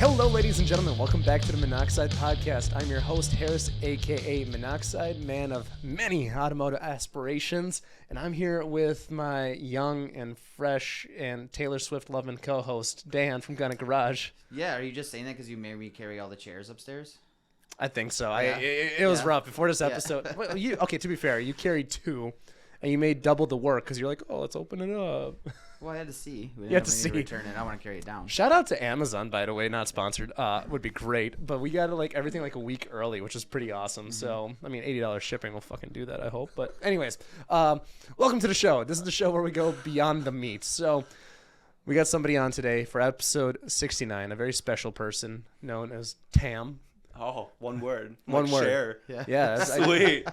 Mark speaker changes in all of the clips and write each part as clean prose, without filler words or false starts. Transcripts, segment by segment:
Speaker 1: Hello, ladies and gentlemen. Welcome back to the Monoxide Podcast. I'm your host, Harris, a.k.a. Monoxide, man of many automotive aspirations. And I'm here with my young and fresh and Taylor Swift-loving co-host, Dan from Gunna Garage.
Speaker 2: Yeah, are you just saying that because you made me carry all the chairs upstairs?
Speaker 1: I think so.
Speaker 2: Yeah.
Speaker 1: It was rough before this episode. Well, okay, to be fair, you carried two, and you made double the work because you're like, oh, let's open it up.
Speaker 2: Well, I had to see. We
Speaker 1: You had to
Speaker 2: need
Speaker 1: see.
Speaker 2: return it. I want to carry it down.
Speaker 1: Shout out to Amazon, by the way, not sponsored. Would be great, but we got everything a week early, which is pretty awesome. Mm-hmm. So, I mean, $80 shipping will fucking do that, I hope. But anyways, welcome to the show. This is the show where we go beyond the meat. So, we got somebody on today for episode 69, a very special person known as Tam.
Speaker 3: Oh, one word.
Speaker 1: One word.
Speaker 3: Share.
Speaker 1: Yeah.
Speaker 3: Sweet.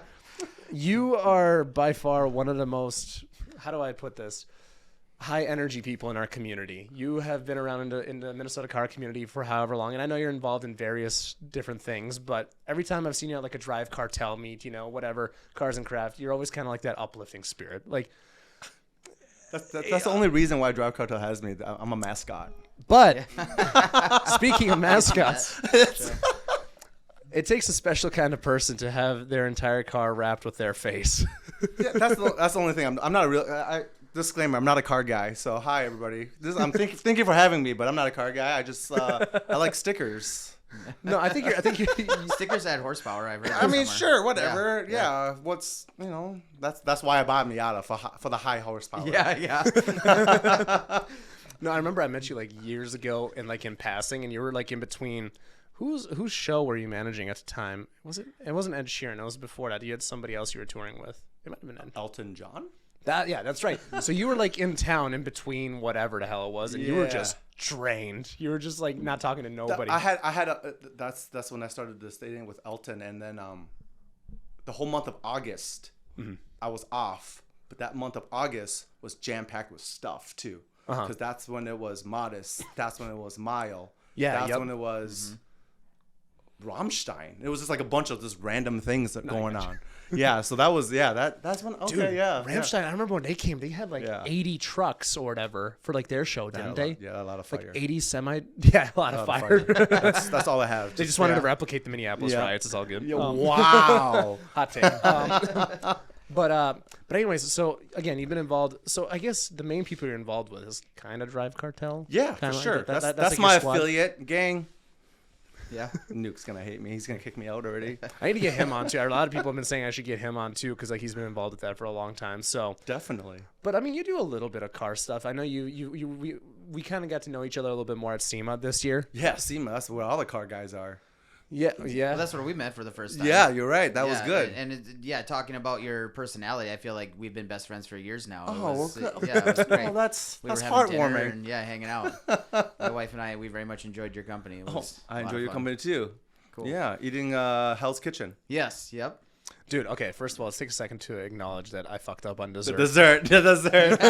Speaker 1: You are by far one of the most, how do I put this, high energy people in our community. You have been around in the Minnesota car community for however long, and I know you're involved in various different things, but every time I've seen you at a Drive Cartel meet, whatever, Cars and Craft, you're always kind of like that uplifting spirit.
Speaker 3: That's the only reason why Drive Cartel has me. I'm a mascot.
Speaker 1: But speaking of mascots, it takes a special kind of person to have their entire car wrapped with their face.
Speaker 3: Yeah, that's the only thing. I'm not a real. Disclaimer: I'm not a car guy. So hi everybody. Thank you for having me, but I'm not a car guy. I just I like stickers.
Speaker 1: No, I think you
Speaker 2: Stickers add horsepower. I've read
Speaker 3: I mean,
Speaker 2: somewhere.
Speaker 3: sure, whatever.
Speaker 2: Yeah.
Speaker 3: What's that's why I bought Miata for the high horsepower.
Speaker 2: Yeah.
Speaker 1: No, I remember I met you years ago and in passing, and you were in between. Whose show were you managing at the time? It wasn't Ed Sheeran. It was before that. You had somebody else you were touring with. It might have been Ed.
Speaker 3: Elton John.
Speaker 1: That's right. So you were in town in between whatever the hell it was, and you were just drained. You were just not talking to nobody.
Speaker 3: That's when I started this dating with Elton, and then the whole month of August I was off, but that month of August was jam packed with stuff too, because that's when it was Modest. That's when it was Mile. That's when it was. Rammstein. It was just a bunch of just random things going on. Yeah, so that was that's when
Speaker 1: Rammstein. I remember when they came, they had 80 trucks or whatever for their show, didn't they?
Speaker 3: A lot of fire.
Speaker 1: 80 semi. Yeah, a lot of fire.
Speaker 3: That's all I have.
Speaker 1: They just wanted to replicate the Minneapolis riots. It's all good.
Speaker 3: Wow.
Speaker 1: Hot take. But anyways, so again, you've been involved. So I guess the main people you're involved with is kind of Drive Cartel.
Speaker 3: Yeah,
Speaker 1: kinda
Speaker 3: for sure. That's
Speaker 1: your
Speaker 3: my
Speaker 1: squad.
Speaker 3: affiliate gang.
Speaker 2: Yeah.
Speaker 3: Nuke's gonna hate me. He's gonna kick me out already.
Speaker 1: I need to get him on too. A lot of people have been saying I should get him on too because he's been involved with that for a long time. So
Speaker 3: Definitely.
Speaker 1: But I mean, you do a little bit of car stuff. I know we kind of got to know each other a little bit more at SEMA this year.
Speaker 3: Yeah, SEMA. That's where all the car guys are.
Speaker 1: Yeah.
Speaker 2: Well, that's where we met for the first time.
Speaker 3: Yeah, you're right. That was good.
Speaker 2: And talking about your personality, I feel like we've been best friends for years now.
Speaker 3: Oh, well, good.
Speaker 2: Yeah, it was great.
Speaker 3: Well, that's
Speaker 2: We were having dinner
Speaker 3: heartwarming.
Speaker 2: and hanging out. My wife and I, we very much enjoyed your company. It was
Speaker 3: I
Speaker 2: a lot
Speaker 3: enjoy
Speaker 2: of
Speaker 3: your
Speaker 2: fun.
Speaker 3: company too.
Speaker 2: Cool.
Speaker 3: Yeah, eating Hell's Kitchen.
Speaker 2: Yes. Yep.
Speaker 1: Dude, okay, first of all, let's take a second to acknowledge that I fucked up on dessert.
Speaker 3: The dessert.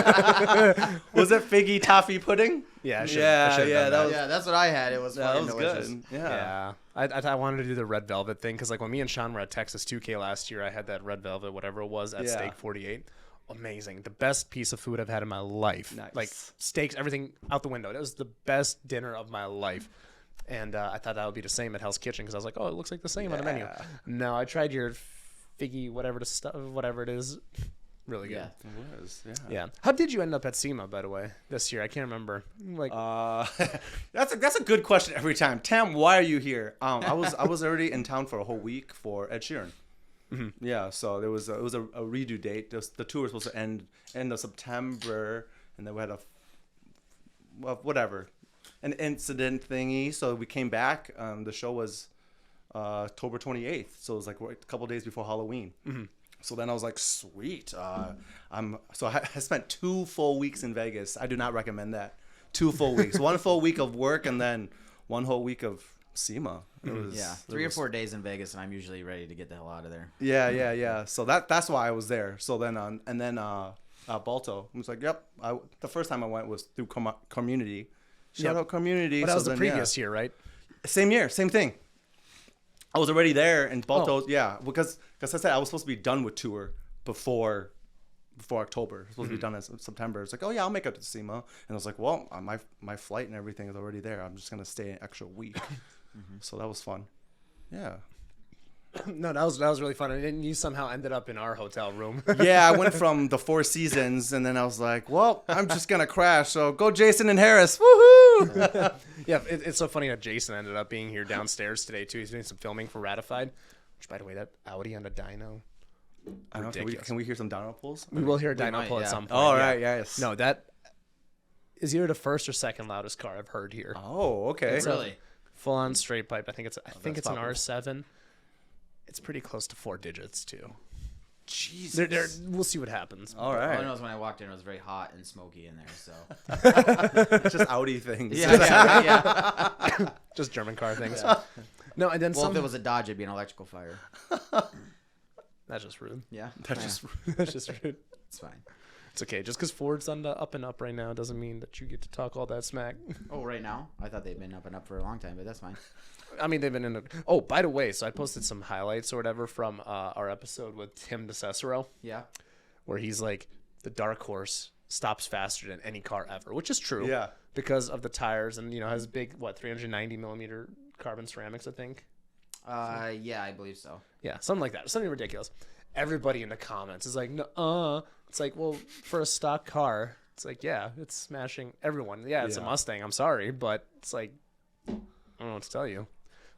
Speaker 3: Was it figgy toffee pudding?
Speaker 1: Yeah, I should
Speaker 3: Yeah,
Speaker 1: have done that.
Speaker 2: Yeah, that's what I had. It was
Speaker 3: That
Speaker 2: fucking
Speaker 3: was
Speaker 2: delicious.
Speaker 3: good.
Speaker 1: Yeah. I wanted to do the red velvet thing because when me and Sean were at Texas 2K last year, I had that red velvet, whatever it was, at Steak 48. Amazing. The best piece of food I've had in my life.
Speaker 3: Nice.
Speaker 1: Steaks, everything out the window. It was the best dinner of my life. And I thought that would be the same at Hell's Kitchen because I was like, oh, it looks like the same on the menu. No, I tried your figgy whatever it is. Really good.
Speaker 2: Yeah.
Speaker 3: It was.
Speaker 1: Yeah. How did you end up at SEMA, by the way, this year? I can't remember.
Speaker 3: That's a good question every time. Tam, why are you here? I was already in town for a whole week for Ed Sheeran. Mm-hmm. Yeah, so it was a redo date. The tour was supposed to end of September, and then we had an incident thingy. So we came back. The show was October 28th, so it was a couple days before Halloween. Mm-hmm. So then I was like, sweet. I spent 2 full weeks in Vegas. I do not recommend that. 2 full weeks. 1 full week of work and then 1 whole week of SEMA. It was,
Speaker 2: 3 or 4 days in Vegas, and I'm usually ready to get the hell out of there.
Speaker 3: Yeah. So that's why I was there. So then Balto was like, yep. The first time I went was through Community. Shout out Community.
Speaker 1: But that was the previous year, right?
Speaker 3: Same year, same thing. I was already there, and Balto, because I said I was supposed to be done with tour before before October. It's supposed to be done in September. It's like, oh yeah, I'll make it to SEMA. And I was like, well, my flight and everything is already there. I'm just gonna stay an extra week. So that was fun. Yeah.
Speaker 1: No, that was really fun. And then you somehow ended up in our hotel room.
Speaker 3: Yeah, I went from the Four Seasons, and then I was like, well, I'm just gonna crash. So go Jason and Harris. Woohoo!
Speaker 1: Yeah, it's so funny that Jason ended up being here downstairs today too. He's doing some filming for Ratified. Which, by the way, that Audi on a dyno.
Speaker 3: I don't know. Can we hear some dyno pulls?
Speaker 1: We will hear a dyno
Speaker 2: might,
Speaker 1: pull at
Speaker 2: yeah.
Speaker 1: some point.
Speaker 3: All
Speaker 1: yeah.
Speaker 3: right. Yes.
Speaker 1: No, that is either the first or second loudest car I've heard here.
Speaker 3: Oh, okay.
Speaker 1: It's a
Speaker 2: Really?
Speaker 1: full on straight pipe. I think it's
Speaker 3: that's
Speaker 1: an
Speaker 3: popular.
Speaker 1: R7. It's pretty close to 4 digits too.
Speaker 3: Jesus.
Speaker 1: We'll see what happens.
Speaker 3: All
Speaker 2: All I
Speaker 3: right.
Speaker 2: know is when I walked in, it was very hot and smoky in there. So
Speaker 3: It's just Audi things.
Speaker 2: yeah.
Speaker 1: Just German car things. No, and then
Speaker 2: Well,
Speaker 1: some.
Speaker 2: if it was a Dodge, it'd be an electrical fire.
Speaker 1: That's just rude.
Speaker 2: Yeah.
Speaker 3: That's just.
Speaker 1: That's just rude.
Speaker 2: It's fine.
Speaker 1: It's okay. Just because Ford's on the up and up right now doesn't mean that you get to talk all that smack.
Speaker 2: Oh, right now? I thought they'd been up and up for a long time, but that's fine.
Speaker 1: I mean, they've been in. Oh, by the way, so I posted some highlights or whatever from our episode with Tim DeCicero,
Speaker 2: Yeah.
Speaker 1: where he's like, the dark horse stops faster than any car ever, which is true.
Speaker 3: Yeah.
Speaker 1: Because of the tires and, has big, 390 millimeter carbon ceramics, I think.
Speaker 2: Yeah, I believe so.
Speaker 1: Yeah, something like that. Something ridiculous. Everybody in the comments is like, no, It's like, well, for a stock car, it's like, yeah, it's smashing everyone. Yeah, it's a Mustang. I'm sorry, but it's like, I don't know what to tell you.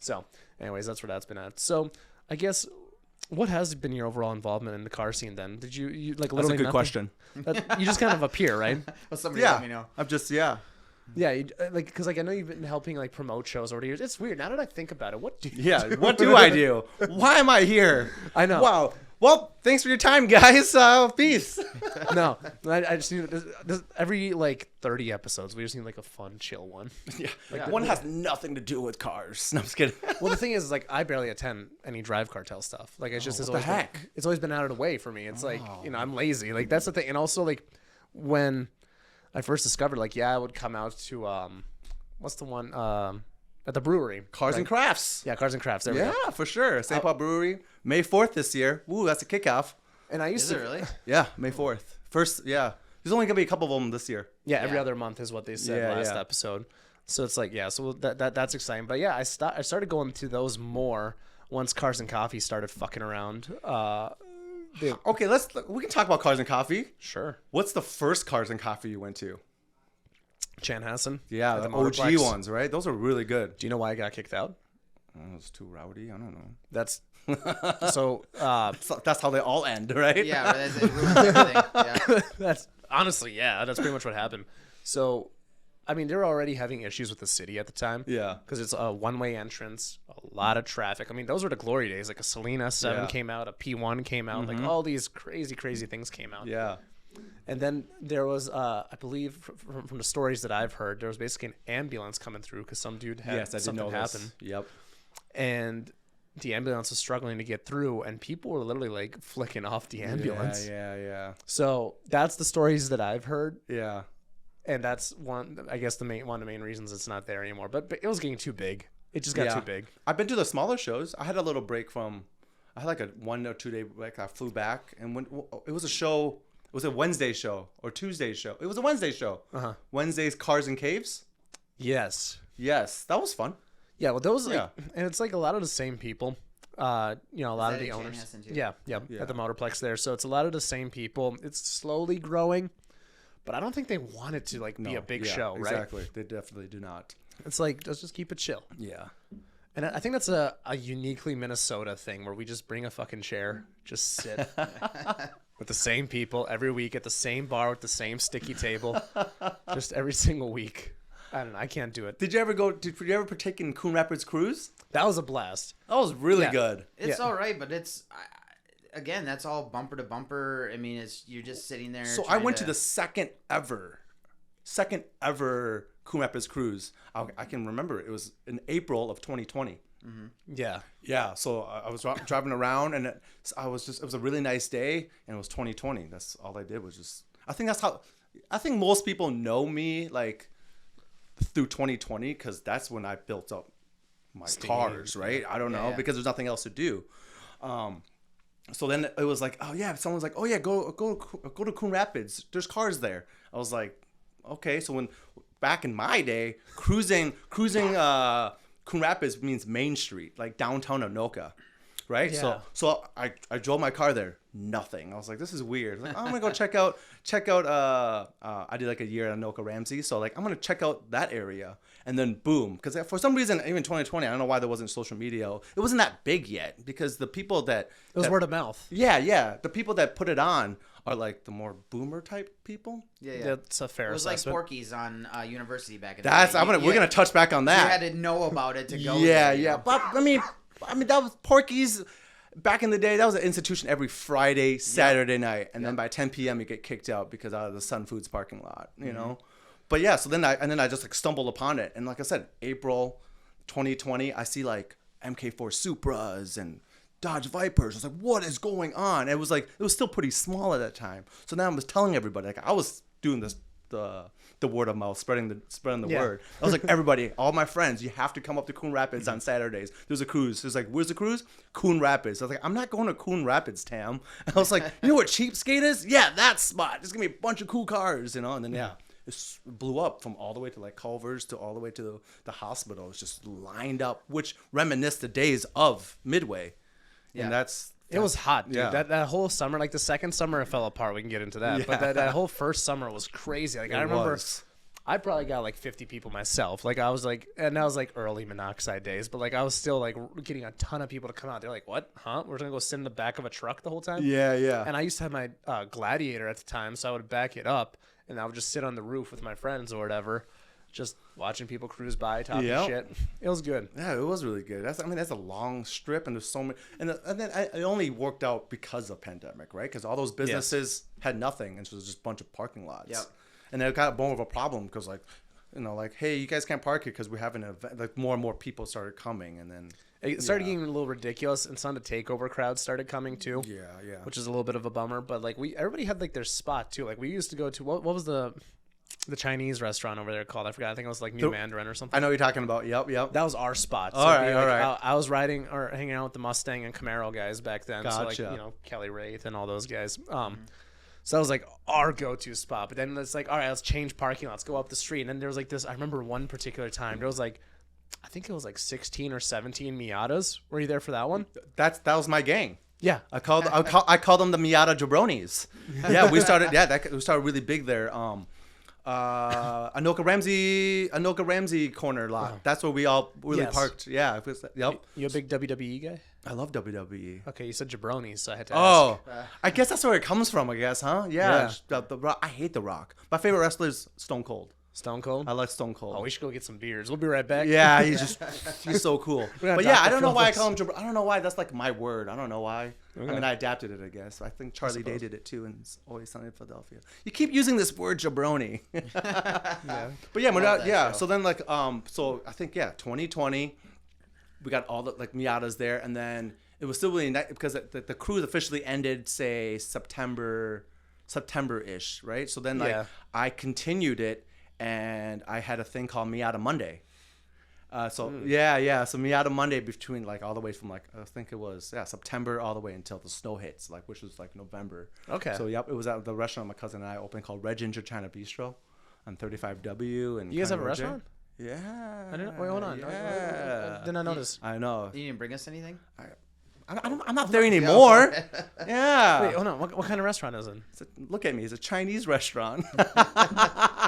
Speaker 1: So, anyways, that's where that's been at. So, I guess, what has been your overall involvement in the car scene then? Did you like literally
Speaker 3: That's a good
Speaker 1: nothing?
Speaker 3: question.
Speaker 1: You just kind of appear, right?
Speaker 2: Well, somebody
Speaker 3: Yeah.
Speaker 2: let me know.
Speaker 3: I'm just,
Speaker 1: Yeah, because I know you've been helping like promote shows over the years. It's weird. Now that I think about it, what do you
Speaker 3: Yeah. What do I do? Why am I here?
Speaker 1: I know.
Speaker 3: Wow. Well, thanks for your time, guys. Peace.
Speaker 1: No, I just need every like 30 episodes. We just need like a fun, chill one.
Speaker 3: Yeah.
Speaker 2: Yeah.
Speaker 3: One has nothing to do with cars. No, I'm just kidding.
Speaker 1: Well, the thing is, like, I barely attend any Drive Cartel stuff. Like, it's just
Speaker 3: what
Speaker 1: always
Speaker 3: the heck?
Speaker 1: it's always been out of the way for me. It's like, I'm lazy. Like, that's the thing. And also, like, when I first discovered, like, I would come out to what's the one at the brewery?
Speaker 3: Cars and Crafts.
Speaker 1: Yeah, Cars and Crafts. There we go.
Speaker 3: Yeah, for sure. St. Paul Brewery, May 4th this year. Ooh, that's a kickoff.
Speaker 1: And I used
Speaker 2: Is
Speaker 1: to
Speaker 2: it really?
Speaker 3: Yeah, May 4th. First, yeah. There's only going to be a couple of them this year.
Speaker 1: Yeah, every
Speaker 2: Yeah.
Speaker 1: other month is what they said
Speaker 3: Yeah,
Speaker 1: last
Speaker 3: yeah.
Speaker 1: episode. So it's like, so that's exciting. But yeah, I started going to those more once Cars and Coffee started fucking around.
Speaker 3: Okay, we can talk about Cars and Coffee.
Speaker 1: Sure.
Speaker 3: What's the first Cars and Coffee you went to?
Speaker 1: Chanhassen.
Speaker 3: Yeah,
Speaker 1: at
Speaker 3: the
Speaker 1: the
Speaker 3: OG
Speaker 1: Motorplex.
Speaker 3: ones, right? Those are really good.
Speaker 1: Do you know why I got kicked out?
Speaker 3: It was too rowdy. I don't know.
Speaker 1: That's so.
Speaker 3: That's how they all end, right?
Speaker 2: Yeah, it ruins everything. Yeah.
Speaker 1: That's honestly, that's pretty much what happened. So, I mean, they were already having issues with the city at the time.
Speaker 3: Yeah.
Speaker 1: Because it's a one-way entrance, a lot of traffic. I mean, those were the glory days. Like a Selena 7
Speaker 3: Yeah.
Speaker 1: came out, a P1 came out, like all these crazy, crazy things came out.
Speaker 3: Yeah.
Speaker 1: And then there was, I believe, from the stories that I've heard, there was basically an ambulance coming through because some dude had
Speaker 3: Yes, I did
Speaker 1: something
Speaker 3: know
Speaker 1: happen.
Speaker 3: this. Yep.
Speaker 1: And the ambulance was struggling to get through, and people were literally like flicking off the ambulance.
Speaker 3: Yeah.
Speaker 1: So that's the stories that I've heard.
Speaker 3: Yeah.
Speaker 1: And that's one of the main reasons it's not there anymore. But it was getting too big. It just got
Speaker 3: Yeah.
Speaker 1: too big.
Speaker 3: I've been to the smaller shows. I had a little break from. I had like a 1 or 2 day break. I flew back, and when it was a show. It was a Wednesday show or Tuesday show. It was a Wednesday show. Wednesday's Cars and Caves.
Speaker 1: Yes.
Speaker 3: Yes, that was fun.
Speaker 1: Yeah. Well, those
Speaker 3: Yeah.
Speaker 1: and it's like a lot of the same people. A lot of
Speaker 2: that
Speaker 1: the
Speaker 2: in
Speaker 1: owners.
Speaker 2: Chanhassen too?
Speaker 1: Yeah, at the Motorplex there. So it's a lot of the same people. It's slowly growing, but I don't think they want it to like be a big show, right?
Speaker 3: Exactly. They definitely do not.
Speaker 1: It's like let's just keep it chill.
Speaker 3: Yeah.
Speaker 1: And I think that's a uniquely Minnesota thing where we just bring a fucking chair, just sit with the same people every week at the same bar with the same sticky table, just every single week. I don't know. I can't do it.
Speaker 3: Did you ever partake in Coon Rapids Cruise?
Speaker 1: That was a blast.
Speaker 3: That was really
Speaker 1: Yeah.
Speaker 3: good.
Speaker 2: It's
Speaker 1: Yeah.
Speaker 2: all right, but it's again, that's all bumper to bumper. I mean, you're just sitting there.
Speaker 3: So I
Speaker 2: trying
Speaker 3: went to the second ever Coon Rapids Cruise. I can remember it was in April of 2020.
Speaker 1: Yeah.
Speaker 3: Yeah, so I was driving around, and it was a really nice day, and it was 2020. That's all I did was just. I think most people know me like through 2020 because that's when I built up my
Speaker 1: Steam.
Speaker 3: cars, right? I don't know
Speaker 2: Yeah.
Speaker 3: because there's nothing else to do. So then it was like, oh yeah, someone's like, oh yeah, go to Coon Rapids. There's cars there. I was like, okay. So when back in my day, cruising Coon Rapids means Main Street, like downtown Anoka, right?
Speaker 1: Yeah.
Speaker 3: So I drove my car there. Nothing. I was like, this is weird. Like, I'm gonna go check out. I did like a year at Anoka Ramsey, so like I'm gonna check out that area. And then boom, because for some reason, even 2020, I don't know why there wasn't social media. It wasn't that big yet because the people that
Speaker 1: It was word of mouth.
Speaker 3: yeah, the people that put it on are like the more boomer type people.
Speaker 2: Yeah.
Speaker 1: That's a fair
Speaker 2: It was like
Speaker 1: assessment.
Speaker 2: Porky's on University back in the
Speaker 3: That's
Speaker 2: day.
Speaker 3: we're gonna touch back on
Speaker 2: You
Speaker 3: that.
Speaker 2: had to know about it to go.
Speaker 3: Yeah,
Speaker 2: there, you
Speaker 3: yeah.
Speaker 2: know?
Speaker 3: But I mean that was Porky's. Back in the day, that was an institution every Friday, Saturday night, and then by 10 p.m. you get kicked out because out of the Sun Foods parking lot, you know. But yeah, so then I just like stumbled upon it, and like I said, April 2020, I see like MK4 Supras and Dodge Vipers. I was like, what is going on? And it was still pretty small at that time. So now I was telling everybody, like I was doing this the word of mouth, spreading the word. I was like, everybody, all my friends, you have to come up to Coon Rapids on Saturdays. There's a cruise. It's like, where's the cruise? Coon Rapids. I was like, I'm not going to Coon Rapids, Tam. And I was like, you know what Cheapskate is? Yeah, that spot. There's gonna be a bunch of cool cars, you know. And then it blew up from all the way to like Culver's to all the way to the hospital. It's just lined up, which reminisced the days of Midway.
Speaker 2: Yeah.
Speaker 3: And that's
Speaker 1: It was hot, dude.
Speaker 3: Yeah.
Speaker 1: That whole summer, like the second summer, it fell apart. We can get into that. But that whole first summer was crazy. Like I remember, I probably got like 50 people myself. Like I was like, and that was like early monoxide days. But like I was still like getting a ton of people to come out. They're like, "What? Huh? We're gonna go sit in the back of a truck the whole time?"
Speaker 3: Yeah.
Speaker 1: And I used to have my Gladiator at the time, so I would back it up, and I would just sit on the roof with my friends or whatever, just watching people cruise by, talking shit. It was good.
Speaker 3: Yeah, it was really good. That's a long strip, and there's so many. And then it only worked out because of pandemic, right? Because all those businesses had nothing, and so it was just a bunch of parking lots.
Speaker 2: Yep.
Speaker 3: And it got more of a problem because, like, you know, like, hey, you guys can't park here because we're having an event. Like, more and more people started coming, and then
Speaker 1: It started getting a little ridiculous, and some of the takeover crowds started coming too.
Speaker 3: yeah.
Speaker 1: Which is a little bit of a bummer, but like everybody had like their spot too. Like we used to go to what was the Chinese restaurant over there called? I forgot. I think it was like New Mandarin or something.
Speaker 3: I know what you're talking about. Yep.
Speaker 1: That was our spot.
Speaker 3: All right.
Speaker 1: I was riding or hanging out with the Mustang and Camaro guys back then. So like,
Speaker 3: Gotcha.
Speaker 1: you know, Kelly Wraith and all those guys. So that was like our go-to spot. But then it's like, all right, let's change parking lots, go up the street. And then there was like this, I remember one particular time, there was like, I think it was like 16 or 17 Miatas. Were you there for that one?
Speaker 3: That was my gang.
Speaker 1: Yeah.
Speaker 3: I called them the Miata Jabronis. Yeah, we started really big there. Anoka Ramsey corner lot. That's where we all really parked. Yeah. Yep.
Speaker 1: You a big WWE guy?
Speaker 3: I love WWE.
Speaker 1: Okay, you said jabronis, so I had to
Speaker 3: Oh,
Speaker 1: ask.
Speaker 3: I guess that's where it comes from. I guess, huh? Yeah. The Rock. I hate The Rock. My favorite wrestler is Stone Cold.
Speaker 1: Stone Cold?
Speaker 3: I like Stone Cold.
Speaker 1: Oh, we should go get some beers. We'll be right back.
Speaker 3: Yeah, he's so cool.
Speaker 1: gonna
Speaker 3: But yeah,
Speaker 1: Dr.
Speaker 3: I don't know why I
Speaker 1: Phil
Speaker 3: call him. I don't know why that's like my word. I don't know why.
Speaker 1: Okay.
Speaker 3: I mean, I adapted it, I guess. I think Charlie Day did it too, and it's Always Sunny in Philadelphia. You keep using this word jabroni.
Speaker 1: Yeah.
Speaker 3: But yeah,
Speaker 2: Love that show.
Speaker 3: So then like so I think 2020, we got all the like Miatas there, and then it was still really nice because the cruise officially ended say September-ish, right? So then like I continued it. And I had a thing called Miata Monday. So Miata Monday between like all the way from like I think it was September all the way until the snow hits, like which was like November.
Speaker 1: Okay.
Speaker 3: So it was at the restaurant my cousin and I opened called Red Ginger China Bistro on 35W. And
Speaker 1: You guys have a restaurant?
Speaker 3: Yeah.
Speaker 1: I didn't. Wait, hold on.
Speaker 3: Yeah.
Speaker 1: Did not notice.
Speaker 3: I know.
Speaker 2: You didn't bring us anything?
Speaker 3: I'm not there anymore. Yeah.
Speaker 1: Wait, hold on. What kind of restaurant is it?
Speaker 3: Look at me. It's a Chinese restaurant.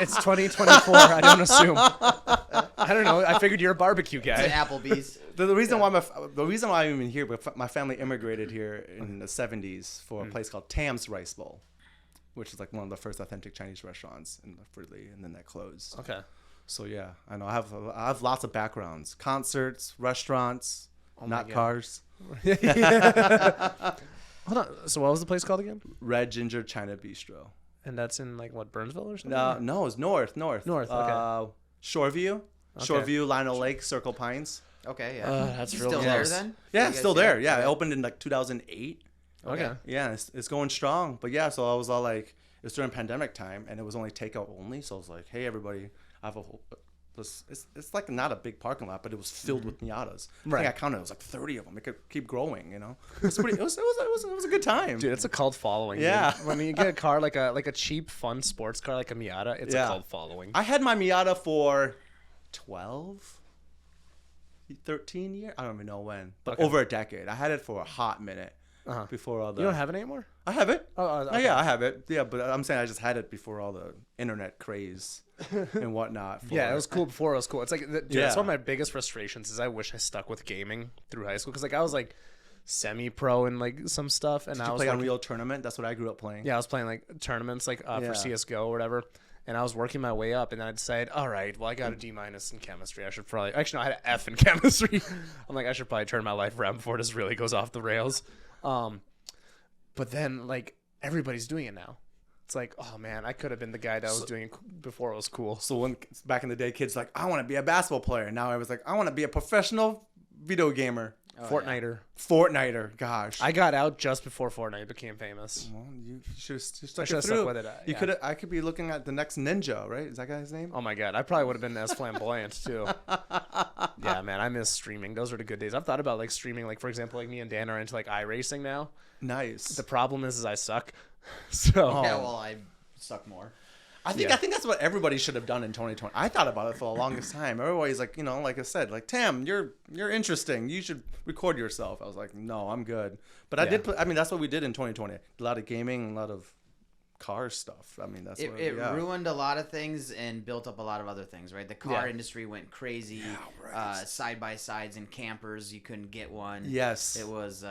Speaker 1: It's 2024. I don't assume. I don't know. I figured you're a barbecue
Speaker 2: It's
Speaker 1: guy.
Speaker 2: an Applebee's.
Speaker 3: The reason why I'm even here, but my family immigrated here in the 70s for a place called Tam's Rice Bowl, which is like one of the first authentic Chinese restaurants in Fridley, and then that closed.
Speaker 1: Okay.
Speaker 3: So yeah, I know I have lots of backgrounds: concerts, restaurants, not
Speaker 1: God.
Speaker 3: cars.
Speaker 1: Hold on. So what was the place called again?
Speaker 3: Red Ginger China Bistro.
Speaker 1: And that's in like what, Burnsville or something?
Speaker 3: No, it's north.
Speaker 1: North, okay.
Speaker 3: Shoreview,
Speaker 1: Okay.
Speaker 3: Shoreview, Lionel Lake, Circle Pines.
Speaker 2: Okay, yeah.
Speaker 1: That's
Speaker 2: It's
Speaker 1: real
Speaker 2: still there
Speaker 1: close.
Speaker 2: then?
Speaker 3: Yeah,
Speaker 2: You
Speaker 3: it's
Speaker 2: guys
Speaker 3: still
Speaker 2: see
Speaker 3: there.
Speaker 2: it?
Speaker 3: Yeah, it opened in like 2008.
Speaker 1: Okay.
Speaker 3: Yeah, it's going strong. But yeah, so I was all like, it was during pandemic time, and it was only takeout only. So I was like, hey, everybody, I have it's like not a big parking lot, but it was filled with Miatas.
Speaker 1: Right.
Speaker 3: I think I counted, it was like 30 of them. It could keep growing, you know. It was a good time.
Speaker 1: Dude, it's a cult following.
Speaker 3: Yeah.
Speaker 1: Dude. When you get a car like a cheap, fun sports car like a Miata, it's a cult following.
Speaker 3: I had my Miata for 12, 13 years. I don't even know when, but over a decade. I had it for a hot minute before all the.
Speaker 1: You don't have it anymore?
Speaker 3: I have it.
Speaker 1: Oh, okay.
Speaker 3: Yeah, I have it. Yeah, but I'm saying I just had it before all the internet craze and whatnot.
Speaker 1: Yeah, it was cool before it was cool. It's like, dude,
Speaker 3: Yeah.
Speaker 1: that's one of my biggest frustrations is I wish I stuck with gaming through high school because like I was like semi-pro in like some stuff, and
Speaker 3: Did
Speaker 1: I
Speaker 3: you
Speaker 1: was
Speaker 3: play
Speaker 1: like,
Speaker 3: Unreal Tournament? That's what I grew up playing.
Speaker 1: yeah, I was playing like tournaments like
Speaker 3: Yeah.
Speaker 1: for CS:GO or whatever. And I was working my way up, and then I decided, all right, well, I got a D- in chemistry. I should probably actually no, I had an F in chemistry. I'm like, I should probably turn my life around before this really goes off the rails. But then like everybody's doing it now. It's like, oh man, I could have been the guy that was doing it before it was cool.
Speaker 3: So when back in the day, kids like, I want to be a basketball player. Now I was like, I want to be a professional video gamer.
Speaker 1: Fortniter.
Speaker 3: Fortniter, gosh.
Speaker 1: I got out just before Fortnite became famous.
Speaker 3: Well, you should have stuck
Speaker 1: should've
Speaker 3: it through.
Speaker 1: stuck with it,
Speaker 3: You
Speaker 1: yeah.
Speaker 3: could. I could be looking at the next Ninja, right? Is that guy's name?
Speaker 1: Oh my god, I probably would have been as flamboyant too. Yeah, man, I miss streaming. Those are the good days. I've thought about like streaming, like for example, like me and Dan are into like iRacing now.
Speaker 3: Nice.
Speaker 1: The problem is I suck. So
Speaker 2: Yeah, well, I suck more.
Speaker 3: I think that's what everybody should have done in 2020. I thought about it for the longest time. Everybody's like, you know, like I said, like Tam, you're interesting. You should record yourself. I was like, no, I'm good. But I did. I mean, that's what we did in 2020. A lot of gaming, a lot of car stuff. I mean, that's
Speaker 2: It,
Speaker 3: what,
Speaker 2: it ruined a lot of things and built up a lot of other things, right? The car
Speaker 1: Yeah.
Speaker 2: industry went crazy.
Speaker 3: Yeah, right.
Speaker 2: Side by sides and campers, you couldn't get one.
Speaker 3: Yes.
Speaker 2: It was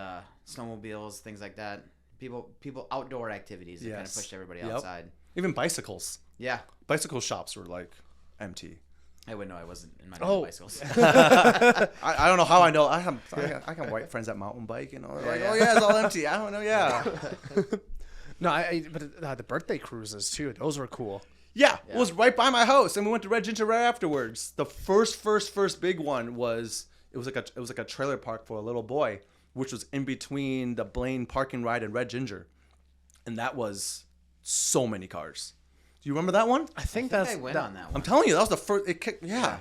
Speaker 2: snowmobiles, things like that. People outdoor activities that kind of
Speaker 3: Yes.
Speaker 2: pushed everybody
Speaker 3: Yep.
Speaker 2: outside.
Speaker 3: Even bicycles.
Speaker 2: Yeah.
Speaker 3: Bicycle shops were like empty.
Speaker 2: I wouldn't know. I wasn't in my
Speaker 1: Oh.
Speaker 2: bicycles.
Speaker 3: I don't know how I know. I got white friends that mountain bike. You know, they're like,
Speaker 2: Yeah.
Speaker 3: oh yeah, it's all empty. I don't know. Yeah.
Speaker 1: no, but the birthday cruises too. Those were cool.
Speaker 3: Yeah, it was right by my house, and we went to Red Ginger right afterwards. The first big one was it was like a trailer park for a little boy, which was in between the Blaine parking ride and Red Ginger, and that was so many cars. Do you remember that one?
Speaker 1: I think
Speaker 2: I
Speaker 1: that's.
Speaker 2: went
Speaker 1: that-
Speaker 2: on that
Speaker 3: I'm
Speaker 2: one.
Speaker 3: telling you, that was the first. Yeah.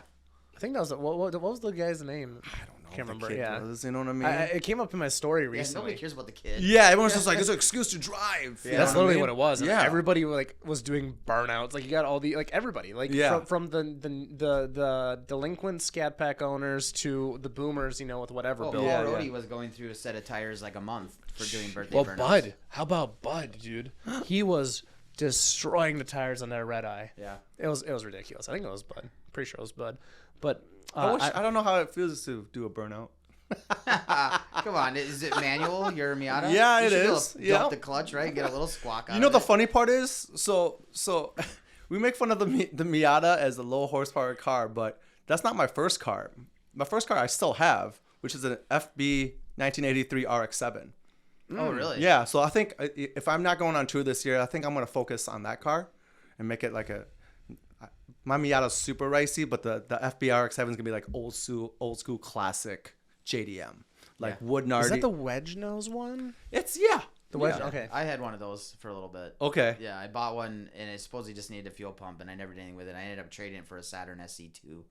Speaker 1: I think that was what was the guy's name?
Speaker 3: I don't know.
Speaker 1: Can't
Speaker 3: the
Speaker 1: remember.
Speaker 3: kid
Speaker 1: Yeah,
Speaker 3: was, you know what I mean?
Speaker 1: it came up in my story
Speaker 2: Yeah,
Speaker 1: recently.
Speaker 2: nobody cares about the kid.
Speaker 3: Yeah, everyone's just like, it's an excuse to drive. You know
Speaker 1: That's
Speaker 3: I
Speaker 1: literally
Speaker 3: mean?
Speaker 1: what it was.
Speaker 3: Yeah.
Speaker 1: Everybody like was doing burnouts. Like you got all the like everybody like
Speaker 3: Yeah.
Speaker 1: from the delinquent Scat Pack owners to the boomers, you know, with whatever
Speaker 2: Well,
Speaker 1: bill.
Speaker 3: Yeah,
Speaker 2: Paul
Speaker 3: yeah.
Speaker 2: Rody was going through a set of tires like a month for doing birthday
Speaker 1: Well,
Speaker 2: burnouts.
Speaker 1: Bud, how about Bud, dude? He was destroying the tires on that red eye.
Speaker 2: Yeah.
Speaker 1: It was ridiculous. I think it was Bud. Pretty sure it was Bud. But
Speaker 3: I don't know how it feels to do a burnout.
Speaker 2: Come on, is it manual? Your Miata?
Speaker 3: Yeah,
Speaker 2: you
Speaker 3: it
Speaker 2: should be able
Speaker 3: is.
Speaker 2: to
Speaker 3: Yeah.
Speaker 2: dump the clutch, right? Get a little squawk out.
Speaker 3: You know
Speaker 2: of
Speaker 3: the
Speaker 2: it.
Speaker 3: funny part is, so we make fun of the Miata as a low horsepower car, but that's not my first car. My first car I still have, which is an FB 1983 RX-7.
Speaker 2: Oh, really?
Speaker 3: Yeah, so I think if I'm not going on tour this year, I think I'm going to focus on that car and make it like my Miata's super ricey, but the FB RX-7 is going to be like old school classic JDM. Like wood nardy.
Speaker 1: is that the wedge nose one?
Speaker 3: It's
Speaker 1: The wedge.
Speaker 3: Yeah.
Speaker 1: Okay.
Speaker 2: I had one of those for a little bit.
Speaker 3: Okay.
Speaker 2: Yeah, I bought one, and it supposedly just needed a fuel pump, and I never did anything with it. I ended up trading it for a Saturn SC2.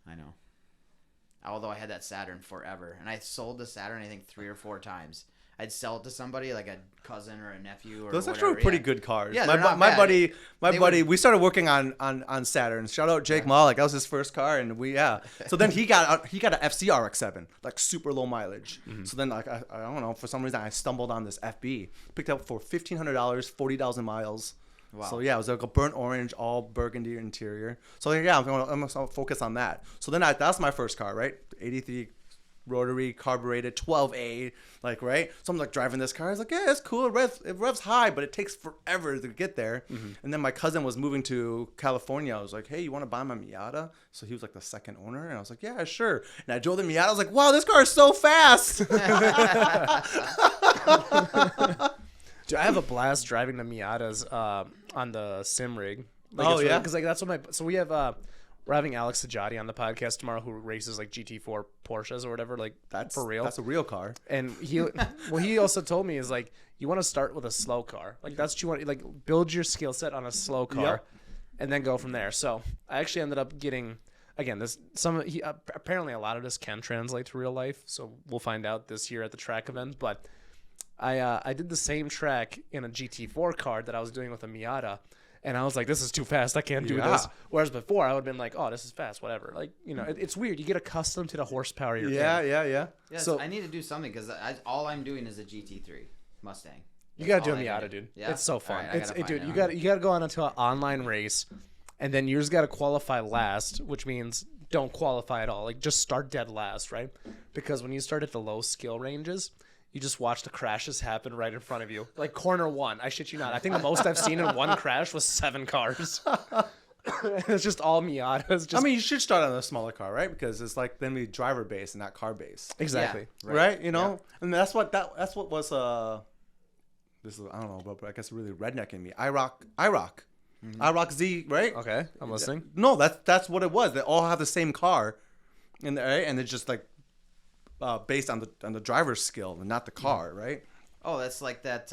Speaker 2: I know. Although I had that Saturn forever, and I sold the Saturn I think 3 or 4 times. I'd sell it to somebody like a cousin or a nephew or
Speaker 3: Those
Speaker 2: whatever.
Speaker 3: actually were pretty
Speaker 2: yeah.
Speaker 3: good cars.
Speaker 2: Yeah,
Speaker 3: my
Speaker 2: they're not
Speaker 3: my
Speaker 2: bad.
Speaker 3: buddy,
Speaker 2: They
Speaker 3: buddy.
Speaker 2: would-
Speaker 3: We started working on Saturn. Shout out Jake Malik. That was his first car, and So then he got an FC RX-7, like super low mileage. So then like I don't know, for some reason I stumbled on this FB, picked it up for $1,500, 40,000 miles.
Speaker 2: Wow.
Speaker 3: So yeah, it was like a burnt orange, all burgundy interior. So yeah, I'm gonna focus on that. So then that's my first car, right? 83 rotary carbureted 12A, like, right? So I'm like driving this car. I was like, yeah, it's cool. It revs high, but it takes forever to get there. And then my cousin was moving to California. I was like, hey, you want to buy my Miata? So he was like the second owner, and I was like, yeah, sure. And I drove the Miata. I was like, wow, this car is so fast.
Speaker 1: Dude, I have a blast driving the Miatas on the sim rig.
Speaker 3: Oh, yeah?
Speaker 1: Because like that's what we have. We're having Alex Sajati on the podcast tomorrow, who races like GT4 Porsches or whatever. Like
Speaker 3: That's
Speaker 1: for real.
Speaker 3: That's a real car.
Speaker 1: And he also told me is like you want to start with a slow car. Like that's what you want. Like build your skill set on a slow car.
Speaker 3: Yep.
Speaker 1: and then go from there. So I actually ended up getting, again, apparently a lot of this can translate to real life. So we'll find out this year at the track event. But I did the same track in a GT4 car that I was doing with a Miata. And I was like, this is too fast. I can't do this. Whereas before, I would have been like, oh, this is fast, whatever. Like, it's weird. You get accustomed to the horsepower you're in.
Speaker 2: Yeah, so I need to do something because all I'm doing is a GT3 Mustang.
Speaker 1: You got to do a Miata, dude. Yeah? It's so fun.
Speaker 2: Right,
Speaker 1: dude, you got to go on into an online race, and then you just got to qualify last, which means don't qualify at all. Like, just start dead last, right? Because when you start at the low skill ranges, you just watch the crashes happen right in front of you. Like corner one, I shit you not. I think the most I've seen in one crash was 7 cars. It's just all Miatas.
Speaker 3: I mean, you should start on a smaller car, right? Because it's like then we driver base and not car base.
Speaker 1: Exactly.
Speaker 3: Yeah, right. And that's what was this is, I don't know, but I guess really redneck in me. IROC Z, right?
Speaker 1: Okay, I'm listening.
Speaker 3: No, that's what it was. They all have the same car, and it's just like based on the driver's skill and not the car, right?
Speaker 2: Oh, that's like that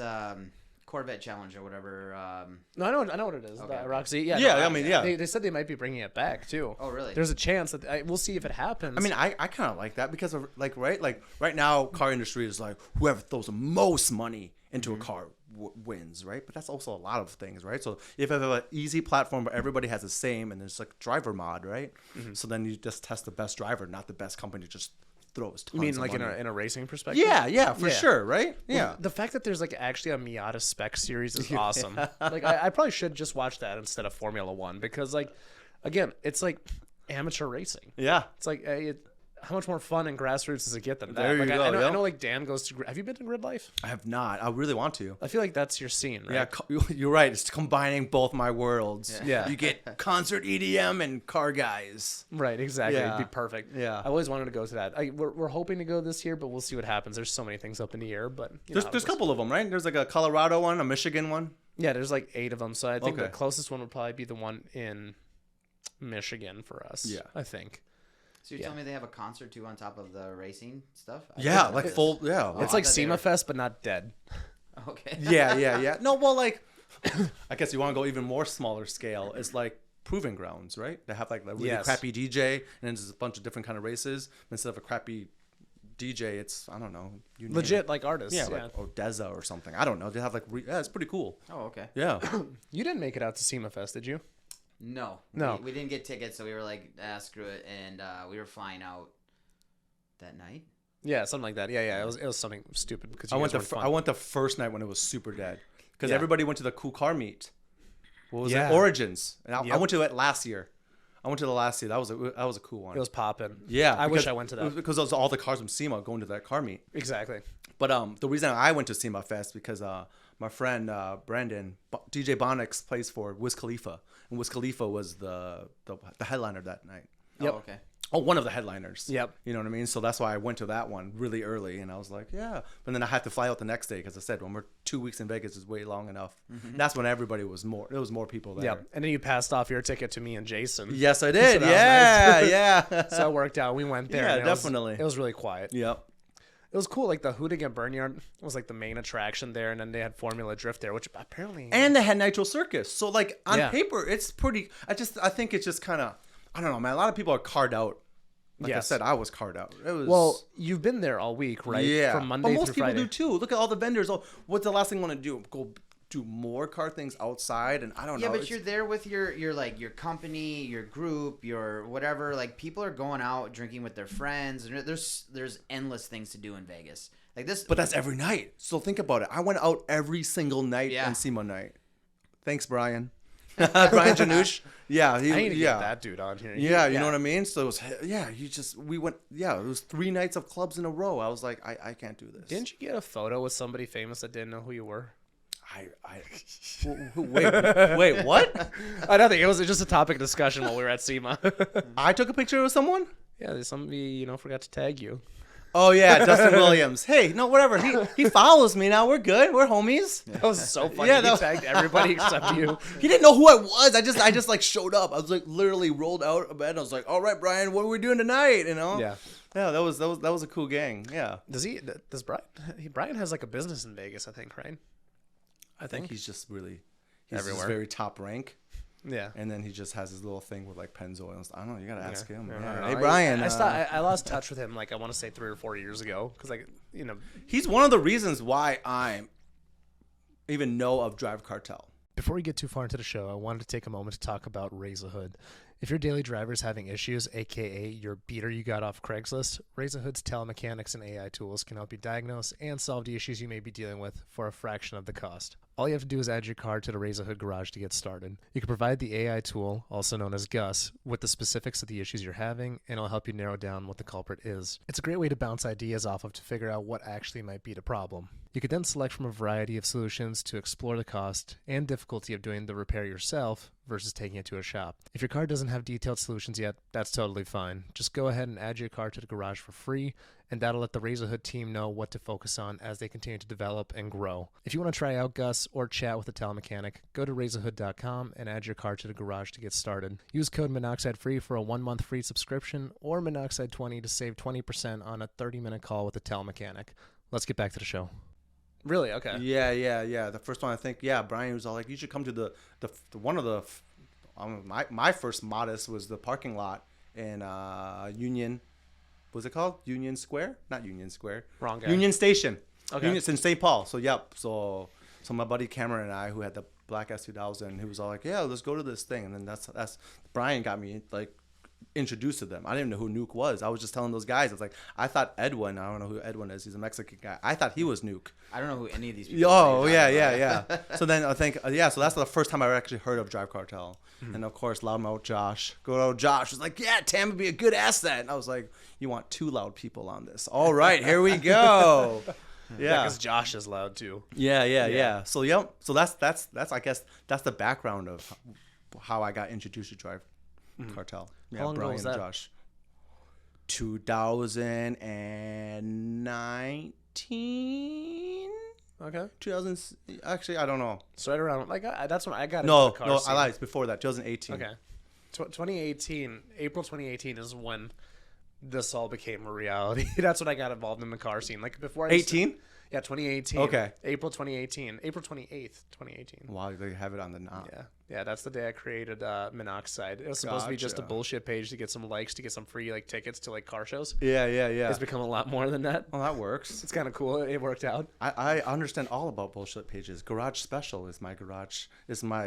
Speaker 2: Corvette Challenge or whatever.
Speaker 1: No, I know what it is.
Speaker 2: Okay.
Speaker 1: The Roxy. Yeah.
Speaker 3: Yeah,
Speaker 1: no,
Speaker 3: I mean, yeah.
Speaker 1: They said they might be bringing it back too.
Speaker 2: Oh, really?
Speaker 1: There's a chance that we'll see if it happens.
Speaker 3: I mean, I kind of like that because of like right now, car industry is like whoever throws the most money into a car wins, right? But that's also a lot of things, right? So if you have an easy platform where everybody has the same and there's like driver mod, right? So then you just test the best driver, not the best company just throws tons
Speaker 1: you mean
Speaker 3: of
Speaker 1: like
Speaker 3: money.
Speaker 1: in a racing perspective?
Speaker 3: Yeah, for sure, right? Yeah.
Speaker 1: Well, the fact that there's like actually a Miata spec series is awesome. Like I probably should just watch that instead of Formula One because like, again, it's like amateur racing.
Speaker 3: Yeah.
Speaker 1: It's like how much more fun and grassroots does it get than that?
Speaker 3: There you
Speaker 1: like,
Speaker 3: go,
Speaker 1: I know like Dan goes to. Have you been to Grid Life?
Speaker 3: I have not. I really want to.
Speaker 1: I feel like that's your scene, right?
Speaker 3: Yeah, you're right. It's combining both my worlds.
Speaker 1: Yeah.
Speaker 3: You get concert EDM and car guys.
Speaker 1: Right, exactly.
Speaker 3: Yeah.
Speaker 1: It'd be perfect.
Speaker 3: Yeah.
Speaker 1: I always wanted to go to that. We're hoping to go this year, but we'll see what happens. There's so many things up in the air, but
Speaker 3: There's a couple of them, right? There's like a Colorado one, a Michigan one.
Speaker 1: Yeah, there's like 8 of them. So I think the
Speaker 3: Okay.
Speaker 1: closest one would probably be the one in Michigan for us.
Speaker 3: Yeah.
Speaker 1: I think.
Speaker 2: So you're telling me they have a concert too on top of the racing stuff?
Speaker 3: Yeah,
Speaker 2: didn't know
Speaker 3: like
Speaker 2: this.
Speaker 3: full. Yeah.
Speaker 2: Oh,
Speaker 1: It's
Speaker 2: I
Speaker 1: like
Speaker 2: thought they
Speaker 1: SEMA
Speaker 2: were-
Speaker 1: Fest, but not dead.
Speaker 2: Okay.
Speaker 3: Yeah. No, well, like, I guess you want to go even more smaller scale. It's like proving grounds, right? They have like a really
Speaker 1: Yes.
Speaker 3: crappy DJ, and then there's a bunch of different kind of races. Instead of a crappy DJ, it's I don't know, you name
Speaker 1: Legit,
Speaker 3: it.
Speaker 1: like artists.
Speaker 3: Yeah,
Speaker 1: Yeah.
Speaker 3: like Odessa or something. I don't know. They have like it's pretty cool.
Speaker 2: Oh, okay.
Speaker 3: Yeah.
Speaker 1: You didn't make it out to SEMA Fest, did you?
Speaker 2: No.
Speaker 1: No.
Speaker 2: We didn't get tickets, so we were like, screw it. And we were flying out that night.
Speaker 1: Yeah, something like that. Yeah. It was something stupid because
Speaker 3: I went the first night when it was super dead because
Speaker 1: Yeah.
Speaker 3: everybody went to the cool car meet. What was
Speaker 1: Yeah.
Speaker 3: it? Origins. And I
Speaker 1: Yep.
Speaker 3: went to it last year. I went to the last year. That was a cool one.
Speaker 1: It was popping.
Speaker 3: Yeah,
Speaker 1: I wish
Speaker 3: because-
Speaker 1: I went to
Speaker 3: it was
Speaker 1: that.
Speaker 3: because it was all the cars from SEMA going to that car meet.
Speaker 1: Exactly.
Speaker 3: But the reason I went to SEMA Fest because my friend Brandon DJ Bonix plays for Wiz Khalifa, and Wiz Khalifa was the headliner that night.
Speaker 1: Yep.
Speaker 2: Oh, okay.
Speaker 3: Oh, one of the headliners.
Speaker 1: Yep.
Speaker 3: You know what I mean? So that's why I went to that one really early, and I was like, yeah. But then I had to fly out the next day because I said when we're 2 weeks in Vegas is way long enough. That's when everybody was more. There was more people there.
Speaker 1: Yep. And then you passed off your ticket to me and Jason.
Speaker 3: Yes, I did.
Speaker 1: So that was
Speaker 3: Yeah.
Speaker 1: So it worked out. We went there.
Speaker 3: Yeah,
Speaker 1: and it was-
Speaker 3: definitely.
Speaker 1: It was really quiet.
Speaker 3: Yep.
Speaker 1: It was cool. Like the Hoonigan Burnyard was like the main attraction there, and then they had Formula Drift there, which apparently.
Speaker 3: And they had Nitro Circus. So like on
Speaker 1: Yeah.
Speaker 3: paper, it's pretty. I think it's just kind of. I don't know, man. A lot of people are carved out. Like I
Speaker 1: Yes.
Speaker 3: said, I was carved out. It was
Speaker 1: you've been there all week, right?
Speaker 3: Yeah,
Speaker 1: From Monday
Speaker 3: but most
Speaker 1: through
Speaker 3: people
Speaker 1: Friday.
Speaker 3: do too. Look at all the vendors. Oh, what's the last thing you want to do? Go do more car things outside, and I don't know.
Speaker 2: Yeah, but
Speaker 3: It's-
Speaker 2: you're there with your like your company, your group, your whatever. Like people are going out drinking with their friends, and there's endless things to do in Vegas. Like this.
Speaker 3: But that's every night. So think about it. I went out every single night
Speaker 2: Yeah.
Speaker 3: on SEMA night. Thanks, Brian. Brian Janouche. Yeah,
Speaker 1: I need to
Speaker 3: yeah.
Speaker 1: get that dude on here.
Speaker 3: Yeah, you know what I mean? So it was, we went, it was 3 nights of clubs in a row. I was like, I can't do this.
Speaker 1: Didn't you get a photo with somebody famous that didn't know who you were?
Speaker 3: Wait, what?
Speaker 1: I don't think it was just a topic of discussion while we were at SEMA.
Speaker 3: I took a picture of someone?
Speaker 1: Yeah, there's somebody forgot to tag you.
Speaker 3: Oh yeah, Dustin Williams. Hey, no, whatever. He follows me now. We're good. We're homies.
Speaker 1: That was so funny.
Speaker 3: Yeah,
Speaker 1: He
Speaker 3: that was-
Speaker 1: tagged everybody except you.
Speaker 3: He didn't know who I was. I just like showed up. I was like literally rolled out of bed. And I was like, all right, Brian, what are we doing tonight? You know?
Speaker 1: Yeah.
Speaker 3: Yeah, that was a cool gang. Yeah.
Speaker 1: Does Brian has like a business in Vegas, I think, right?
Speaker 3: I think he's just really
Speaker 1: Everywhere.
Speaker 3: very top rank.
Speaker 1: Yeah.
Speaker 3: And then he just has his little thing with like Pennzoil. And stuff. I don't know. You gotta ask him.
Speaker 1: I
Speaker 3: Yeah.
Speaker 1: don't know.
Speaker 3: Hey Brian.
Speaker 1: I lost touch with him like I want to say 3 or 4 years ago because
Speaker 3: He's one of the reasons why I even know of Drive Cartel.
Speaker 1: Before we get too far into the show, I wanted to take a moment to talk about Raise a Hood. If your daily driver is having issues, aka your beater you got off Craigslist, Raise a Hood's telemechanics and AI tools can help you diagnose and solve the issues you may be dealing with for a fraction of the cost. All you have to do is add your car to the Raise a Hood garage to get started. You can provide the AI tool, also known as Gus, with the specifics of the issues you're having, and it'll help you narrow down what the culprit is. It's a great way to bounce ideas off of to figure out what actually might be the problem. You could then select from a variety of solutions to explore the cost and difficulty of doing the repair yourself versus taking it to a shop. If your car doesn't have detailed solutions yet, that's totally fine. Just go ahead and add your car to the garage for free, and that'll let the Raise a Hood team know what to focus on as they continue to develop and grow. If you want to try out Gus or chat with a telemechanic, go to raiseahood.com and add your car to the garage to get started. Use code MONOXIDE-FREE for a 1-month free subscription or Monoxide20 to save 20% on a 30-minute call with a telemechanic. Let's get back to the show. Really? Okay.
Speaker 3: Yeah. The first one I think, Brian was all like, you should come to the one of the, my first Modest was the parking lot in Union. What's it called? Union Square? Not Union Square.
Speaker 1: Wrong guy.
Speaker 3: Union Station.
Speaker 1: Okay.
Speaker 3: It's in St. Paul. So So my buddy Cameron and I, who had the black S2000, he was all like, yeah, let's go to this thing. And then that's Brian got me like introduced to them. I didn't even know who Nuke was. I was just telling those guys. I was like, I thought Edwin. I don't know who Edwin is. He's a Mexican guy. I thought he was Nuke.
Speaker 2: I don't know who any of these people
Speaker 3: Oh,
Speaker 2: are.
Speaker 3: yeah. So then I think, so that's the first time I actually heard of Drive Cartel. And of course, loudmouth Josh, good old Josh, was like, yeah, Tam would be a good asset. And I was like, you want 2 loud people on this? All right, here we go. Yeah,
Speaker 1: because Josh is loud too.
Speaker 3: Yeah. So so that's I guess that's the background of how I got introduced to Drive Cartel. Yeah,
Speaker 1: How long ago
Speaker 3: Brian
Speaker 1: was
Speaker 3: and
Speaker 1: that?
Speaker 3: Josh. 2019.
Speaker 1: Okay.
Speaker 3: 2000. Actually, I don't know.
Speaker 1: So right around that's when I got
Speaker 3: No,
Speaker 1: into the car
Speaker 3: no,
Speaker 1: scene.
Speaker 3: I lied. It's before that. 2018.
Speaker 1: Okay. 2018, April 2018 is when this all became a reality. That's when I got involved in the car scene. Like before I
Speaker 3: 18.
Speaker 1: Yeah, 2018.
Speaker 3: Okay.
Speaker 1: April 2018. April 28th, 2018.
Speaker 3: Wow, they have it on the knob.
Speaker 1: Yeah, that's the day I created Monoxide. It was supposed to be just a
Speaker 3: Gotcha.
Speaker 1: bullshit page to get some likes, to get some free like tickets to like car shows.
Speaker 3: Yeah.
Speaker 1: It's become a lot more than that.
Speaker 3: Well, that works.
Speaker 1: It's kind of cool. It worked out.
Speaker 3: I understand all about bullshit pages. Garage Special is my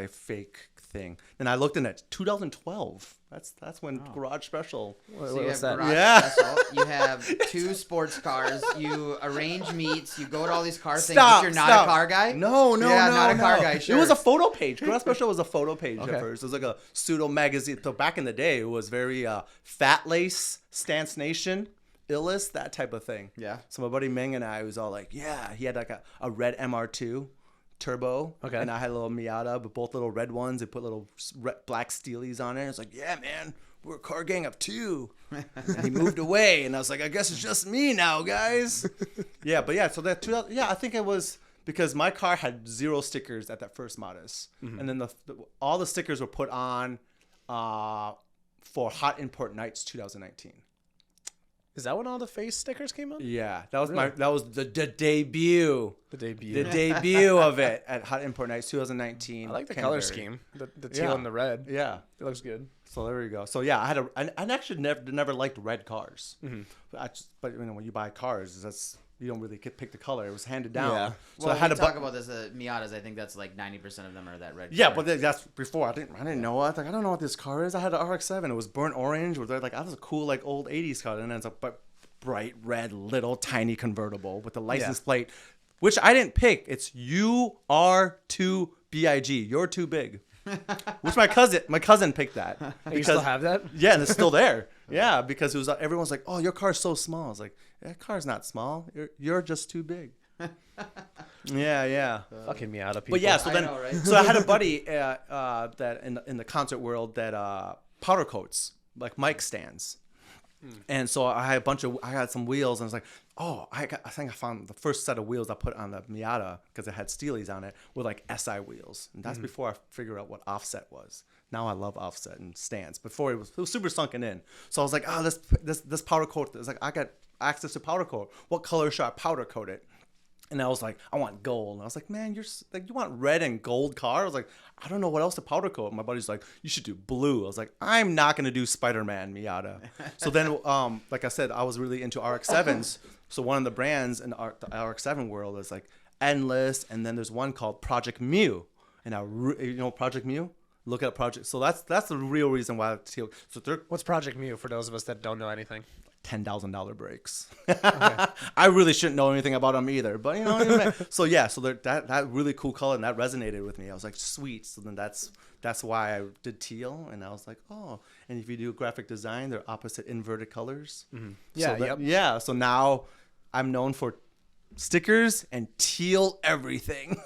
Speaker 3: fake thing. And I looked in at 2012. That's when Garage Special.
Speaker 2: So you
Speaker 1: What's
Speaker 2: have
Speaker 1: that?
Speaker 2: garage
Speaker 3: Yeah.
Speaker 2: special, you have 2 sports cars, you arrange meets, you go to all these car things,
Speaker 3: Stop,
Speaker 2: but you're not
Speaker 3: stop.
Speaker 2: a car guy?
Speaker 3: No,
Speaker 2: not a car guy, sure.
Speaker 3: It was a photo page. Garage Special was a photo page
Speaker 1: Okay.
Speaker 3: at first. It was like a pseudo magazine. So back in the day, it was very Fat Lace, Stance Nation, Illest, that type of thing.
Speaker 2: Yeah.
Speaker 3: So my buddy Ming and I was all like, yeah, he had like a red MR2 turbo.
Speaker 1: Okay.
Speaker 3: And I had a little Miata, but both little red ones. They put little black steelies on it. It's like, yeah, man, we're a car gang of 2. And he moved away, and I was like, I guess it's just me now, guys. Yeah, but yeah, so that 2000, I think it was because my car had 0 stickers at that first Modest, and then all the stickers were put on for Hot Import Nights 2019.
Speaker 1: Is that when all the face stickers came on?
Speaker 3: Yeah, that was
Speaker 1: Really?
Speaker 3: that was the debut.
Speaker 1: The debut.
Speaker 3: The debut of it at Hot Import Nights 2019.
Speaker 1: I like the color
Speaker 3: Canterbury.
Speaker 1: scheme. The teal
Speaker 3: Yeah.
Speaker 1: and the red.
Speaker 3: Yeah.
Speaker 1: It looks good.
Speaker 3: So there we go. So yeah, I actually never liked red cars. But you know, when you buy cars, you don't really pick the color. It was handed down.
Speaker 1: Yeah.
Speaker 3: So
Speaker 2: Well,
Speaker 3: I had
Speaker 2: we
Speaker 3: to
Speaker 2: talk about this Miatas. I think that's like 90% of them are that red
Speaker 3: Yeah,
Speaker 2: color.
Speaker 3: but that's before. I didn't know. I was like, I don't know what this car is. I had an RX-7. It was burnt orange. With like, that was a cool like old 80s car. And then it's a bright red little tiny convertible with the license plate, which I didn't pick. It's UR2BIG. You're too big. Which my cousin picked that.
Speaker 1: You still have that?
Speaker 3: Yeah, and it's still there. Yeah, because it was everyone's like, "Oh, your car's so small." I was like, "That car's not small. You're just too big." Yeah.
Speaker 1: Fucking Miata people.
Speaker 3: But yeah, so
Speaker 2: I
Speaker 3: then
Speaker 2: know, right?
Speaker 3: so I had a buddy that in the concert world that powder coats like mic stands. And so I had some wheels, and I was like, oh, I think I found the first set of wheels I put on the Miata because it had Steelies on it were like SI wheels, and that's before I figured out what offset was. Now I love offset and stands. Before it was super sunken in. So I was like, this powder coat. It's like I got access to powder coat. What color should I powder coat it? And I was like, I want gold. And I was like, man, like, you want red and gold car? I was like, I don't know what else to powder coat. My buddy's like, you should do blue. I was like, I'm not going to do Spider-Man Miata. So then, like I said, I was really into RX-7s. So one of the brands in the RX-7 world is like Endless. And then there's one called Project Mu. And you know Project Mu? Look at Project. So that's the real reason why teal. So they're
Speaker 1: What's Project Mu for those of us that don't know anything?
Speaker 3: $10,000 brakes. Okay. I really shouldn't know anything about them either, but you know what I mean? So yeah, so that really cool color, and that resonated with me. I was like, sweet. So then that's why I did teal, and I was like, oh. And if you do graphic design, they're opposite inverted colors.
Speaker 1: Mm-hmm. Yeah,
Speaker 3: so yeah. So now I'm known for stickers and teal everything.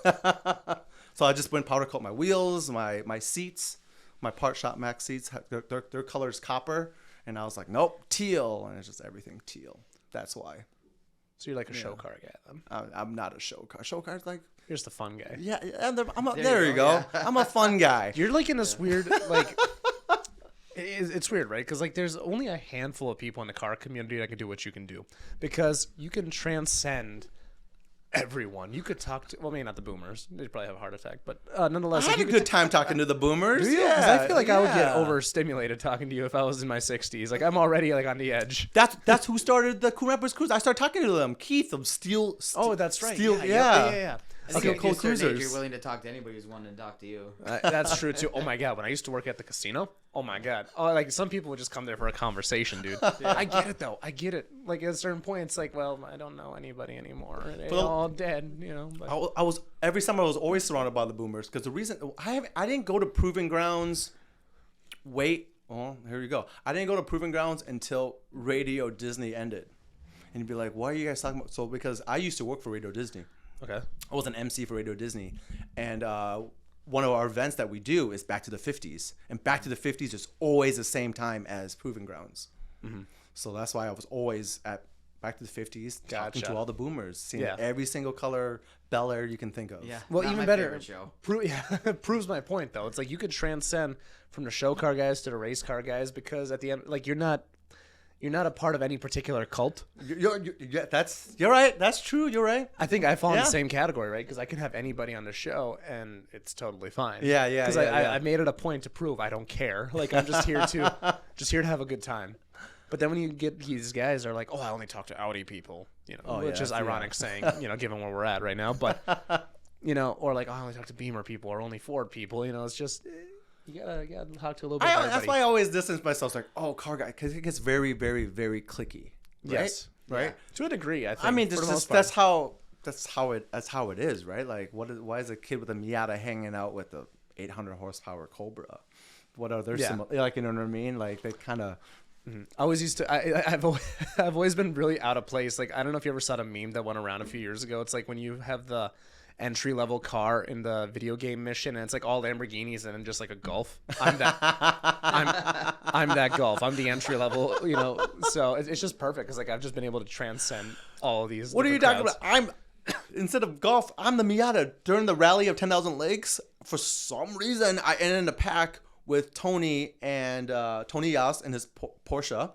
Speaker 3: So I just went powder coat my wheels, my seats, my Part Shop Max seats. Their color's copper. And I was like, nope, teal. And it's just everything teal. That's why.
Speaker 1: So you're like a show car guy then?
Speaker 3: I'm not a show car. Show car's like...
Speaker 1: You're just a fun guy.
Speaker 3: Yeah, there you go. Yeah. I'm a fun guy.
Speaker 1: You're like in this weird, like... It's weird, right? Because like there's only a handful of people in the car community that can do what you can do. Because you can transcend... everyone. You could talk to, well, maybe not the boomers. They'd probably have a heart attack, but nonetheless.
Speaker 3: I had a good time talking to the boomers.
Speaker 1: Do you?
Speaker 3: Yeah.
Speaker 1: 'Cause I feel like I would get overstimulated talking to you if I was in my 60s. Like, I'm already, like, on the edge.
Speaker 3: That's who started the Cool Rappers Cruise. I started talking to them. Keith of Steel.
Speaker 1: Oh, that's right.
Speaker 3: Steel,
Speaker 1: yeah.
Speaker 2: I think
Speaker 3: Okay,
Speaker 2: at
Speaker 3: cool
Speaker 2: a certain age,
Speaker 3: cruisers.
Speaker 2: you're willing to talk to anybody who's wanting to talk to you.
Speaker 1: That's true, too. Oh, my God. When I used to work at the casino, oh, my God. Oh, like, some people would just come there for a conversation, dude. Yeah. I get it, though. I get it. Like, at a certain point, it's like, well, I don't know anybody anymore. They're all dead, you know. But.
Speaker 3: I was every summer I was always surrounded by the boomers because the reason I didn't go to Proving Grounds. Here you go. I didn't go to Proving Grounds until Radio Disney ended, and you'd be like, "Why are you guys talking about?" So because I used to work for Radio Disney.
Speaker 1: Okay.
Speaker 3: I was an MC for Radio Disney, and one of our events that we do is Back to the 50s, and Back to the 50s is always the same time as Proving Grounds. Mm-hmm. So that's why I was always at Back to the 50s, talking to all the boomers, seeing every single color Bel Air you can think of.
Speaker 2: Yeah.
Speaker 1: Well,
Speaker 2: not
Speaker 1: even
Speaker 2: my
Speaker 1: better.
Speaker 2: favorite show.
Speaker 1: Proves my point, though. It's like you could transcend from the show car guys to the race car guys because at the end, like, you're not a part of any particular cult.
Speaker 3: You're right. That's true. You're right.
Speaker 1: I think I fall in the same category, right? Because I can have anybody on the show and it's totally fine.
Speaker 3: Yeah.
Speaker 1: Because I made it a point to prove I don't care. Like, I'm just here to have a good time. But then when you get these guys are like, oh, I only talk to Audi people, you know, which is ironic saying, you know, given where we're at right now. But, you know, or like, oh, I only talk to Beamer people or only Ford people. You know, it's just, you gotta talk to a little bit of everybody.
Speaker 3: That's why I always distance myself. It's like, oh, car guy, because it gets very, very, very clicky. Right?
Speaker 1: Yes.
Speaker 3: Right?
Speaker 1: Yeah. To a degree, I think.
Speaker 3: I mean, that's how it is, right? Like, why is a kid with a Miata hanging out with the 800 horsepower Cobra? What are their like, you know what I mean? Like, they kind of.
Speaker 1: Mm-hmm. I always used to. I've always been really out of place. Like, I don't know if you ever saw the meme that went around a few years ago. It's like when you have the entry level car in the video game mission, and it's like all Lamborghinis and then just like a Golf. I'm that. I'm that Golf. I'm the entry level. You know, so it's just perfect because like I've just been able to transcend all of these.
Speaker 3: What are you talking about? Instead of Golf, I'm the Miata. During the rally of 10,000 Legs, for some reason, I ended in a pack with Tony and Tony Yas and his Porsche,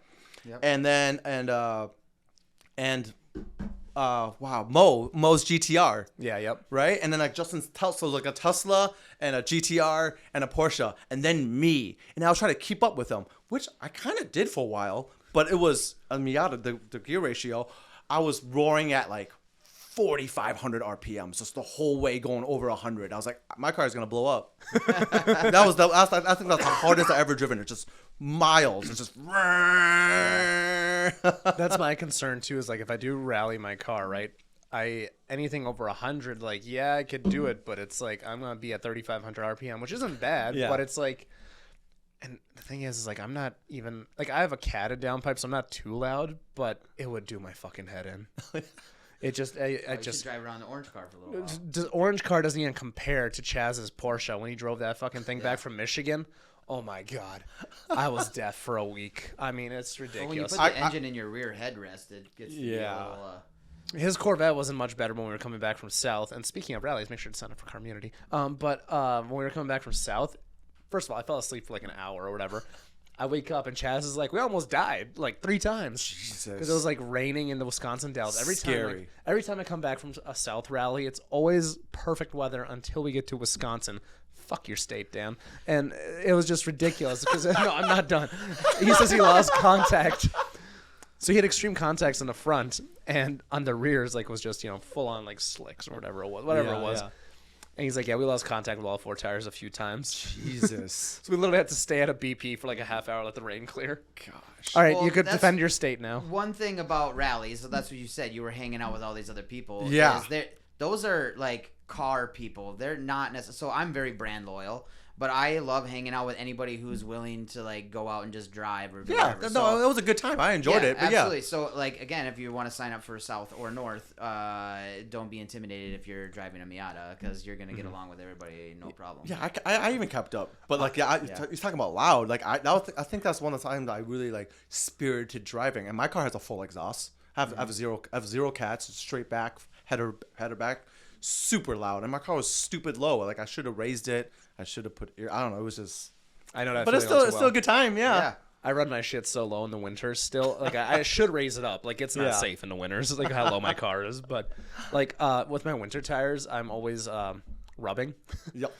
Speaker 3: and then Mo's GTR.
Speaker 1: Yeah, yep.
Speaker 3: Right, and then like Justin's Tesla, like a Tesla and a GTR and a Porsche, and then me, and I was trying to keep up with them, which I kind of did for a while, but it was a Miata. The gear ratio, I was roaring at like 4,500 RPMs, just the whole way going over 100. I was like, my car is gonna blow up. I think that's the hardest I ever driven. It's just miles. It's just.
Speaker 1: That's my concern too. Is like if I do rally my car, right? Anything over 100, like I could do it, but it's like I'm gonna be at 3,500 RPM, which isn't bad.
Speaker 3: Yeah.
Speaker 1: But it's like, and the thing is like I'm not even like I have a catted downpipe, so I'm not too loud, but it would do my fucking head in. It just, I just
Speaker 2: should drive around the orange car for a little while.
Speaker 1: The orange car doesn't even compare to Chaz's Porsche when he drove that fucking thing back from Michigan. Oh my God, I was deaf for a week. I mean, it's ridiculous.
Speaker 2: Well, when you put the engine in your rear headrest, it gets to be a little.
Speaker 1: His Corvette wasn't much better when we were coming back from South. And speaking of rallies, make sure to sign up for Carmunity. But when we were coming back from South, first of all, I fell asleep for like an hour or whatever. I wake up and Chaz is like, we almost died like 3 times
Speaker 3: Jesus.
Speaker 1: because it was like raining in the Wisconsin Dells.
Speaker 3: Scary.
Speaker 1: Every time I come back from a South rally, it's always perfect weather until we get to Wisconsin. Fuck your state, Dan. And it was just ridiculous because no, I'm not done. He says he lost contact. So he had extreme contacts on the front, and on the rears, like, was just, full on, like, slicks or whatever it was.
Speaker 3: Yeah.
Speaker 1: And he's like, yeah, we lost contact with all 4 tires a few times.
Speaker 3: Jesus.
Speaker 1: So we literally had to stay at a BP for like a half hour, let the rain clear.
Speaker 3: Gosh.
Speaker 1: All right,
Speaker 2: Well,
Speaker 1: you could
Speaker 2: that's
Speaker 1: defend your state now.
Speaker 2: One thing about rallies, so that's what you said. You were hanging out with all these other people.
Speaker 3: Yeah.
Speaker 2: Those are like car people. They're not necessarily. So I'm very brand loyal, but I love hanging out with anybody who's willing to like go out and just drive or
Speaker 3: Yeah,
Speaker 2: whatever.
Speaker 3: no, it was a good time. I enjoyed it. But
Speaker 2: absolutely. So, like, again, if you want to sign up for South or North, don't be intimidated if you're driving a Miata because you're gonna get along with everybody, no problem.
Speaker 3: Yeah, I even kept up. But like, you're talking about loud. Like, I think that's one of the times I really like spirited driving. And my car has a full exhaust. I have zero cats, straight back, header back, super loud. And my car was stupid low. Like, I should have raised it. I should have put I don't know. It was just.
Speaker 1: I know that.
Speaker 3: But it's still a good time. Yeah.
Speaker 1: I run my shit so low in the winters still. Like I should raise it up. Like it's not safe in the winters. It's like how low my car is. But like with my winter tires, I'm always rubbing.
Speaker 3: Yep.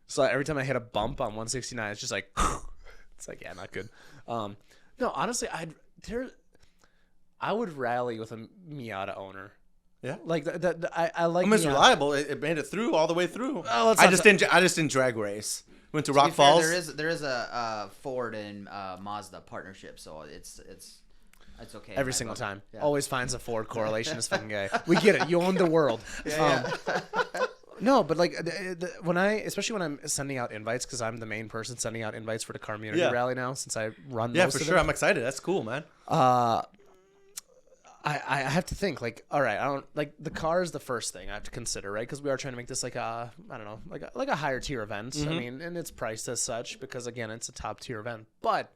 Speaker 1: So every time I hit a bump on 169, it's just like it's like not good. No, honestly, I would rally with a Miata owner.
Speaker 3: Yeah.
Speaker 1: Like I like.
Speaker 3: I mean, it's
Speaker 1: Miata.
Speaker 3: reliable. It made it through all the way through.
Speaker 1: Oh,
Speaker 3: I just didn't drag race. Went to Rock
Speaker 2: be fair,
Speaker 3: Falls.
Speaker 2: there is a Ford and Mazda partnership, so it's okay.
Speaker 1: Every single time.
Speaker 2: Yeah.
Speaker 1: Always finds a Ford correlation. This fucking guy. We get it. You own the world. No, but like especially when I'm sending out invites, because I'm the main person sending out invites for the car community rally now, since I run.
Speaker 3: Yeah,
Speaker 1: most
Speaker 3: for
Speaker 1: of
Speaker 3: sure.
Speaker 1: it.
Speaker 3: I'm excited. That's cool, man.
Speaker 1: I have to think like, all right, I don't like the car is the first thing I have to consider, right? Because we are trying to make this like a, I don't know, like a higher tier event. I mean, and it's priced as such because again, it's a top tier event. But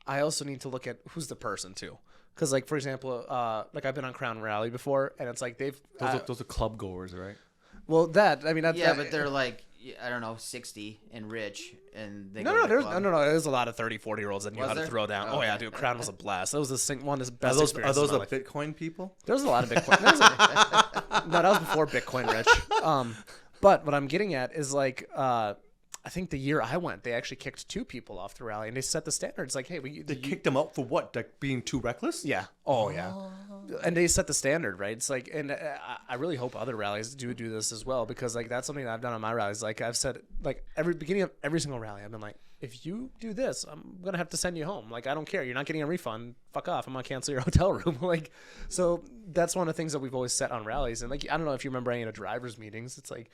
Speaker 1: I also need to look at who's the person too. Because like for example, like I've been on Crown Rally before, and it's like they've
Speaker 3: Those are club goers, right?
Speaker 1: well that I mean that's,
Speaker 2: but they're like I don't know 60 and rich and they
Speaker 1: No, there's a lot of 30, 40-year-olds that knew
Speaker 2: Was
Speaker 1: how to
Speaker 2: there?
Speaker 1: throw down.
Speaker 2: Oh,
Speaker 1: Oh yeah,
Speaker 2: okay.
Speaker 1: dude, Crown was a blast. That was one of the
Speaker 3: Are
Speaker 1: best
Speaker 3: those
Speaker 1: experiences of my life.
Speaker 3: Bitcoin people?
Speaker 1: There was a lot of Bitcoin. No, that was before Bitcoin, Rich. But what I'm getting at is like, I think the year I went, they actually kicked 2 people off the rally, and they set the standards. Like, hey,
Speaker 3: They kicked them out for what? Like being too reckless?
Speaker 1: yeah, oh yeah, and they set the standard, right? It's like, and I really hope other rallies do this as well, because like that's something that I've done on my rallies. Like I've said, like beginning of every single rally, I've been like, if you do this, I'm gonna have to send you home. Like I don't care, you're not getting a refund. Fuck off. I'm gonna cancel your hotel room. Like, so that's one of the things that we've always set on rallies. And like I don't know if you remember any of the drivers' meetings. It's like,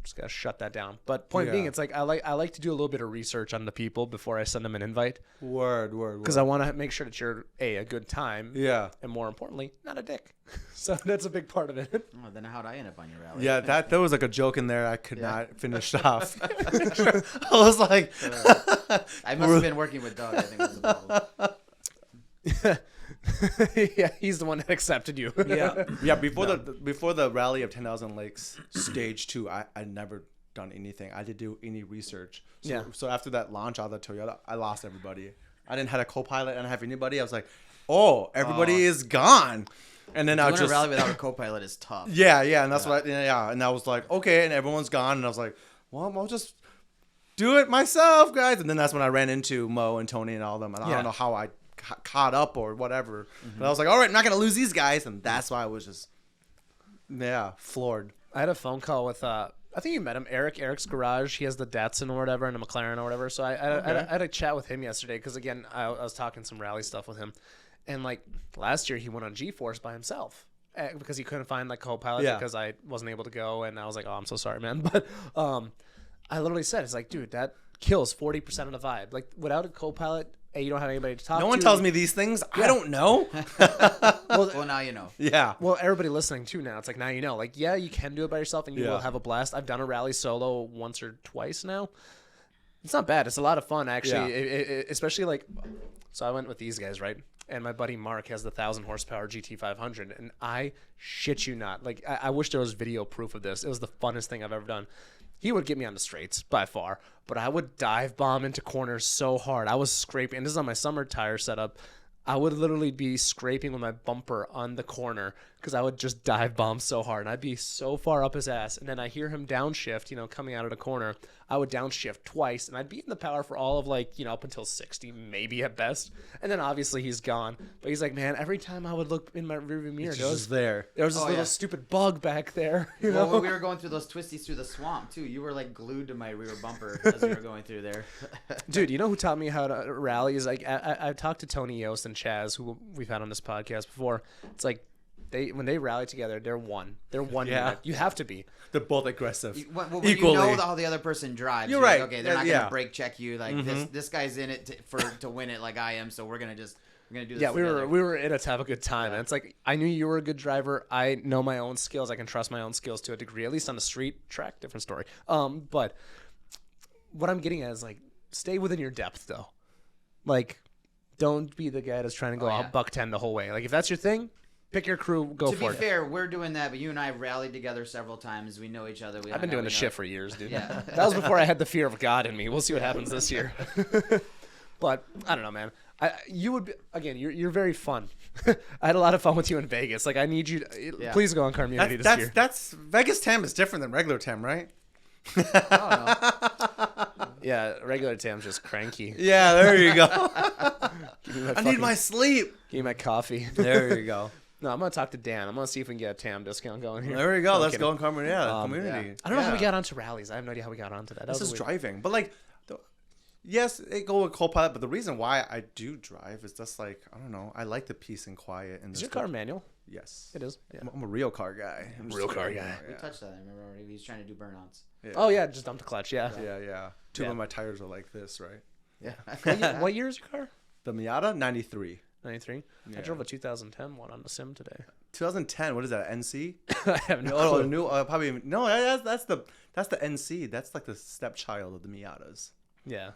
Speaker 1: just gotta shut that down. But point being, it's like I like to do a little bit of research on the people before I send them an invite.
Speaker 3: Word.
Speaker 1: Because I want to make sure that you're a good time.
Speaker 3: Yeah.
Speaker 1: And more importantly, not a dick. So that's a big part of it.
Speaker 2: Oh, then how'd I end up on your rally?
Speaker 3: Yeah, that was like a joke in there I could not finish off. I was like,
Speaker 2: I must have been working with Doug. I think was the problem.
Speaker 1: Yeah, he's the one that accepted you.
Speaker 3: yeah. Before the rally of 10,000 Lakes stage 2, I never done anything. I didn't do any research. So after that launch out of the Toyota, I lost everybody. I didn't have a co-pilot. I didn't have anybody. I was like, oh, everybody is gone. And then I
Speaker 2: Doing
Speaker 3: just
Speaker 2: a rally without a co-pilot is tough.
Speaker 3: Yeah, and that's what. And I was like, okay, and everyone's gone, and I was like, well, I'll just do it myself, guys. And then that's when I ran into Mo and Tony and all of them. And I don't know how I caught up or whatever. But I was like, all right, I'm not gonna lose these guys, and that's why I was just floored.
Speaker 1: I had a phone call with I think you met him, Eric. Eric's garage. He has the Datsun or whatever and a McLaren or whatever. So I had a chat with him yesterday because again I was talking some rally stuff with him, and like last year he went on G-Force by himself because he couldn't find like co-pilot because I wasn't able to go, and I was like, oh, I'm so sorry, man. But I literally said, it's like, dude, that kills 40% of the vibe. Like without a co-pilot, you don't have anybody to talk to.
Speaker 3: No one tells me these things. I don't know.
Speaker 2: Well, now you know.
Speaker 3: Yeah.
Speaker 1: Well, everybody listening too now, it's like, now you know. Like, yeah, you can do it by yourself and you will have a blast. I've done a rally solo once or twice now. It's not bad. It's a lot of fun, actually. Especially like, so I went with these guys, right? And my buddy Mark has the 1,000 horsepower GT500, and I shit you not. Like, I wish there was video proof of this. It was the funnest thing I've ever done. he would get me on the straights by far, but I would dive bomb into corners so hard. I was scraping, and this is on my summer tire setup. I would literally be scraping with my bumper on the corner because I would just dive bomb so hard. And I'd be so far up his ass. And then I hear him downshift, coming out of the corner. I would downshift twice. And I'd be in the power for all of up until 60, maybe at best. And then obviously he's gone. But he's like, man, every time I would look in my rearview mirror, there was this little stupid bug back there.
Speaker 2: Well, when we were going through those twisties through the swamp, too, you were like glued to my rear bumper as we were going through there.
Speaker 1: Dude, you know who taught me how to rally? Is like, I talked to Tony Yost and Chaz, who we've had on this podcast before. It's like, when they rally together, they're one. They're one unit. You have to be.
Speaker 3: They're both aggressive.
Speaker 2: When
Speaker 3: equally.
Speaker 2: You know how the other person drives.
Speaker 3: You're right.
Speaker 2: Like, okay, they're not going to brake check you. Like this guy's in it to win it like I am. So we're gonna do this.
Speaker 1: Yeah, we were in it to have a good time. And it's like, I knew you were a good driver. I know my own skills. I can trust my own skills to a degree, at least on the street. Track, different story. But what I'm getting at is, like, stay within your depth, though. Like, don't be the guy that's trying to go out buck 10 the whole way. Like, if that's your thing, pick your crew, go for it.
Speaker 2: To be fair, we're doing that, but you and I have rallied together several times. We know each other.
Speaker 1: I've been doing this shit for years, dude.
Speaker 2: Yeah.
Speaker 1: That was before I had the fear of God in me. We'll see what happens this year. But I don't know, man. You would be, again. You're very fun. I had a lot of fun with you in Vegas. Like, I need you to please go on Community this year.
Speaker 3: That's Vegas Tam is different than regular Tam, right?
Speaker 1: Yeah, regular Tam's just cranky.
Speaker 3: Yeah, there you go. I need my sleep.
Speaker 1: Give me my coffee.
Speaker 3: There you go.
Speaker 1: No, I'm gonna talk to Dan. I'm gonna see if we can get a TAM discount going here.
Speaker 3: There we go.
Speaker 1: No,
Speaker 3: Let's go on community. Community.
Speaker 1: I don't know how we got onto rallies. I have no idea how we got onto that.
Speaker 3: This is driving, but like, yes, it go with co-pilot. But the reason why I do drive is just like, I don't know. I like the peace and quiet.
Speaker 1: Is your car manual?
Speaker 3: Yes,
Speaker 1: it is. Yeah.
Speaker 3: I'm a real car guy.
Speaker 1: Real car guy.
Speaker 2: We touched that. I remember already. He was trying to do burnouts.
Speaker 3: Yeah.
Speaker 1: Oh yeah, just dump the clutch. Yeah.
Speaker 3: Two of my tires are like this, right?
Speaker 2: Yeah.
Speaker 1: What year is your car?
Speaker 3: The Miata 93.
Speaker 1: 93. Yeah. I drove a 2010 one on the sim today.
Speaker 3: 2010. What is that? NC?
Speaker 1: I have no clue.
Speaker 3: New. Probably no. That's the NC. That's like the stepchild of the Miatas.
Speaker 1: Yeah.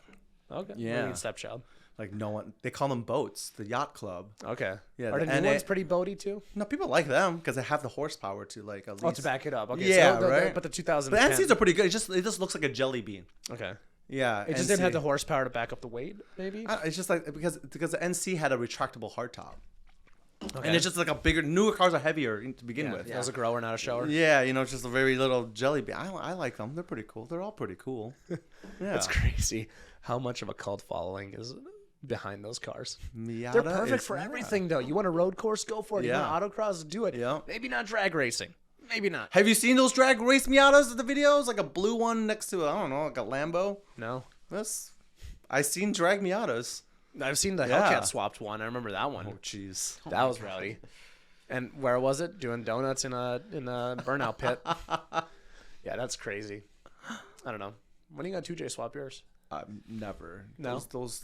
Speaker 1: Okay.
Speaker 3: Yeah.
Speaker 1: What do you mean stepchild?
Speaker 3: Like, no one. They call them boats. The yacht club.
Speaker 1: Okay.
Speaker 3: Yeah.
Speaker 1: Are the new ones pretty boaty too?
Speaker 3: No, people like them because they have the horsepower to like at least.
Speaker 1: Oh, to back it up. Okay.
Speaker 3: Yeah.
Speaker 1: So
Speaker 3: right.
Speaker 1: But the 2010.
Speaker 3: The NCs are pretty good. It just looks like a jelly bean.
Speaker 1: Okay.
Speaker 3: Yeah.
Speaker 1: It just didn't have the horsepower to back up the weight, maybe.
Speaker 3: It's just like because the NC had a retractable hardtop.
Speaker 1: Okay.
Speaker 3: And it's just like a bigger, newer cars are heavier to begin with.
Speaker 1: It was a grower, not a shower.
Speaker 3: Yeah, it's just a very little jelly bean. I like them. They're pretty cool. They're all pretty cool. Yeah.
Speaker 1: It's crazy how much of a cult following is behind those cars.
Speaker 3: Miata
Speaker 1: They're perfect for everything, though. You want a road course, go for it.
Speaker 3: Yeah.
Speaker 1: You want autocross, do it.
Speaker 3: Yeah.
Speaker 1: Maybe not drag racing. Maybe not.
Speaker 3: Have you seen those drag race Miatas, the videos? Like a blue one next to, I don't know, like a Lambo?
Speaker 1: No.
Speaker 3: I seen drag Miatas.
Speaker 1: I've seen the Hellcat swapped one. I remember that one.
Speaker 3: Oh, jeez.
Speaker 1: That was rowdy. And where was it? Doing donuts in a burnout pit. Yeah, that's crazy. I don't know. When are you gonna 2J swap yours?
Speaker 3: Never.
Speaker 1: No?
Speaker 3: Those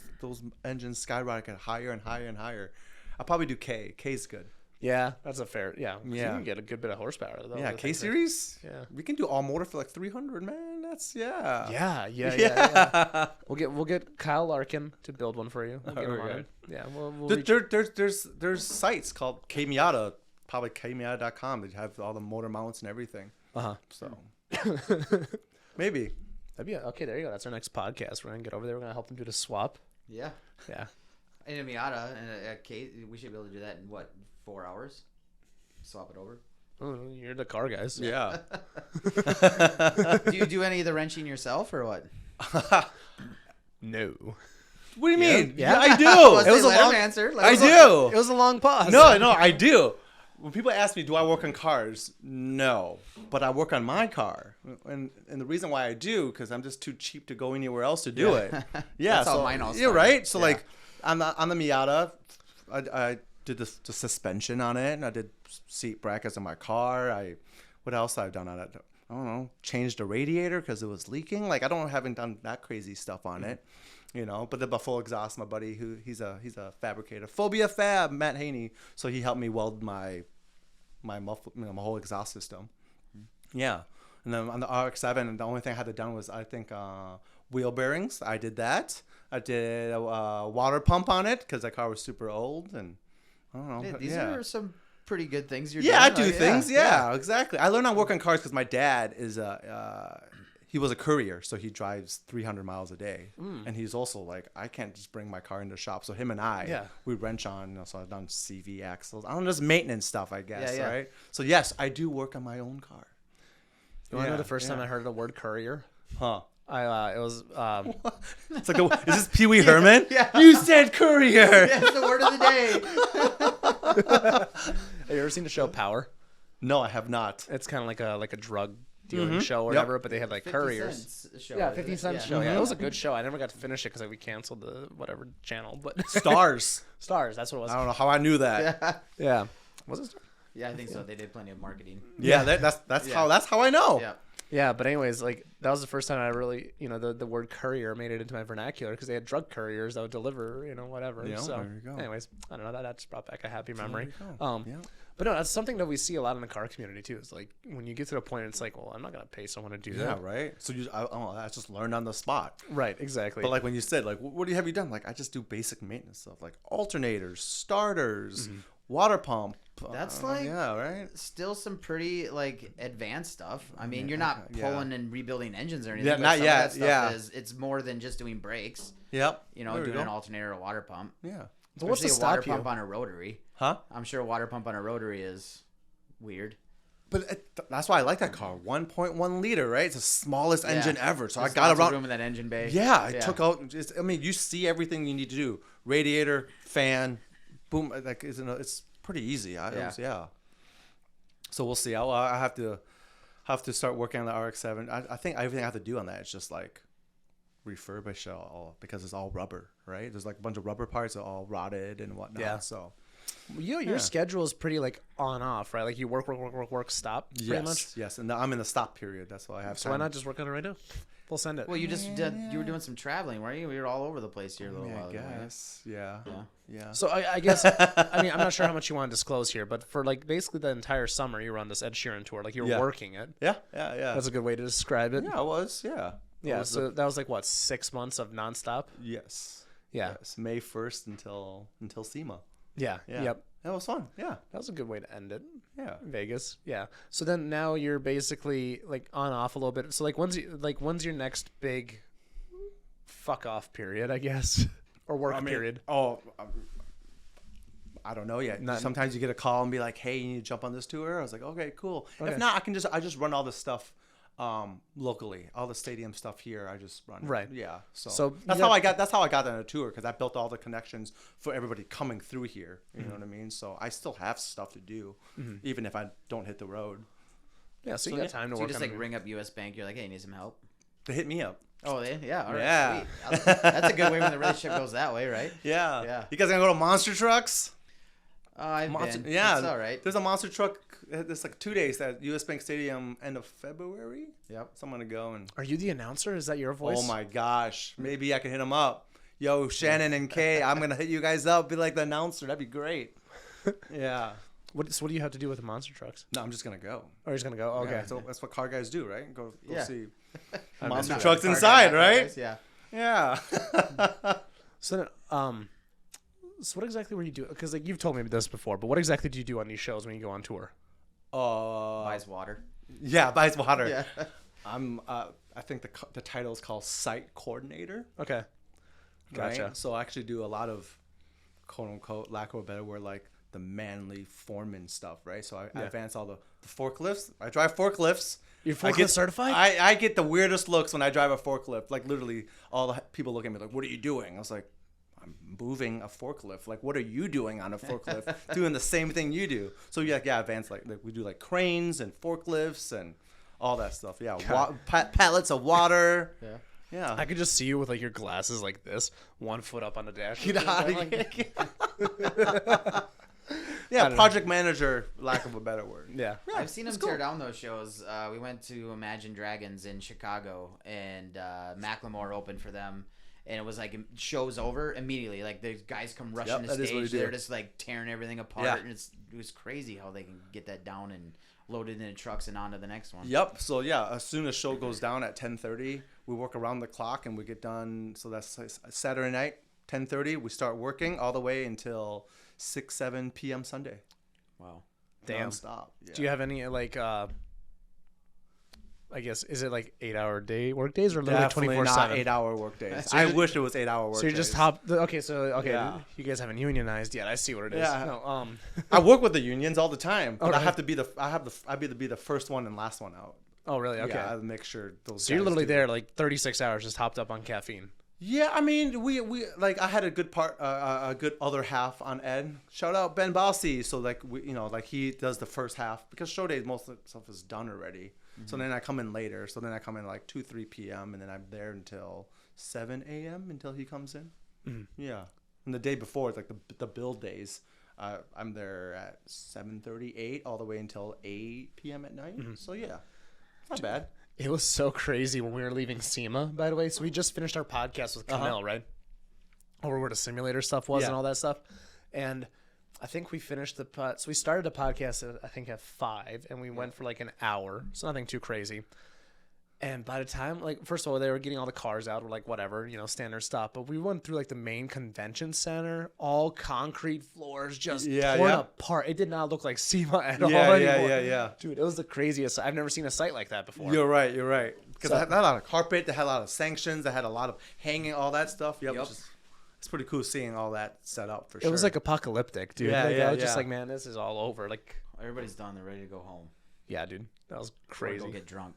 Speaker 3: engines skyrocket higher and higher and higher. I'll probably do K. K's good.
Speaker 1: Yeah, that's a fair. Yeah. You
Speaker 3: Yeah.
Speaker 1: can get a good bit of horsepower though.
Speaker 3: Yeah, K series.
Speaker 1: Yeah.
Speaker 3: We can do all motor for like 300, man. That's
Speaker 1: Yeah. We'll get Kyle Larkin to build one for you. We'll get him on it. Yeah,
Speaker 3: there's sites called K Miata, probably kmiata.com. They have all the motor mounts and everything. So maybe.
Speaker 1: That'd be okay. There you go. That's our next podcast. We're gonna get over there. We're gonna help them do the swap.
Speaker 2: Yeah.
Speaker 1: Yeah.
Speaker 2: In a Miata and a K, we should be able to do that in 4 hours? Swap it over.
Speaker 1: Oh, you're the car guys.
Speaker 3: Yeah.
Speaker 2: Do you do any of the wrenching yourself or what?
Speaker 1: No.
Speaker 3: What do you mean?
Speaker 1: Yeah.
Speaker 3: I do.
Speaker 2: It was a long answer.
Speaker 3: I do.
Speaker 1: It was a long pause.
Speaker 3: No, I do. When people ask me, do I work on cars? No. But I work on my car. And the reason why I do, because I'm just too cheap to go anywhere else to do it. Yeah.
Speaker 2: That's how mine all
Speaker 3: You're
Speaker 2: started.
Speaker 3: right. So, like, on the Miata, I did the suspension on it, and I did seat brackets on my car. What else I've done on it? I don't know. Changed the radiator because it was leaking. Like, haven't done that crazy stuff on it. But the full exhaust, my buddy, he's a fabricator, Phobia Fab, Matt Haney. So he helped me weld my muffler, my whole exhaust system. Yeah, and then on the RX-7, the only thing I had to done was I think wheel bearings. I did that. I did a water pump on it because that car was super old, and I don't know.
Speaker 2: These are some pretty good things you're doing.
Speaker 3: Yeah, I do things. Yeah, exactly. I learned how to work on cars because my dad is he was a courier, so he drives 300 miles a day, and he's also like, I can't just bring my car into the shop. So him and I, we wrench on. So I've done CV axles. I don't know, just maintenance stuff, I guess.
Speaker 2: Yeah.
Speaker 3: Right. So yes, I do work on my own car.
Speaker 1: You want to know the first time I heard the word courier?
Speaker 3: Huh?
Speaker 1: It was
Speaker 3: It's like, is this Pee Wee Herman?
Speaker 2: Yeah.
Speaker 3: You said courier.
Speaker 2: That's the word of the day.
Speaker 1: Have you ever seen the show Power?
Speaker 3: No, I have not.
Speaker 1: It's kind of like a drug dealing show or whatever, but they had like
Speaker 2: 50
Speaker 1: couriers.
Speaker 2: cents show,
Speaker 1: Yeah,
Speaker 2: is
Speaker 1: 50
Speaker 2: it?
Speaker 1: cent show. Yeah, it was a good show. I never got to finish it because we canceled the whatever channel. But
Speaker 3: Stars.
Speaker 1: Stars, that's what it was.
Speaker 3: I don't know how I knew that.
Speaker 1: Yeah. Was it Stars?
Speaker 2: Yeah, I think so. They did plenty of marketing.
Speaker 3: Yeah, that's how I know.
Speaker 2: Yeah.
Speaker 1: Yeah, but anyways, like that was the first time I really, the word courier made it into my vernacular because they had drug couriers that would deliver, whatever.
Speaker 3: Yeah,
Speaker 1: so,
Speaker 3: there you go.
Speaker 1: anyways, I don't know, that just brought back a happy memory.
Speaker 3: There you go. Yeah.
Speaker 1: But no, that's something that we see a lot in the car community too. Is like when you get to the point, it's like, well, I'm not gonna pay someone to do
Speaker 3: Yeah,
Speaker 1: that.
Speaker 3: right. So I just learned on the spot.
Speaker 1: Right, exactly.
Speaker 3: But like when you said like, what have you done? Like I just do basic maintenance stuff like alternators, starters, water pump.
Speaker 2: That's like
Speaker 3: yeah, right.
Speaker 2: still some pretty like advanced stuff. I mean, you're not pulling and rebuilding engines or anything.
Speaker 3: Yeah,
Speaker 2: but
Speaker 3: not
Speaker 2: some
Speaker 3: yet,
Speaker 2: Of that stuff it's more than just doing brakes.
Speaker 3: Yep.
Speaker 2: Doing an alternator, or a water pump.
Speaker 3: Yeah.
Speaker 1: So what's the
Speaker 2: Especially a water
Speaker 1: stop you?
Speaker 2: pump on a rotary.
Speaker 3: Huh?
Speaker 2: I'm sure a water pump on a rotary is weird.
Speaker 3: But that's why I like that car. 1.1 liter, right? It's the smallest engine ever. So
Speaker 2: There's
Speaker 3: I got
Speaker 2: lots of
Speaker 3: around.
Speaker 2: room in that engine bay.
Speaker 3: Yeah, I took out. You see everything you need to do: radiator, fan, boom. Like it's pretty easy. Yeah. So we'll see. I have to start working on the RX-7. I think everything I have to do on that is just like refurbish it all because it's all rubber, right? There's like a bunch of rubber parts that are all rotted and whatnot.
Speaker 1: Yeah.
Speaker 3: So
Speaker 1: Your schedule is pretty like on off, right? Like you work, stop, pretty much.
Speaker 3: Yes, and I'm in the stop period. That's why I have.
Speaker 1: So why not just work on it right now? We'll send it.
Speaker 2: Well, you just did. You were doing some traveling, weren't you? You were all over the place here a little while
Speaker 3: I
Speaker 2: ago. Right?
Speaker 3: guess. Yeah.
Speaker 1: So I guess I'm not sure how much you want to disclose here, but for like basically the entire summer you were on this Ed Sheeran tour, like you were working it.
Speaker 3: Yeah.
Speaker 1: That's a good way to describe it.
Speaker 3: Yeah, I was. Yeah.
Speaker 1: Yeah. So that was like what, 6 months of nonstop?
Speaker 3: Yes.
Speaker 1: Yeah.
Speaker 3: Yes. May 1st until SEMA.
Speaker 1: Yeah. Yep.
Speaker 3: That was fun. Yeah.
Speaker 1: That was a good way to end it.
Speaker 3: Yeah.
Speaker 1: Vegas. Yeah. So then now you're basically like on off a little bit. So like when's your next big fuck off period, I guess, or work period?
Speaker 3: I don't know yet. Sometimes you get a call and be like, "Hey, you need to jump on this tour." I was like, "Okay, cool."
Speaker 1: Okay.
Speaker 3: If not, I just run all this stuff locally. All the stadium stuff here, I just run.
Speaker 1: Right.
Speaker 3: Yeah. So
Speaker 1: So
Speaker 3: that's how I got on a tour because I built all the connections for everybody coming through here. You know what I mean? So I still have stuff to do, even if I don't hit the road.
Speaker 1: Yeah. So you got time to
Speaker 2: So
Speaker 1: work
Speaker 2: you just
Speaker 1: on
Speaker 2: like ring up U.S. Bank. You're like, hey, you need some help?
Speaker 3: They hit me up.
Speaker 2: Oh, yeah. All right,
Speaker 3: Yeah.
Speaker 2: sweet. That's a good way when the relationship goes that way, right?
Speaker 3: Yeah.
Speaker 2: Yeah.
Speaker 3: You guys gonna go to Monster Trucks?
Speaker 2: Oh, I've been.
Speaker 3: Yeah,
Speaker 2: It's all right.
Speaker 3: There's a monster truck. There's like 2 days at US Bank Stadium end of February.
Speaker 2: Yep.
Speaker 3: So I'm gonna go and.
Speaker 1: Are you the announcer? Is that your voice?
Speaker 3: Oh my gosh, maybe I can hit him up. Yo, Shannon and Kay, I'm gonna hit you guys up. Be like the announcer. That'd be great. Yeah.
Speaker 1: What do you have to do with the monster trucks?
Speaker 3: No, I'm just gonna go.
Speaker 1: Or he's gonna go. Okay.
Speaker 3: Yeah, so that's what car guys do, right? Go
Speaker 2: Yeah.
Speaker 3: see
Speaker 1: I'm
Speaker 3: monster
Speaker 1: not-
Speaker 3: trucks
Speaker 2: Car
Speaker 3: inside,
Speaker 2: guy,
Speaker 3: right?
Speaker 2: guys, yeah.
Speaker 3: Yeah.
Speaker 1: So then, so what exactly were you doing? Because like you've told me this before, but what exactly do you do on these shows when you go on tour?
Speaker 2: Buys water.
Speaker 3: Yeah, buys water.
Speaker 2: Yeah.
Speaker 3: I'm. I think the title is called site coordinator.
Speaker 1: Okay. Gotcha.
Speaker 3: Right? So I actually do a lot of quote unquote, lack of a better word, like the manly foreman stuff, right? So I advance all the forklifts. I drive forklifts.
Speaker 1: You're forklift certified?
Speaker 3: I get the weirdest looks when I drive a forklift. Like literally all the people look at me like, what are you doing? I was like, I'm moving a forklift. Like, what are you doing on a forklift? Doing the same thing you do. So yeah, advance like we do like cranes and forklifts and all that stuff. Yeah, pallets of water.
Speaker 2: Yeah.
Speaker 3: Yeah.
Speaker 1: I could just see you with like your glasses like this, 1 foot up on the dash.
Speaker 3: Get out of here. Yeah, project manager, lack of a better word.
Speaker 1: Yeah.
Speaker 2: I've seen them tear down those shows. We went to Imagine Dragons in Chicago, and Macklemore opened for them. And it was like show's over immediately. Like the guys come rushing the
Speaker 3: that is what
Speaker 2: stage,
Speaker 3: he did.
Speaker 2: they're just like tearing everything apart,
Speaker 3: Yeah.
Speaker 2: and it was crazy how they can get that down and load it into trucks and on to the next one.
Speaker 3: Yep. So yeah, as soon as show goes down at 10:30, we work around the clock and we get done. So that's Saturday night, 10:30. We start working all the way until 6-7 p.m. Sunday.
Speaker 2: Wow.
Speaker 1: Damn.
Speaker 3: Stop. Yeah.
Speaker 1: Do you have any like I guess, is it like 8-hour day work days or literally
Speaker 3: Definitely
Speaker 1: 24/7?
Speaker 3: not 8-hour work days.
Speaker 1: So
Speaker 3: I
Speaker 1: you're-
Speaker 3: wish it was 8-hour work
Speaker 1: So you're just
Speaker 3: days.
Speaker 1: okay.
Speaker 3: Yeah.
Speaker 1: You guys haven't unionized yet. I see what it is.
Speaker 3: Yeah.
Speaker 1: No,
Speaker 3: I work with the unions all the time, but I
Speaker 1: Okay.
Speaker 3: have to be the first one and last one out.
Speaker 1: oh, really? Okay.
Speaker 3: Yeah, I make sure those.
Speaker 1: So you're
Speaker 3: guys
Speaker 1: literally
Speaker 3: do
Speaker 1: there
Speaker 3: it.
Speaker 1: like 36 hours just hopped up on caffeine.
Speaker 3: Yeah, I mean, we like I had a good part, a good other half on Ed. Shout out Ben Balsi. So like like he does the first half because show days most of the stuff is done already. So then I come in later. So then I come in like 2-3 p.m. and then I'm there until 7 a.m. until he comes in. Yeah, and the day before it's like the build days. I'm there at 7:30, 8 all the way until 8 p.m. at night. So yeah, it's not bad.
Speaker 1: It was so crazy when we were leaving SEMA, by the way. So we just finished our podcast with Cartel, right? Over where the simulator stuff was and
Speaker 3: Yeah.
Speaker 1: all that stuff. And I think we finished so we started the podcast at, I think at 5 and we went for like an hour. So nothing too crazy. And by the time, like, first of all, they were getting all the cars out. We're like, whatever, standard stuff. But we went through like the main convention center, all concrete floors, just torn apart. It did not look like SEMA at all anymore.
Speaker 3: Yeah.
Speaker 1: Dude, it was the craziest. I've never seen a site like that before.
Speaker 3: You're right. Because
Speaker 1: So-
Speaker 3: they had a lot of carpet, they had a lot of sanctions, they had a lot of hanging, all that stuff. Yep.
Speaker 2: Yep.
Speaker 3: It's pretty cool seeing all that set up for
Speaker 1: It
Speaker 3: sure.
Speaker 1: was like apocalyptic, dude.
Speaker 3: Yeah,
Speaker 1: Like,
Speaker 3: yeah,
Speaker 1: I was just
Speaker 3: yeah.
Speaker 1: like, man, this is all over. Like,
Speaker 2: Everybody's done. They're ready to go home.
Speaker 1: yeah, dude, that was
Speaker 2: Or
Speaker 1: crazy.
Speaker 2: go get drunk.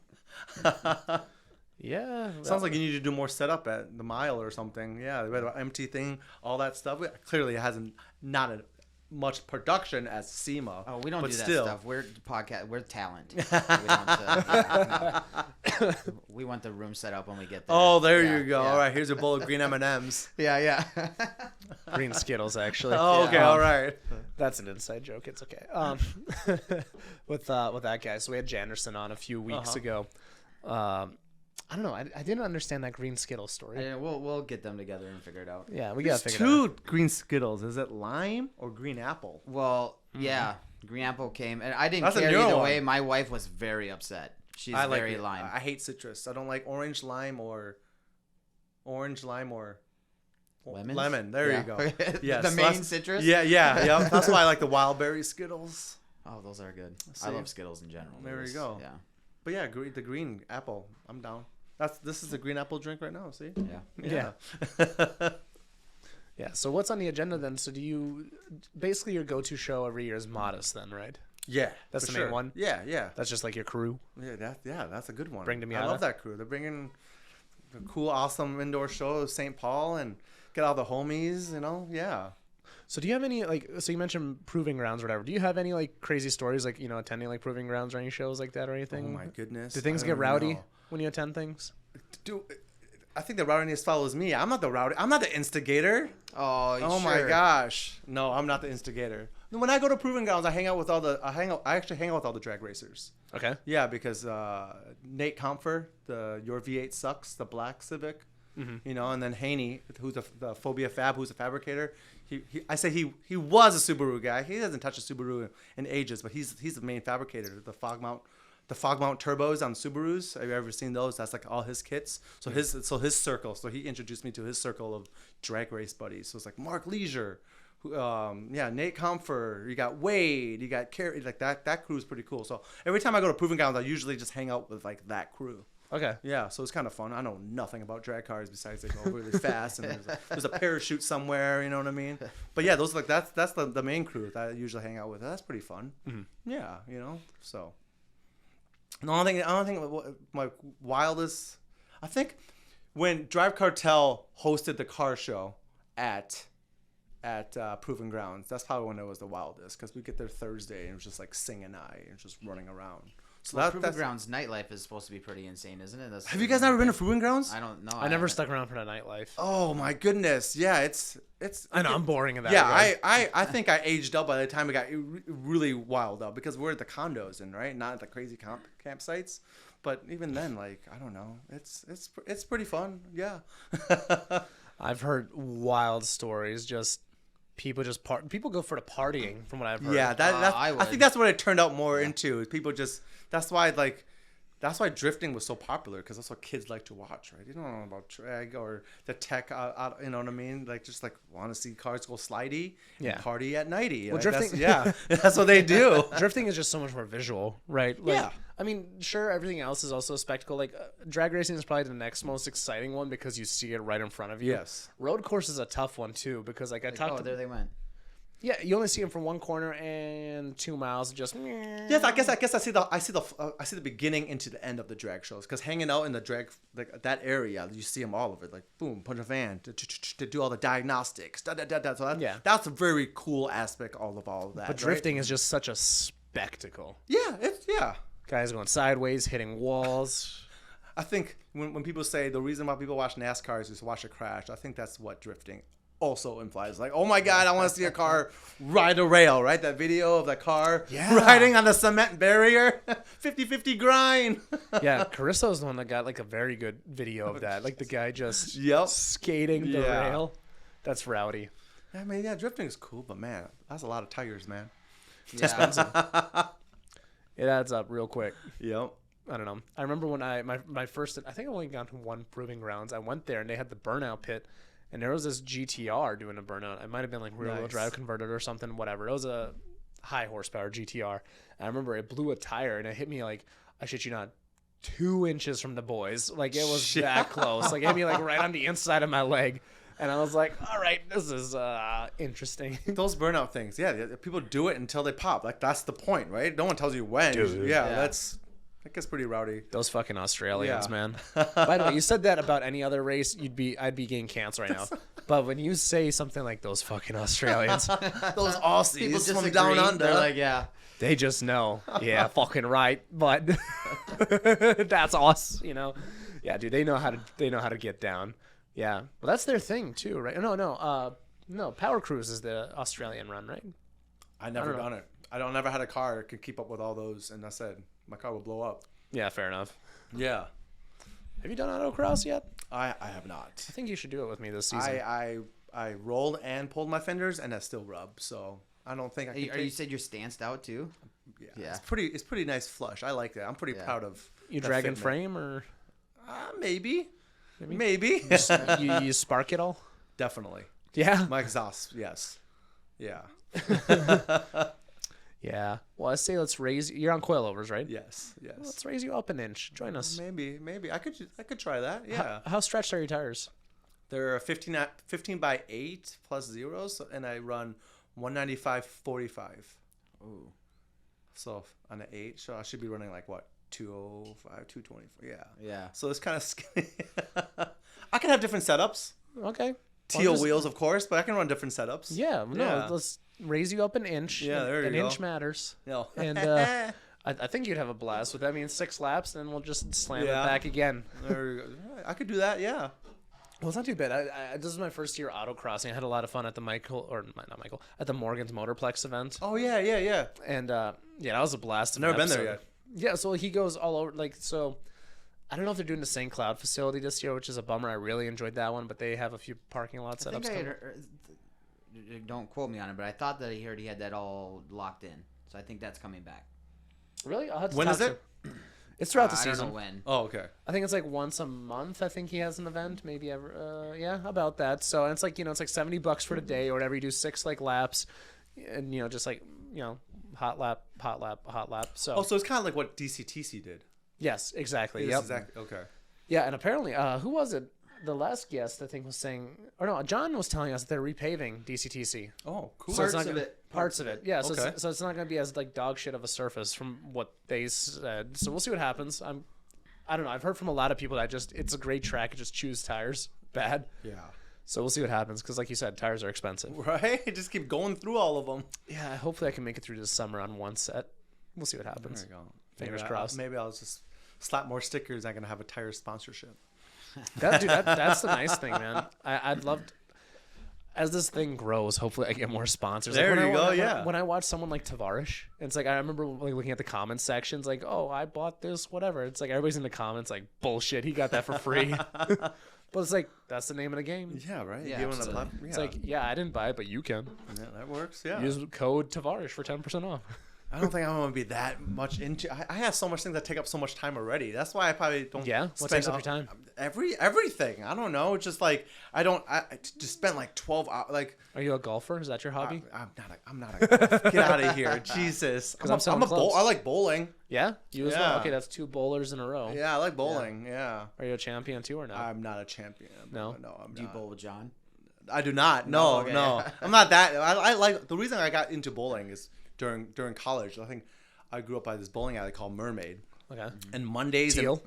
Speaker 1: Yeah,
Speaker 3: Sounds like you need to do more setup at the mile or something. Yeah, we had an empty thing, all that stuff. Clearly, it hasn't not a, much production as SEMA.
Speaker 2: Oh, we don't
Speaker 3: but
Speaker 2: do that
Speaker 3: still.
Speaker 2: stuff. We're podcast. We're talent. We want the room set up when we get there.
Speaker 3: Oh, there
Speaker 2: Yeah,
Speaker 3: you go.
Speaker 2: yeah.
Speaker 3: All right, here's your bowl of green M&Ms.
Speaker 2: Yeah.
Speaker 1: green Skittles actually.
Speaker 3: Oh, okay, all right.
Speaker 1: That's an inside joke. It's okay. With that guy, so we had Janderson on a few weeks ago. I don't know. I didn't understand that green Skittles story.
Speaker 2: Yeah, we'll get them together and figure it out.
Speaker 1: Yeah, we gotta
Speaker 3: There's
Speaker 1: figure it out.
Speaker 3: two green Skittles. Is it lime or green apple?
Speaker 2: Well, yeah. Green apple came, and I didn't
Speaker 3: That's a
Speaker 2: care
Speaker 3: newer
Speaker 2: either
Speaker 3: one.
Speaker 2: way. My wife was very upset. She's
Speaker 3: I like
Speaker 2: very
Speaker 3: it.
Speaker 2: lime.
Speaker 3: I hate citrus. I don't like orange, lime, or
Speaker 2: Lemons?
Speaker 3: lemon. There
Speaker 2: Yeah.
Speaker 3: you go. Yes,
Speaker 2: The
Speaker 3: so
Speaker 2: main
Speaker 3: that's-
Speaker 2: citrus?
Speaker 3: Yeah. That's why I like the wild berry Skittles.
Speaker 2: Oh, those are good.
Speaker 3: See?
Speaker 2: I love Skittles in general.
Speaker 3: There you
Speaker 2: Those-
Speaker 3: go.
Speaker 2: Yeah.
Speaker 3: But yeah, the green apple. I'm down. This is the green apple drink right now. See?
Speaker 2: Yeah.
Speaker 3: Yeah.
Speaker 1: Yeah. So what's on the agenda then? So do you basically your go-to show every year is Modest then, right?
Speaker 3: Yeah.
Speaker 1: That's
Speaker 3: for
Speaker 1: the main
Speaker 3: sure.
Speaker 1: one?
Speaker 3: Yeah.
Speaker 1: That's just like your crew.
Speaker 3: Yeah, that's a good one.
Speaker 1: Bring to
Speaker 3: I
Speaker 1: Miata?
Speaker 3: love that crew. They're bringing a cool, awesome indoor show of St. Paul and get all the homies, Yeah.
Speaker 1: So do you have any so you mentioned proving grounds or whatever. Do you have any like crazy stories like, attending like proving grounds or any shows like that or anything?
Speaker 3: Oh my goodness.
Speaker 1: Do things
Speaker 3: I
Speaker 1: get
Speaker 3: don't
Speaker 1: rowdy
Speaker 3: know.
Speaker 1: when you attend things?
Speaker 3: Dude, I think the rowdiness follows me. I'm not the rowdy. I'm not the instigator.
Speaker 2: Oh,
Speaker 3: Oh my gosh. No, I'm not the instigator. When I go to proving grounds, I actually hang out with all the drag racers.
Speaker 1: Okay.
Speaker 3: Yeah, because Nate Comfer, Your V8 Sucks, the black Civic, and then Haney, who's the Phobia Fab, who's a fabricator. He was a Subaru guy. He hasn't touched a Subaru in ages, but he's the main fabricator. The fog mount turbos on Subarus. Have you ever seen those? That's like all his kits. So his circle. So he introduced me to his circle of drag race buddies. So it's like Mark Leisure, Nate Comfer. You got Wade. You got Carrie. Like that crew is pretty cool. So every time I go to proving grounds, I usually just hang out with like that crew.
Speaker 1: Okay.
Speaker 3: Yeah, so it's kind of fun. I know nothing about drag cars besides they go really fast and there's a parachute somewhere. You know what I mean? But yeah, those that's the main crew that I usually hang out with. That's pretty fun. Yeah, So the only thing my wildest, I think, when Drive Cartel hosted the car show at Proving Grounds, that's probably when it was the wildest because we get there Thursday and it was just like singing and just running around. So
Speaker 2: Well, Proving Grounds nightlife is supposed to be pretty insane, isn't it?
Speaker 3: Have you guys never been to Proving Grounds?
Speaker 2: I don't know.
Speaker 1: I never stuck around for the nightlife.
Speaker 3: Oh my goodness! Yeah, it's.
Speaker 1: I know I'm boring in that.
Speaker 3: Yeah,
Speaker 1: regard.
Speaker 3: I think I aged up by the time it got really wild up because we're at the condos and right, not at the crazy campsites. But even then, like I don't know, it's pretty fun. Yeah.
Speaker 1: I've heard wild stories. Just people go for the partying from what I've heard.
Speaker 3: Yeah, I think that's what it turned out more into. People just that's why That's why drifting was so popular, because that's what kids like to watch, right? You don't know about drag or the tech, you know what I mean? Like, just like want to see cars go slidey and party at nighty.
Speaker 1: Well,
Speaker 3: Like,
Speaker 1: drifting,
Speaker 3: that's what they do.
Speaker 1: Drifting is just so much more visual, right? Like,
Speaker 3: Yeah.
Speaker 1: I mean, sure, everything else is also a spectacle. Like, drag racing is probably the next most exciting one because you see it right in front of you.
Speaker 3: Yes.
Speaker 1: Road course is a tough one too because like I talked.
Speaker 2: there they went.
Speaker 1: Yeah, you only see them from one corner and 2 miles. Just
Speaker 3: Yes, I guess I see the beginning into the end of the drag shows, because hanging out in the drag, like that area, you see them all of it. Like boom, punch a van to do all the diagnostics. So that's a very cool aspect of all of that.
Speaker 1: But drifting is just such a spectacle.
Speaker 3: Yeah.
Speaker 1: Guys going sideways, hitting walls.
Speaker 3: I think when people say the reason why people watch NASCAR is to watch a crash, I think that's what drifting also implies. Like, oh my God, I want to see a car ride a rail, right? That video of that car riding on the cement barrier. 50-50 grind.
Speaker 1: Yeah, Carisso's the one that got like a very good video of that. Like the guy just skating the rail. That's rowdy.
Speaker 3: I mean, yeah, drifting is cool, but man, that's a lot of tires, man.
Speaker 2: Yeah.
Speaker 1: Expensive. It adds up real quick.
Speaker 3: Yep.
Speaker 1: I don't know. I remember when my first, I think I only gone to one proving grounds. I went there and they had the burnout pit, and there was this GTR doing a burnout. It might have been like rear-wheel drive converted or something, whatever. It was a high horsepower GTR. And I remember it blew a tire and it hit me like, I shit you not, 2 inches from the boys. Like it was that close. Like it hit me like right on the inside of my leg. And I was like, all right, this is interesting.
Speaker 3: Those burnout things, people do it until they pop. Like that's the point, right? No one tells you when.
Speaker 1: Dude.
Speaker 3: That gets pretty rowdy.
Speaker 1: Those fucking Australians, man. By the way, you said that about any other race, I'd be getting cancer right now. But when you say something like those fucking Australians,
Speaker 3: those Aussies
Speaker 2: People just
Speaker 3: from down under,
Speaker 2: they're like, yeah.
Speaker 1: they just know. Yeah, fucking right. But that's us, you know. Yeah, dude, they know how to get down. Yeah, well, that's their thing too, right? No. Power Cruise is the Australian run, right?
Speaker 3: I never done it. I never had a car that could keep up with all those, and I said my car would blow up.
Speaker 1: Yeah, fair enough.
Speaker 3: Yeah.
Speaker 1: Have you done autocross yet?
Speaker 3: I have not.
Speaker 1: I think you should do it with me this season.
Speaker 3: I rolled and pulled my fenders, and I still rub. So I don't think I can.
Speaker 2: You said you're stanced out too?
Speaker 3: Yeah. It's pretty nice flush. I like that. I'm pretty proud of.
Speaker 1: You dragging frame or?
Speaker 3: Maybe. You
Speaker 1: spark it all?
Speaker 3: Definitely.
Speaker 1: Yeah.
Speaker 3: My exhaust, yes. Yeah.
Speaker 1: Yeah. Well, I say let's raise. You're on coilovers, right?
Speaker 3: Yes.
Speaker 1: Well, let's raise you up an inch. Join us.
Speaker 3: Maybe. I could try that. Yeah.
Speaker 1: How stretched are your tires?
Speaker 3: They're 15 by 8 plus zeros, and I run 195/45.
Speaker 2: Ooh.
Speaker 3: So on an 8, so I should be running like what? 205, 224.
Speaker 2: Yeah.
Speaker 3: So it's kind of skinny. I can have different setups.
Speaker 1: Okay.
Speaker 3: Teal wheels, of course, but I can run different setups.
Speaker 1: Yeah. No, let's raise you up an inch.
Speaker 3: Yeah, there you
Speaker 1: go. An inch matters.
Speaker 3: No.
Speaker 1: And I think you'd have a blast with that. I mean, 6 laps, and then we'll just slam it back again.
Speaker 3: There you go. I could do that, yeah.
Speaker 1: Well, it's not too bad. This is my first year autocrossing. I had a lot of fun at the at the Morgan's Motorplex event.
Speaker 3: Oh, yeah.
Speaker 1: And that was a blast.
Speaker 3: I've never been there yet.
Speaker 1: Yeah, so he goes all over. Like, so I don't know if they're doing the St. Cloud facility this year, which is a bummer. I really enjoyed that one, but they have a few parking lot setups.
Speaker 2: Don't quote me on it, but I thought that I heard he had that all locked in. So I think that's coming back.
Speaker 1: Really? I'll have to
Speaker 3: when is it?
Speaker 1: It's throughout the
Speaker 2: I
Speaker 1: season.
Speaker 2: don't know when.
Speaker 3: Oh, okay.
Speaker 1: I think it's like once a month. I think he has an event, maybe about that. So it's like it's like $70 for the day or whatever. You do 6 like laps, and just like hot lap. So
Speaker 3: so it's kind of like what DCTC did.
Speaker 1: Yes, exactly.
Speaker 3: Yep.
Speaker 1: Yep.
Speaker 3: Exactly. Okay.
Speaker 1: Yeah, and apparently, who was it? The last guest I think was saying, or no, John was telling us that they're repaving DCTC.
Speaker 3: Oh, cool.
Speaker 1: So
Speaker 2: Parts of it.
Speaker 1: Yeah. So it's not going to be as like dog shit of a surface from what they said. So we'll see what happens. I don't know. I've heard from a lot of people that it's a great track. It just chews tires bad.
Speaker 3: Yeah.
Speaker 1: So we'll see what happens because, like you said, tires are expensive.
Speaker 3: Right? Just keep going through all of them.
Speaker 1: Yeah. Hopefully, I can make it through this summer on one set. We'll see what happens.
Speaker 3: There you go.
Speaker 1: Fingers crossed.
Speaker 3: Maybe I'll just slap more stickers. I'm gonna have a tire sponsorship.
Speaker 1: That's the nice thing, man. I'd love as this thing grows. Hopefully, I get more sponsors.
Speaker 3: There
Speaker 1: like
Speaker 3: you go.
Speaker 1: When I watch someone like Tavares, it's like I remember like looking at the comments sections, like, "Oh, I bought this, whatever." It's like everybody's in the comments like, "Bullshit, he got that for free." But it's like that's the name of the game.
Speaker 3: Yeah, right.
Speaker 2: Yeah,
Speaker 1: It's like, yeah, I didn't buy it, but you can.
Speaker 3: Yeah, that works. Yeah.
Speaker 1: Use code Tavares for 10% off.
Speaker 3: I don't think I'm gonna be that much into. I have so much things that take up so much time already. That's why I probably don't.
Speaker 1: Yeah? What takes up your time?
Speaker 3: Everything. I don't know. It's just like I just spent like 12 hours. Like,
Speaker 1: Are you a golfer? Is that your hobby?
Speaker 3: I'm not a get out of here, Jesus.
Speaker 1: 'Cause I'm selling clubs.
Speaker 3: I like bowling.
Speaker 1: Yeah? You as
Speaker 3: Yeah.
Speaker 1: well? Okay, that's 2 bowlers in a row.
Speaker 3: Yeah, I like bowling. Yeah.
Speaker 1: Are you a champion too or no?
Speaker 3: I'm not a champion.
Speaker 1: No?
Speaker 3: No, I'm
Speaker 2: Do you
Speaker 3: not.
Speaker 2: bowl with John?
Speaker 3: I do not.
Speaker 2: No,
Speaker 3: No,
Speaker 2: okay.
Speaker 3: no. I'm not that. I like the reason I got into bowling is during college. I think I grew up by this bowling alley called Mermaid.
Speaker 1: Okay.
Speaker 3: And Mondays,
Speaker 1: Teal?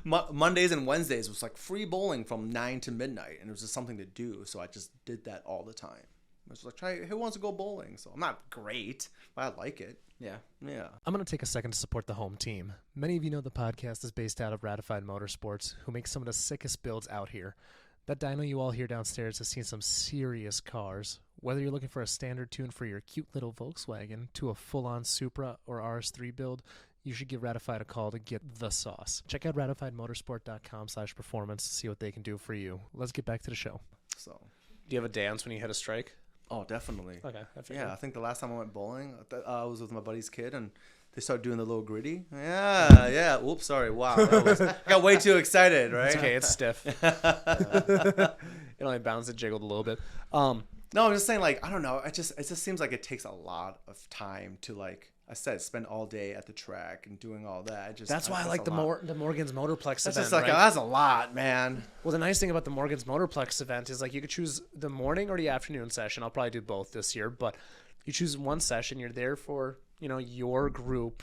Speaker 3: Mondays and Wednesdays was like free bowling from 9 to midnight, and it was just something to do. So I just did that all the time. I was like, who wants to go bowling? So I'm not great, but I like it.
Speaker 2: Yeah.
Speaker 3: Yeah.
Speaker 1: I'm going to take a second to support the home team. Many of you know the podcast is based out of Ratified Motorsports, who make some of the sickest builds out here. That dyno you all hear downstairs has seen some serious cars. Whether you're looking for a standard tune for your cute little Volkswagen to a full-on Supra or RS3 build, you should give Ratified a call to get the sauce. Check out ratifiedmotorsport.com/performance to see what they can do for you. Let's get back to the show.
Speaker 3: So.
Speaker 1: Do you have a dance when you hit a strike?
Speaker 3: Oh, definitely.
Speaker 1: Okay.
Speaker 3: Yeah, I think the last time I went bowling, I was with my buddy's kid, and they started doing the little gritty. Yeah. Oops, sorry. Wow. I got way too excited, right?
Speaker 1: It's okay. It's stiff. It only bounced. It jiggled a little bit.
Speaker 3: No, I'm just saying, like, I don't know. It just seems like it takes a lot of time to, like I said, spend all day at the track and doing all that.
Speaker 1: That's why I like the Morgan's Motorplex
Speaker 3: That's
Speaker 1: event.
Speaker 3: just like
Speaker 1: right?
Speaker 3: that's a lot, man.
Speaker 1: Well, the nice thing about the Morgan's Motorplex event is like you could choose the morning or the afternoon session. I'll probably do both this year, but you choose one session. You're there for your group.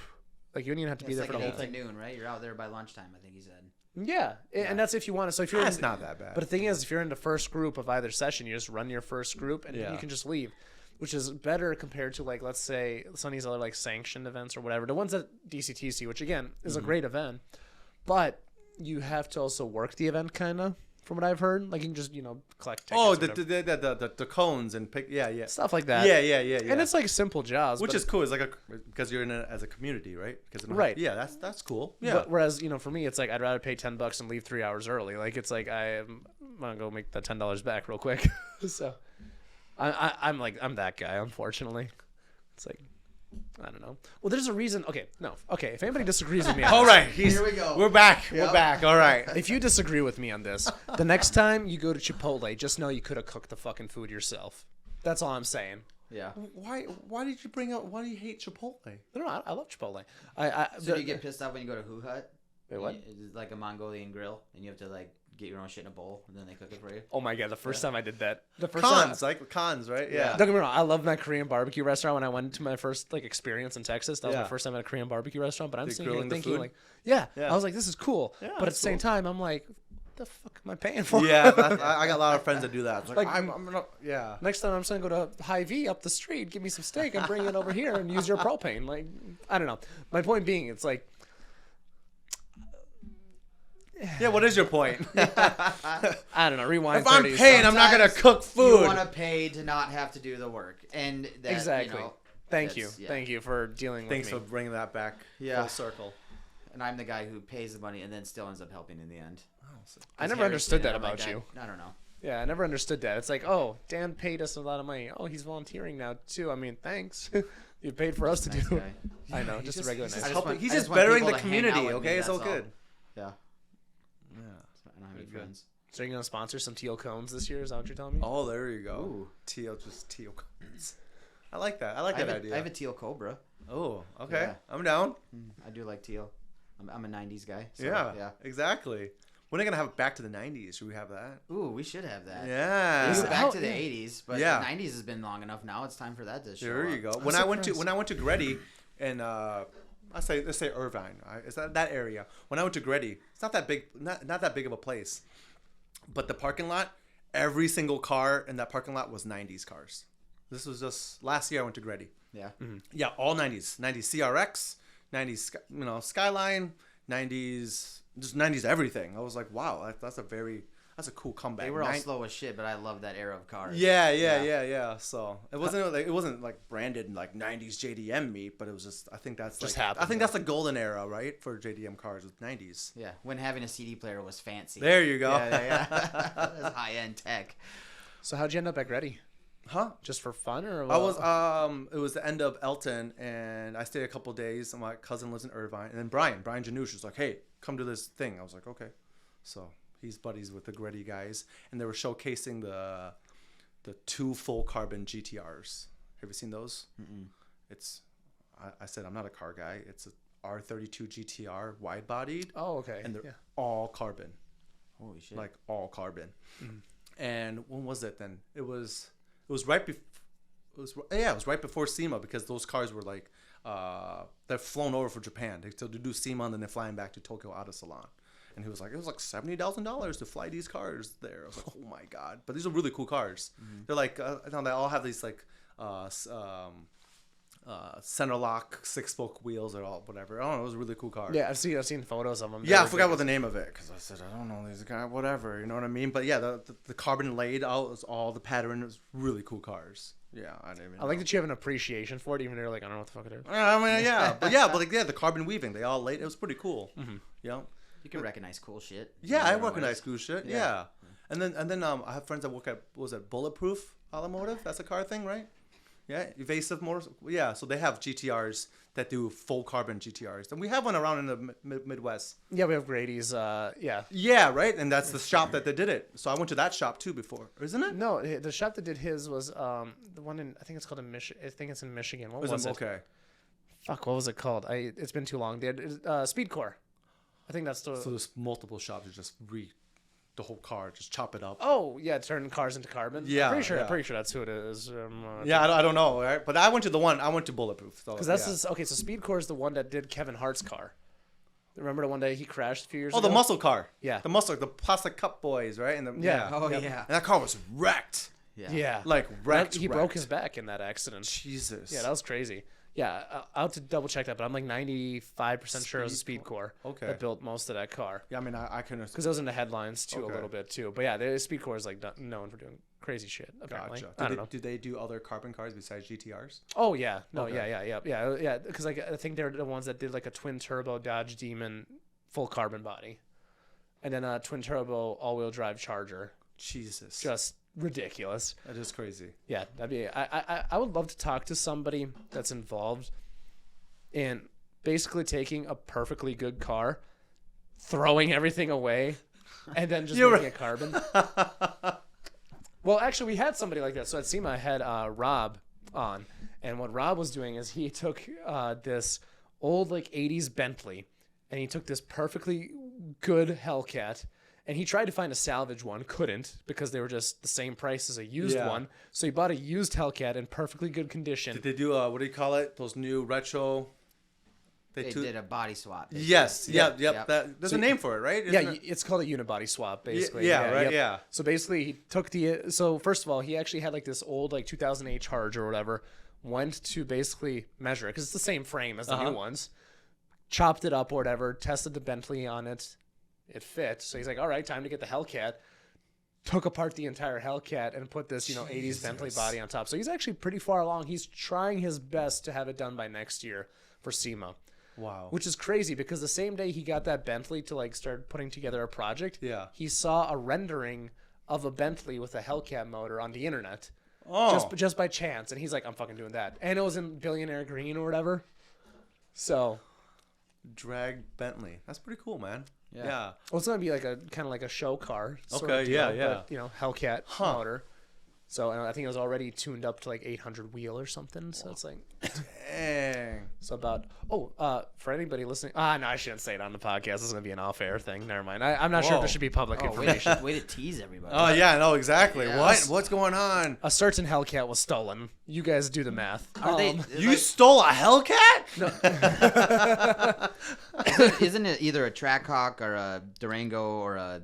Speaker 1: Like you don't even have to be there for the whole thing.
Speaker 2: Noon, right? You're out there by lunchtime, I think he said.
Speaker 1: Yeah, and that's if you want to. So if you're
Speaker 3: That's not that bad.
Speaker 1: But the thing is, if you're in the first group of either session, you just run your first group and you can just leave, which is better compared to like let's say some of these other like sanctioned events or whatever. The ones at DCTC, which again is a great event, but you have to also work the event kind of. From what I've heard, like you can just collect tickets.
Speaker 3: Oh, the cones and pick
Speaker 1: stuff like that.
Speaker 3: Yeah.
Speaker 1: And it's like simple jobs,
Speaker 3: which is cool. It's like because you're in it as a community, right?
Speaker 1: Right.
Speaker 3: Yeah, that's cool. Yeah.
Speaker 1: But whereas for me, it's like I'd rather pay $10 and leave 3 hours early. Like it's like I'm gonna go make that $10 back real quick. So I'm that guy. Unfortunately, it's like. I don't know. Well, there's a reason. Okay. If anybody disagrees with me on
Speaker 3: all
Speaker 1: this,
Speaker 3: right,
Speaker 2: here we go.
Speaker 3: We're back.
Speaker 2: Yep.
Speaker 3: We're back. All right.
Speaker 1: if you disagree with me on this, the next time you go to Chipotle, just know you could have cooked the fucking food yourself. That's all I'm saying.
Speaker 2: Yeah.
Speaker 3: Why did you bring up? Why do you hate Chipotle?
Speaker 1: No, I love Chipotle.
Speaker 2: So do you get pissed off when you go to Who Hut?
Speaker 1: Wait, what?
Speaker 2: It's like a Mongolian grill, and you have to like get your own shit in a bowl, and then they cook it for you.
Speaker 1: Oh my god, the first time I did that.
Speaker 3: Cons, right? Yeah.
Speaker 1: Don't get me wrong, I love my Korean barbecue restaurant. When I went to my first experience in Texas, that was
Speaker 3: Yeah.
Speaker 1: my first time at a Korean barbecue restaurant. But I'm sitting here
Speaker 3: grilling the
Speaker 1: thinking
Speaker 3: food?
Speaker 1: like, yeah,
Speaker 3: Yeah.
Speaker 1: I was like, this is cool.
Speaker 3: Yeah,
Speaker 1: but at the
Speaker 3: it's
Speaker 1: same
Speaker 3: cool.
Speaker 1: time, I'm like, what the fuck am I paying for?
Speaker 3: Yeah, I got a lot of friends that do that. It's
Speaker 1: Like,
Speaker 3: I'm not. Yeah.
Speaker 1: Next time I'm just gonna go to Hy-Vee up the street, give me some steak, and bring it over here and use your propane. Like, I don't know. My point being, it's like.
Speaker 3: Yeah. What is your point?
Speaker 1: I don't know. Rewind.
Speaker 3: If I'm
Speaker 1: 30s.
Speaker 3: paying, I'm not gonna cook food.
Speaker 2: You want to pay to not have to do the work, and that,
Speaker 1: Exactly. Thank you.
Speaker 2: that's- yeah.
Speaker 1: Thank you for dealing
Speaker 3: Thanks for
Speaker 1: with me.
Speaker 3: bringing that back
Speaker 2: Yeah.
Speaker 3: full circle.
Speaker 2: And I'm the guy who pays the money and then still ends up helping in the end.
Speaker 1: I never understood that about you.
Speaker 2: I don't know.
Speaker 1: Yeah, I never understood that. It's like, oh, Dan paid us a lot of money. Oh, he's volunteering now too. I mean, thanks. You paid for us to
Speaker 2: Nice
Speaker 1: do.
Speaker 2: guy.
Speaker 1: I know, just a regular nice.
Speaker 3: He's
Speaker 2: I
Speaker 3: just
Speaker 2: want
Speaker 3: bettering
Speaker 2: people
Speaker 3: the
Speaker 2: to hang out
Speaker 3: community.
Speaker 2: with me,
Speaker 3: Okay, it's all
Speaker 2: that's all.
Speaker 3: good.
Speaker 2: Yeah.
Speaker 3: Yeah.
Speaker 2: I don't have any
Speaker 3: Good.
Speaker 2: friends.
Speaker 1: So you're gonna sponsor some teal cones this year? Is that what you're telling me?
Speaker 3: Oh, there you go.
Speaker 2: Ooh.
Speaker 3: Teal cones. I like that. I like that idea.
Speaker 2: I have a teal Cobra.
Speaker 3: Oh, okay.
Speaker 2: Yeah.
Speaker 3: I'm down.
Speaker 2: I do like teal. I'm a 90s guy. So,
Speaker 3: Yeah. Exactly. When are they gonna have it back to the 90s? Should we have that?
Speaker 2: Ooh, we should have that.
Speaker 3: Yeah.
Speaker 2: We go
Speaker 1: How-
Speaker 2: back to the
Speaker 1: yeah.
Speaker 2: 80s, but
Speaker 3: Yeah.
Speaker 2: the 90s has been long enough. Now it's time for that to show
Speaker 3: There you
Speaker 2: up.
Speaker 3: go.
Speaker 1: I'm
Speaker 3: When I went
Speaker 1: surprised.
Speaker 3: to Gretty, and let's say Irvine, right? It's that area. When I went to Gretty, it's not that big, not that big of a place, but the parking lot, every single car in that parking lot was 90s cars. This was just last year I went to Gretty.
Speaker 2: Yeah.
Speaker 3: Yeah, all 90s CRX, 90s Skyline, 90s, just 90s everything. I was like, wow, that's a cool comeback.
Speaker 2: They were all slow as shit, but I love that era of cars.
Speaker 3: Yeah. So it wasn't like branded like 90s JDM meat, but it was just I think that's
Speaker 1: Just
Speaker 3: like,
Speaker 1: happened,
Speaker 3: I think that's the golden era, right, for JDM cars with 90s.
Speaker 2: Yeah, when having a CD player was fancy.
Speaker 3: There you go.
Speaker 2: Yeah. That's high-end tech.
Speaker 1: So how'd you end up at Gretty?
Speaker 3: Huh?
Speaker 1: Just for fun, or
Speaker 3: I was it was the end of Elton, and I stayed a couple days, and my cousin lives in Irvine, and then Brian Janusz was like, hey, come to this thing. I was like, okay. So he's buddies with the Gritty guys, and they were showcasing the 2 full carbon GTRs. Have you seen those? Mm-mm. I said I'm not a car guy. It's a R32 GTR wide bodied.
Speaker 1: Oh, okay.
Speaker 3: And they're all carbon.
Speaker 2: Holy shit!
Speaker 3: Like all carbon. Mm-hmm. And when was it then? It was right before. It was right before SEMA, because those cars were like they're flown over for Japan. They still do SEMA, and then they're flying back to Tokyo Auto Salon. And he was like, it was like $70,000 to fly these cars there. I was like, oh my god! But these are really cool cars. Mm-hmm. They're like they all have these like center lock 6-spoke wheels or all whatever. I don't know. It was a really cool car.
Speaker 1: Yeah, I've seen photos of them.
Speaker 3: Yeah, I forgot what the name of it, because I said I don't know these guys. Whatever, you know what I mean? But yeah, the carbon laid out was all the pattern. It was really cool cars. Yeah, I didn't even.
Speaker 1: I like that you have an appreciation for it, even though you're like, I don't know what the fuck it is.
Speaker 3: I mean, but the carbon weaving, they all laid. It was pretty cool. Mm-hmm. Yeah.
Speaker 2: You can recognize cool shit.
Speaker 3: Yeah, I recognize cool shit. Yeah. And then I have friends that work at, what was it, Bulletproof Automotive? That's a car thing, right? Yeah, Evasive Motors. Yeah, so they have GTRs that do full carbon GTRs, and we have one around in the Midwest.
Speaker 1: Yeah, we have Grady's. Yeah.
Speaker 3: Yeah, right, and that's the shop that they did it. So I went to that shop too before, isn't it?
Speaker 1: No, the shop that did his was the one in, I think it's called in Michigan. I think it's in Michigan. What was it?
Speaker 3: Okay.
Speaker 1: Fuck, what was it called? It's been too long. They had Speed Core. I think that's the.
Speaker 3: So there's multiple shops that just the whole car, just chop it up.
Speaker 1: Oh yeah, turn cars into carbon.
Speaker 3: Yeah,
Speaker 1: I'm pretty sure that's who it is.
Speaker 3: I don't know, right? But I went to Bulletproof.
Speaker 1: Because okay. So Speed Core is the one that did Kevin Hart's car. Remember the one day he crashed a few years ago?
Speaker 3: Oh, the muscle car.
Speaker 1: Yeah.
Speaker 3: The plastic cup boys, right? And
Speaker 1: yeah.
Speaker 2: Oh yeah.
Speaker 3: And that car was wrecked.
Speaker 1: Yeah.
Speaker 3: Like wrecked.
Speaker 1: He broke his back in that accident.
Speaker 3: Jesus.
Speaker 1: Yeah, that was crazy. Yeah, I'll have to double check that, but I'm like 95% sure it was a Speed Core that built most of that car.
Speaker 3: Yeah, I mean, I couldn't.
Speaker 1: Because it was in the headlines too, a little bit too. But yeah, the Speed Core is like known for doing crazy shit, apparently.
Speaker 3: Gotcha.
Speaker 1: I don't know.
Speaker 3: Do they do other carbon cars besides GTRs?
Speaker 1: Oh, yeah. No, yeah. Because like, I think they're the ones that did like a twin turbo Dodge Demon full carbon body. And then a twin turbo all-wheel drive Charger.
Speaker 3: Jesus.
Speaker 1: Just ridiculous.
Speaker 3: That is crazy.
Speaker 1: Yeah, that'd be. I would love to talk to somebody that's involved in basically taking a perfectly good car, throwing everything away, and then just making it carbon. Well, actually, we had somebody like that. So at SEMA, I had Rob on, and what Rob was doing is he took this old like 80s Bentley, and he took this perfectly good Hellcat. And he tried to find a salvage one, couldn't, because they were just the same price as a used one. So he bought a used Hellcat in perfectly good condition.
Speaker 3: Did they do what do you call it? Those new retro.
Speaker 2: They did a body swap.
Speaker 3: Yes. Yep. There's a name for it, right?
Speaker 1: It's called a unibody swap, basically.
Speaker 3: Yeah.
Speaker 1: So basically, he took so first of all, he actually had like this old like 2008 Charger or whatever. Went to basically measure it because it's the same frame as the new ones. Chopped it up or whatever. Tested the Bentley on it. It fit. So he's like, all right, time to get the Hellcat. Took apart the entire Hellcat and put this, 80s Bentley body on top. So he's actually pretty far along. He's trying his best to have it done by next year for SEMA.
Speaker 3: Wow.
Speaker 1: Which is crazy because the same day he got that Bentley to like start putting together a project, he saw a rendering of a Bentley with a Hellcat motor on the internet. Oh. Just by chance. And he's like, I'm fucking doing that. And it was in Billionaire Green or whatever. So.
Speaker 3: Drag Bentley. That's pretty cool, man. Yeah.
Speaker 1: Well, it's gonna be like a kind of like a show car.
Speaker 3: Sort of deal,
Speaker 1: but, Hellcat motor. So I think it was already tuned up to like 800 wheel or something. So it's like,
Speaker 3: dang.
Speaker 1: So about for anybody listening, no, I shouldn't say it on the podcast. This is gonna be an off-air thing. Never mind. I'm not sure if this should be public information.
Speaker 2: Way to tease everybody.
Speaker 3: Oh yeah, no, exactly.
Speaker 2: Yeah.
Speaker 3: What's going on?
Speaker 1: A certain Hellcat was stolen. You guys do the math.
Speaker 3: You stole a Hellcat?
Speaker 2: No. Isn't it either a Trackhawk or a Durango or a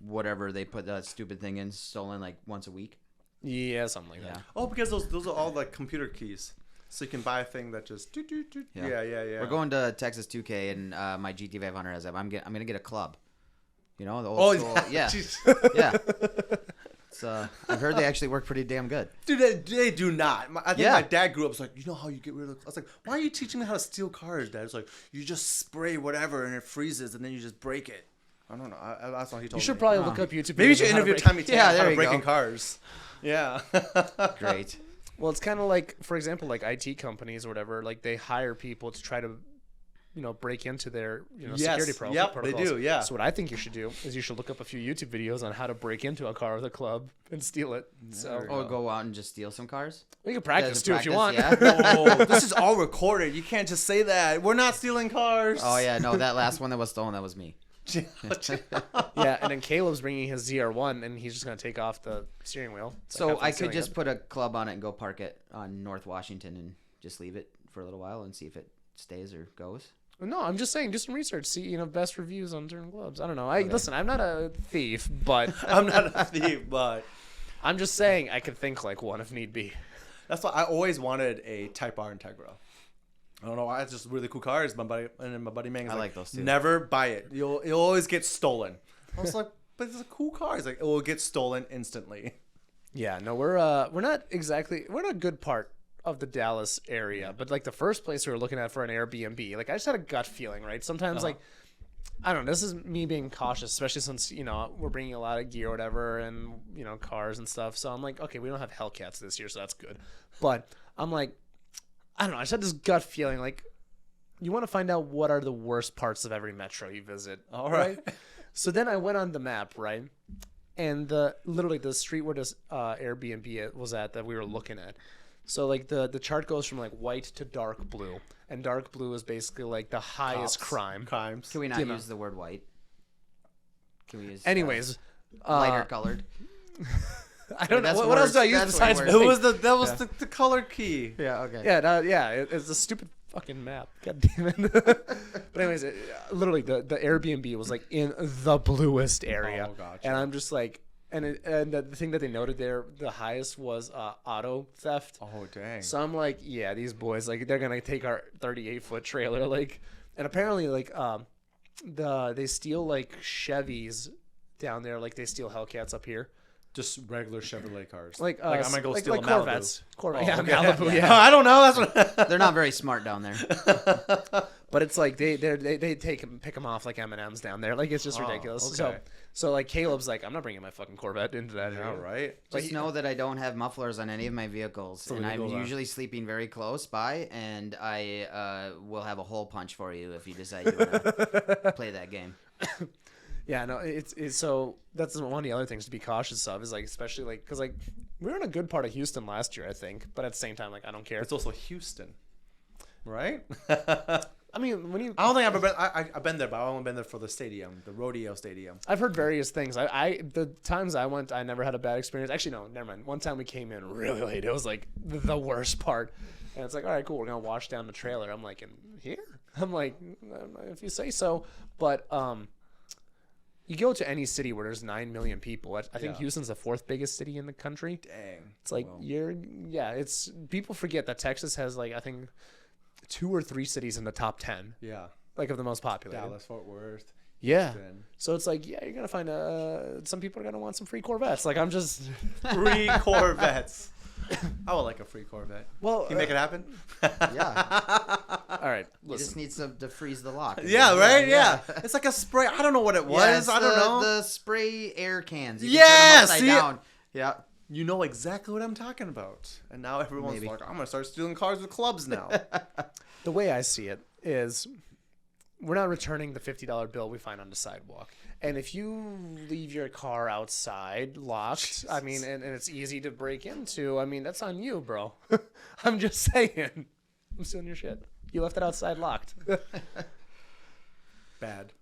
Speaker 2: whatever they put that stupid thing in, stolen like once a week?
Speaker 1: Yeah, something like that.
Speaker 3: Oh, because those are all like computer keys, so you can buy a thing that just Yeah.
Speaker 2: We're going to Texas 2K, and my GT 500 has that. I'm gonna get a club. The old school. Yeah. Yeah. So I've heard they actually work pretty damn good.
Speaker 3: Dude, they do not. I think my dad grew up was like, you know how you get rid of. I was like, why are you teaching me how to steal cars, Dad? It's like you just spray whatever and it freezes and then you just break it. I don't know. That's all he told me.
Speaker 1: You should probably look up YouTube.
Speaker 3: Maybe you
Speaker 1: videos
Speaker 3: should
Speaker 1: on how to
Speaker 3: interview
Speaker 1: break-
Speaker 3: Tommy Tan
Speaker 2: Yeah,
Speaker 3: how
Speaker 2: there
Speaker 3: to
Speaker 2: you
Speaker 3: break
Speaker 2: go.
Speaker 3: in cars. Yeah.
Speaker 2: Great.
Speaker 1: Well, it's kind of like, for example, like IT companies or whatever. Like they hire people to try to, break into their security
Speaker 3: Yep,
Speaker 1: protocols.
Speaker 3: they do. Yeah.
Speaker 1: So what I think you should do is you should look up a few YouTube videos on how to break into a car with a club and steal it. So
Speaker 2: Or go out and just steal some cars.
Speaker 1: you can practice
Speaker 2: As a
Speaker 1: too if you want.
Speaker 2: practice, yeah.
Speaker 3: Oh, this is all recorded. You can't just say that. We're not stealing cars.
Speaker 2: Oh yeah, no, that last one that was stolen, that was me.
Speaker 1: Yeah, and then Caleb's bringing his ZR1 and he's just gonna take off the steering wheel.
Speaker 2: So I could just put a club on it and go park it on North Washington and just leave it for a little while and see if it stays or goes.
Speaker 1: No, I'm just saying, do some research. See, best reviews on certain clubs. I don't know. Listen, I'm not a thief, but
Speaker 3: I'm not a thief, but
Speaker 1: I'm just saying I could think like one if need be.
Speaker 3: that's why I always wanted a Type R Integra. I don't know why. It's just really cool cars. My buddy Mang's
Speaker 2: I like those too.
Speaker 3: Never buy it. You'll always get stolen. I was like, but it's a cool car. He's like, it will get stolen instantly.
Speaker 1: Yeah, no, we're not a good part of the Dallas area, but like the first place we were looking at for an Airbnb, like I just had a gut feeling, right? Sometimes like I don't know, this is me being cautious, especially since we're bringing a lot of gear or whatever, and cars and stuff. So I'm like, okay, we don't have Hellcats this year, so that's good. But I'm like, I don't know, I just had this gut feeling like you want to find out what are the worst parts of every metro you visit.
Speaker 3: All right.
Speaker 1: So then I went on the map, right? And literally the street where this Airbnb was at that we were looking at. So like the chart goes from like white to dark blue, and dark blue is basically like the highest crimes.
Speaker 2: Can we not use the word white? Can we use
Speaker 1: Anyways,
Speaker 2: lighter colored?
Speaker 1: I don't know
Speaker 2: that's
Speaker 1: what else do I
Speaker 2: worse.
Speaker 1: use
Speaker 2: That's
Speaker 1: besides
Speaker 2: way
Speaker 3: It
Speaker 1: white?
Speaker 3: was the color key.
Speaker 2: Yeah, okay.
Speaker 1: Yeah, it's a stupid fucking map. God damn it. But anyways, literally the Airbnb was like in the bluest area,
Speaker 3: Oh, gotcha.
Speaker 1: and I'm just like. And the thing that they noted there, the highest was auto theft.
Speaker 3: Oh, dang.
Speaker 1: So I'm like, yeah, these boys, like, they're gonna take our 38-foot trailer, like, and apparently, like, they steal like Chevys down there, like they steal Hellcats up here,
Speaker 3: Just regular Chevrolet cars.
Speaker 1: like
Speaker 3: I'm gonna go
Speaker 1: like,
Speaker 3: steal
Speaker 1: like
Speaker 3: a Malibu.
Speaker 1: Corvettes,
Speaker 3: Oh,
Speaker 1: yeah,
Speaker 3: okay.
Speaker 1: Malibu, yeah.
Speaker 3: I don't know. That's what.
Speaker 2: They're not very smart down there.
Speaker 1: But it's like they pick them off like M&Ms down there, like it's just ridiculous.
Speaker 3: okay.
Speaker 1: So like Caleb's like, I'm not bringing my fucking Corvette into that area.
Speaker 3: All right.
Speaker 2: Just know that I don't have mufflers on any of my vehicles, and I'm usually sleeping very close by, and I will have a hole punch for you if you decide you want to play that game.
Speaker 1: Yeah, no, it's so that's one of the other things to be cautious of is like, especially like, because like we were in a good part of Houston last year, I think, but at the same time, like I don't care.
Speaker 3: It's also Houston, right?
Speaker 1: I mean, when you,
Speaker 3: I don't think I've ever been. I've been there, but I've only been there for the stadium, the rodeo stadium.
Speaker 1: I've heard various things. I the times I went, I never had a bad experience. Actually, no, never mind. One time we came in really late. It was like the worst part, and it's like, all right, cool, we're gonna wash down the trailer. I'm like, in here? I'm like, if you say so, but you go to any city where there's 9 million people. I think
Speaker 3: Yeah.
Speaker 1: Houston's the fourth biggest city in the country.
Speaker 3: Dang.
Speaker 1: It's like it's people forget that Texas has like I think 2 or 3 cities in the top 10,
Speaker 3: Yeah.
Speaker 1: like of the most popular.
Speaker 3: Dallas, Fort Worth.
Speaker 1: Yeah.
Speaker 3: Houston.
Speaker 1: So it's like, yeah, you're gonna find some people are gonna want some free Corvettes. Like I'm just
Speaker 3: Free Corvettes. I would like a free Corvette.
Speaker 1: well.
Speaker 3: Can you make it happen?
Speaker 2: Yeah,
Speaker 1: All right,
Speaker 2: you
Speaker 1: listen.
Speaker 2: just need to freeze the lock.
Speaker 3: Yeah, right. Yeah. It's like a spray. I don't know what it was.
Speaker 2: Yeah, it's
Speaker 3: I don't know.
Speaker 2: the spray air cans. You
Speaker 3: Yeah,
Speaker 2: can turn them upside
Speaker 3: see?
Speaker 2: down. Yeah.
Speaker 3: You know exactly what I'm talking about. And now everyone's
Speaker 2: Maybe.
Speaker 3: like, I'm gonna start stealing cars with clubs now.
Speaker 1: The way I see it is, we're not returning the $50 bill we find on the sidewalk. And if you leave your car outside locked, I mean, and it's easy to break into, I mean, that's on you, bro. I'm just saying. I'm stealing your shit. You left it outside locked.
Speaker 3: Bad.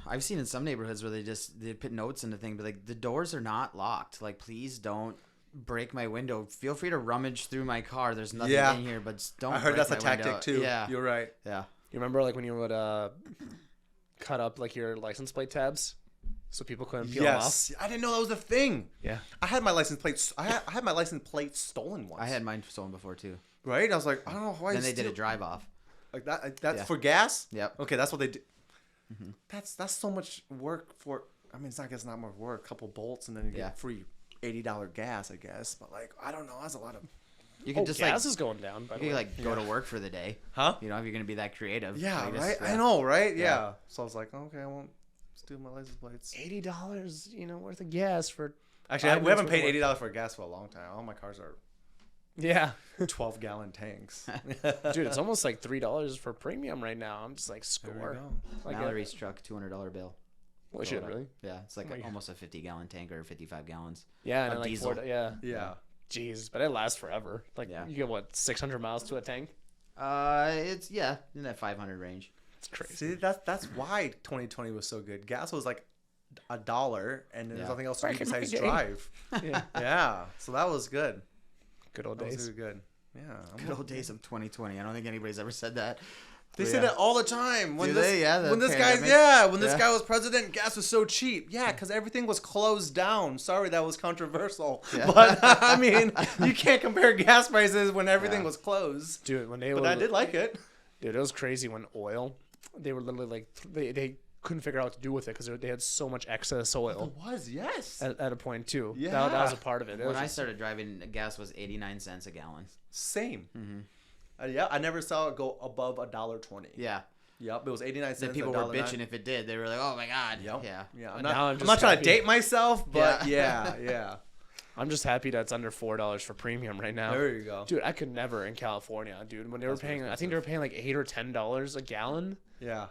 Speaker 2: I've seen in some neighborhoods where they put notes in the thing, but like the doors are not locked. Like, please don't break my window. Feel free to rummage through my car. There's nothing in here, but just don't.
Speaker 3: I heard
Speaker 2: break
Speaker 3: that's a
Speaker 2: my
Speaker 3: tactic
Speaker 2: window.
Speaker 3: too.
Speaker 2: Yeah,
Speaker 3: You're right.
Speaker 2: yeah.
Speaker 1: You remember like when you would cut up like your license plate tabs so people couldn't peel them off?
Speaker 3: Yes. I didn't know that was a thing.
Speaker 1: Yeah.
Speaker 3: I had my license plate. I had my license plate stolen once.
Speaker 2: I had mine stolen before too.
Speaker 3: Right. I was like, I don't know why.
Speaker 2: Then they did a drive off.
Speaker 3: like that. That's
Speaker 2: Yeah.
Speaker 3: for gas.
Speaker 2: Yep.
Speaker 3: Okay, that's what they do. That's so much work for. I mean, it's not more work. A couple bolts and then you get free $80 gas, I guess. But like, I don't know. That's a lot of.
Speaker 2: You can just
Speaker 1: gas is going down. By
Speaker 2: you
Speaker 1: the
Speaker 2: can
Speaker 1: way.
Speaker 2: like go to work for the day.
Speaker 3: Huh?
Speaker 2: You know, if you're gonna be that creative.
Speaker 3: Yeah.
Speaker 2: Like, just-
Speaker 3: Right.
Speaker 2: yeah.
Speaker 3: I know. Right. Yeah.
Speaker 2: Yeah.
Speaker 3: So I was like, okay, I won't. Steal my license plates.
Speaker 1: $80, worth of gas for.
Speaker 3: Actually, we haven't paid $80 for gas for a long time. All my cars are
Speaker 1: Yeah.
Speaker 3: 12-gallon tanks.
Speaker 1: Dude, it's almost like $3 for premium right now. I'm just like, score. Like
Speaker 2: Mallory's truck, $200 bill.
Speaker 1: Well, shit, really?
Speaker 2: Yeah, it's like almost a 50-gallon tank or 55 gallons.
Speaker 1: Yeah, and
Speaker 2: of
Speaker 1: like
Speaker 2: diesel.
Speaker 3: Yeah.
Speaker 1: Jeez, but it lasts forever. Like,
Speaker 2: Yeah.
Speaker 1: you get what, 600 miles to a tank?
Speaker 2: It's in that 500 range.
Speaker 1: It's crazy.
Speaker 3: See, that's why 2020 was so good. Gas was like $1, and there's nothing else to do besides drive.
Speaker 1: Yeah.
Speaker 3: Yeah, so that was good.
Speaker 1: Good old
Speaker 3: That was
Speaker 1: days.
Speaker 3: really good. Yeah.
Speaker 2: Good old days of 2020. I don't think anybody's ever said that.
Speaker 3: They say that all the time. When
Speaker 2: Do
Speaker 3: this,
Speaker 2: they? Yeah, the
Speaker 3: when this
Speaker 2: pandemic.
Speaker 3: this guy was president, gas was so cheap. Yeah, because everything was closed down. Sorry, that was controversial.
Speaker 2: Yeah.
Speaker 3: But I mean, you can't compare gas prices when everything was closed.
Speaker 1: Dude, when they
Speaker 3: But
Speaker 1: were,
Speaker 3: I did like it.
Speaker 1: Dude, it was crazy when oil, they were literally like, they couldn't figure out what to do with it because they had so much excess oil
Speaker 3: It was, yes.
Speaker 1: at a point too.
Speaker 3: Yeah.
Speaker 1: That was a part of it.
Speaker 2: When I started driving, gas was 89 cents a gallon.
Speaker 3: Same.
Speaker 2: Mm-hmm.
Speaker 3: Yeah, I never saw it go above $1.20.
Speaker 2: Yeah.
Speaker 3: Yep, it was 89 cents.
Speaker 2: Then people were
Speaker 3: $1.09.
Speaker 2: bitching if it did. They were like, "Oh my god."
Speaker 3: Yep.
Speaker 2: Yeah.
Speaker 3: Yeah.
Speaker 1: And
Speaker 3: I'm
Speaker 1: now I'm
Speaker 3: not,
Speaker 1: just
Speaker 3: I'm not trying to
Speaker 1: happy.
Speaker 3: date myself, but yeah.
Speaker 1: I'm just happy that it's under $4 for premium right now.
Speaker 3: There you go.
Speaker 1: Dude, I could never in California, dude. When they were paying, I think they were paying like $8 or $10 a gallon.
Speaker 3: Yeah.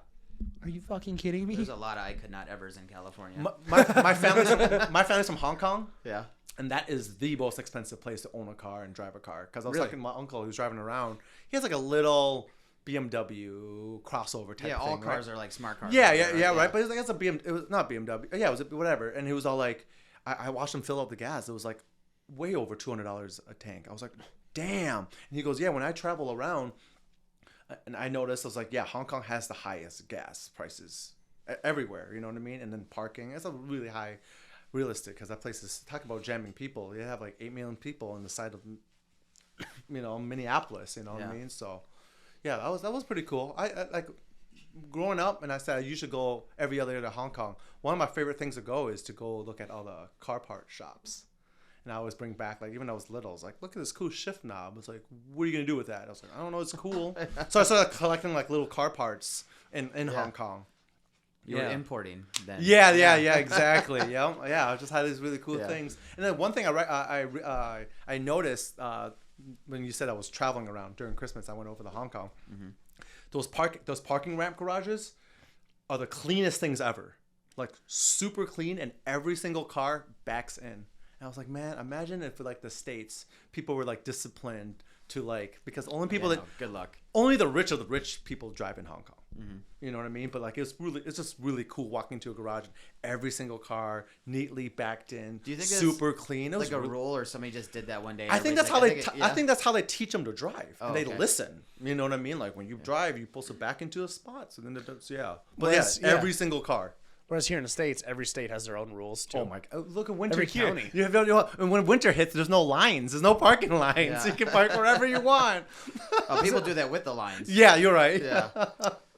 Speaker 1: Are you fucking kidding me?
Speaker 2: There's a lot of I could not ever's in California.
Speaker 3: My family's from Hong Kong.
Speaker 2: Yeah.
Speaker 3: And that is the most expensive place to own a car and drive a car. Because I was
Speaker 1: Really?
Speaker 3: talking to my uncle who's driving around. He has like a little BMW crossover type thing.
Speaker 2: Yeah, all cars
Speaker 3: right?
Speaker 2: are like smart cars.
Speaker 3: Yeah,
Speaker 2: right?
Speaker 3: right. But it's like, it's a it was not BMW. Yeah, it was whatever. And he was all like, I watched him fill up the gas. It was like way over $200 a tank. I was like, damn. And he goes, yeah, when I travel around, and I noticed, I was like, yeah, Hong Kong has the highest gas prices everywhere. You know what I mean? And then parking, it's a really high realistic because that place is, talk about jamming people. They have like 8 million people on the side of, Minneapolis. You know what I mean? So, yeah, that was pretty cool. I like growing up, and I said you should go every other year to Hong Kong. One of my favorite things to go is to go look at all the car part shops. And I always bring back, like, even when I was little, I was like, look at this cool shift knob. It's like, what are you going to do with that? I was like, I don't know, it's cool. So I started collecting, like, little car parts in Hong Kong.
Speaker 2: You were importing then.
Speaker 3: Yeah, exactly. Yeah, I just had these really cool things. And then one thing I noticed when you said I was traveling around during Christmas, I went over to Hong Kong. Mm-hmm. Those parking ramp garages are the cleanest things ever. Like, super clean, and every single car backs in. And I was like, man, imagine if like the States, people were like disciplined to like, because only people
Speaker 2: good luck.
Speaker 3: only the rich of the rich people drive in Hong Kong.
Speaker 2: Mm-hmm.
Speaker 3: You know what I mean? But like, it's just really cool walking to a garage, and every single car neatly backed in.
Speaker 2: Do you think
Speaker 3: super clean? It
Speaker 2: like
Speaker 3: was
Speaker 2: a rule, or somebody just did that one day?
Speaker 3: I think that's how I think that's how they teach them to drive.
Speaker 2: Oh,
Speaker 3: and they
Speaker 2: okay.
Speaker 3: listen. You know what I mean? Like when you drive, you're supposed to back into a spot. So then But
Speaker 1: Whereas,
Speaker 3: every single car.
Speaker 1: Whereas here in the States, every state has their own rules too.
Speaker 3: Oh my God! Look at winter
Speaker 1: Every
Speaker 3: here.
Speaker 1: county.
Speaker 3: And when winter hits, there's no lines. There's no parking lines.
Speaker 2: Yeah.
Speaker 3: You can park wherever you want.
Speaker 2: Oh, people do that with the lines.
Speaker 3: Yeah, you're right.
Speaker 2: Yeah.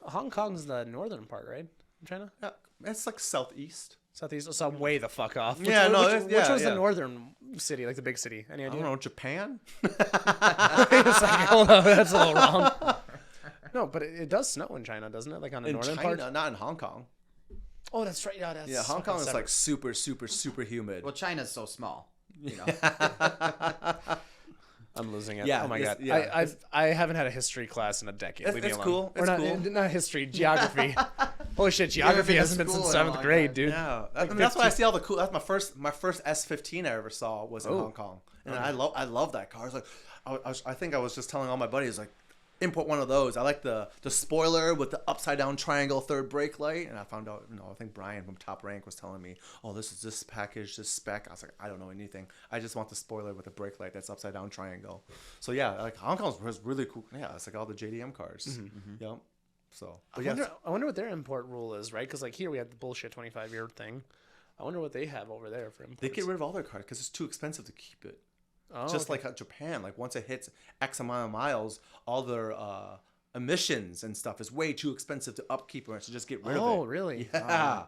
Speaker 1: Hong Kong's the northern part, right? In China?
Speaker 3: Yeah, it's like southeast.
Speaker 1: Southeast? So I'm way the fuck off. Which was the northern city, like the big city? Any
Speaker 3: I
Speaker 1: idea?
Speaker 3: don't know, Japan.
Speaker 1: It's like, hold on, that's a little wrong. No, but it does snow in China, doesn't it? Like on the
Speaker 3: In
Speaker 1: northern
Speaker 3: China,
Speaker 1: part?
Speaker 3: not in Hong Kong.
Speaker 1: Oh, that's right. Yeah, that's
Speaker 3: Hong Kong is
Speaker 1: separate.
Speaker 3: like super, super, super humid.
Speaker 2: Well, China's so small. You know.
Speaker 1: I'm losing it.
Speaker 3: Yeah,
Speaker 1: oh my
Speaker 3: it's-
Speaker 1: god.
Speaker 3: yeah,
Speaker 1: I haven't had a history class in a decade. Leave me
Speaker 3: It's
Speaker 1: alone.
Speaker 3: cool.
Speaker 1: Or
Speaker 3: It's
Speaker 1: not,
Speaker 3: cool.
Speaker 1: not history, geography. Holy shit,
Speaker 2: haven't
Speaker 1: geography
Speaker 2: been to
Speaker 1: hasn't been
Speaker 2: school
Speaker 1: since
Speaker 2: in a
Speaker 1: 7th
Speaker 2: long
Speaker 1: grade,
Speaker 2: time.
Speaker 1: dude.
Speaker 3: Yeah, that's why I see all the cool. That's my first S15 I ever saw was in
Speaker 1: Oh.
Speaker 3: Hong Kong, and I love that car. It's like I think I was just telling all my buddies like, import one of those. I like the spoiler with the upside down triangle third brake light, and I found out, I think Brian from Top Rank was telling me, oh, this is this package, this spec. I was like, I don't know anything. I just want the spoiler with the brake light that's upside down triangle. So yeah, like Hong Kong was really cool. Yeah, it's like all the JDM cars. Yep. So, but
Speaker 1: I wonder what their import rule is, right? Because like here we have the bullshit 25-year thing. I wonder what they have over there for imports.
Speaker 3: they get rid of all their cars because it's too expensive to keep it.
Speaker 1: Oh,
Speaker 3: Just
Speaker 1: okay.
Speaker 3: like Japan, like once it hits X amount of miles, all their emissions and stuff is way too expensive to upkeep, or to just get rid of it.
Speaker 1: Oh, really?
Speaker 3: Yeah.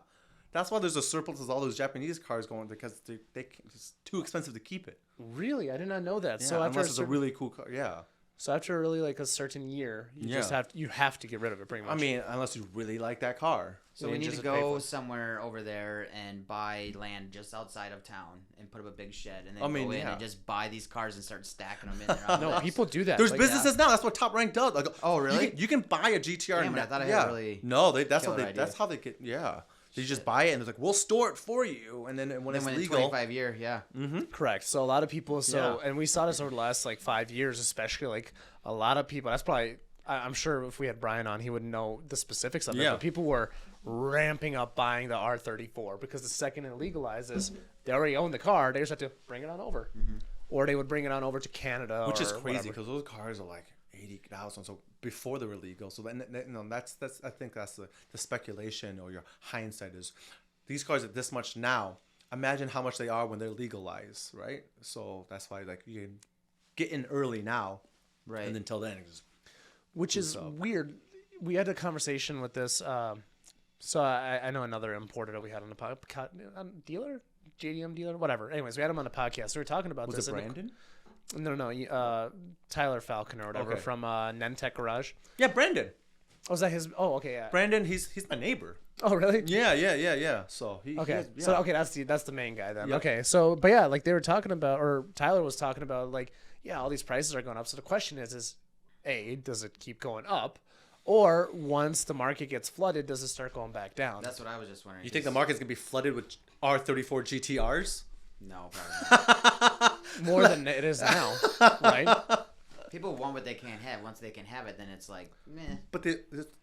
Speaker 3: That's why there's a surplus of all those Japanese cars going, because it's too expensive to keep it.
Speaker 1: Really? I did not know that.
Speaker 3: Yeah,
Speaker 1: So after
Speaker 3: unless it's a really cool car. Yeah.
Speaker 1: So after really like a certain year, you just have to get rid of it pretty much.
Speaker 3: I mean, unless you really like that car.
Speaker 2: So we need to go somewhere over there and buy land just outside of town and put up a big shed and then go in and just buy these cars and start stacking them in there.
Speaker 1: No, people do that.
Speaker 3: There's businesses now. That's what Top Rank does. Like,
Speaker 2: oh, really?
Speaker 3: You can buy a GTR.
Speaker 2: Damn it, I thought I had really.
Speaker 3: No, that's how they get. Yeah. You just buy it and it's like, we'll store it for you, and then when it's legal,
Speaker 2: 25 year, yeah.
Speaker 3: Mm-hmm.
Speaker 1: Correct. So a lot of people, and we saw this over the last like 5 years, especially like a lot of people. That's probably, I'm sure if we had Brian on, he would know the specifics of it. But people were ramping up buying the R34 because the second it legalizes, they already own the car. They just have to bring it on over, or they would bring it on over to Canada,
Speaker 3: which is crazy because those cars are like 80,000. So before they were legal, so then that's I think that's the speculation or your hindsight is these cars are this much now. Imagine how much they are when they're legalized, right? So that's why like you can get in early now,
Speaker 2: right?
Speaker 3: And until then,
Speaker 1: which is weird. We had a conversation with this. So I know another importer that we had on the podcast, dealer, JDM dealer, whatever. Anyways, we had him on the podcast. So we were talking about this.
Speaker 3: Was it Brandon?
Speaker 1: No, Tyler Falcon or whatever from Nentech Garage.
Speaker 3: Yeah, Brandon.
Speaker 1: Oh, is that his? Oh, okay, yeah.
Speaker 3: Brandon, he's my neighbor.
Speaker 1: Oh, really?
Speaker 3: Yeah. So
Speaker 1: that's the main guy then. Yep. Okay, so but yeah, like they were talking about, or Tyler was talking about, like all these prices are going up. So the question is A, does it keep going up, or once the market gets flooded, does it start going back down?
Speaker 2: That's what I was just wondering.
Speaker 3: You think the market's gonna be flooded with R34 GTRs?
Speaker 2: No, probably not.
Speaker 1: More than it is now, right?
Speaker 2: People want what they can't have. Once they can have it, then it's like, meh.
Speaker 3: But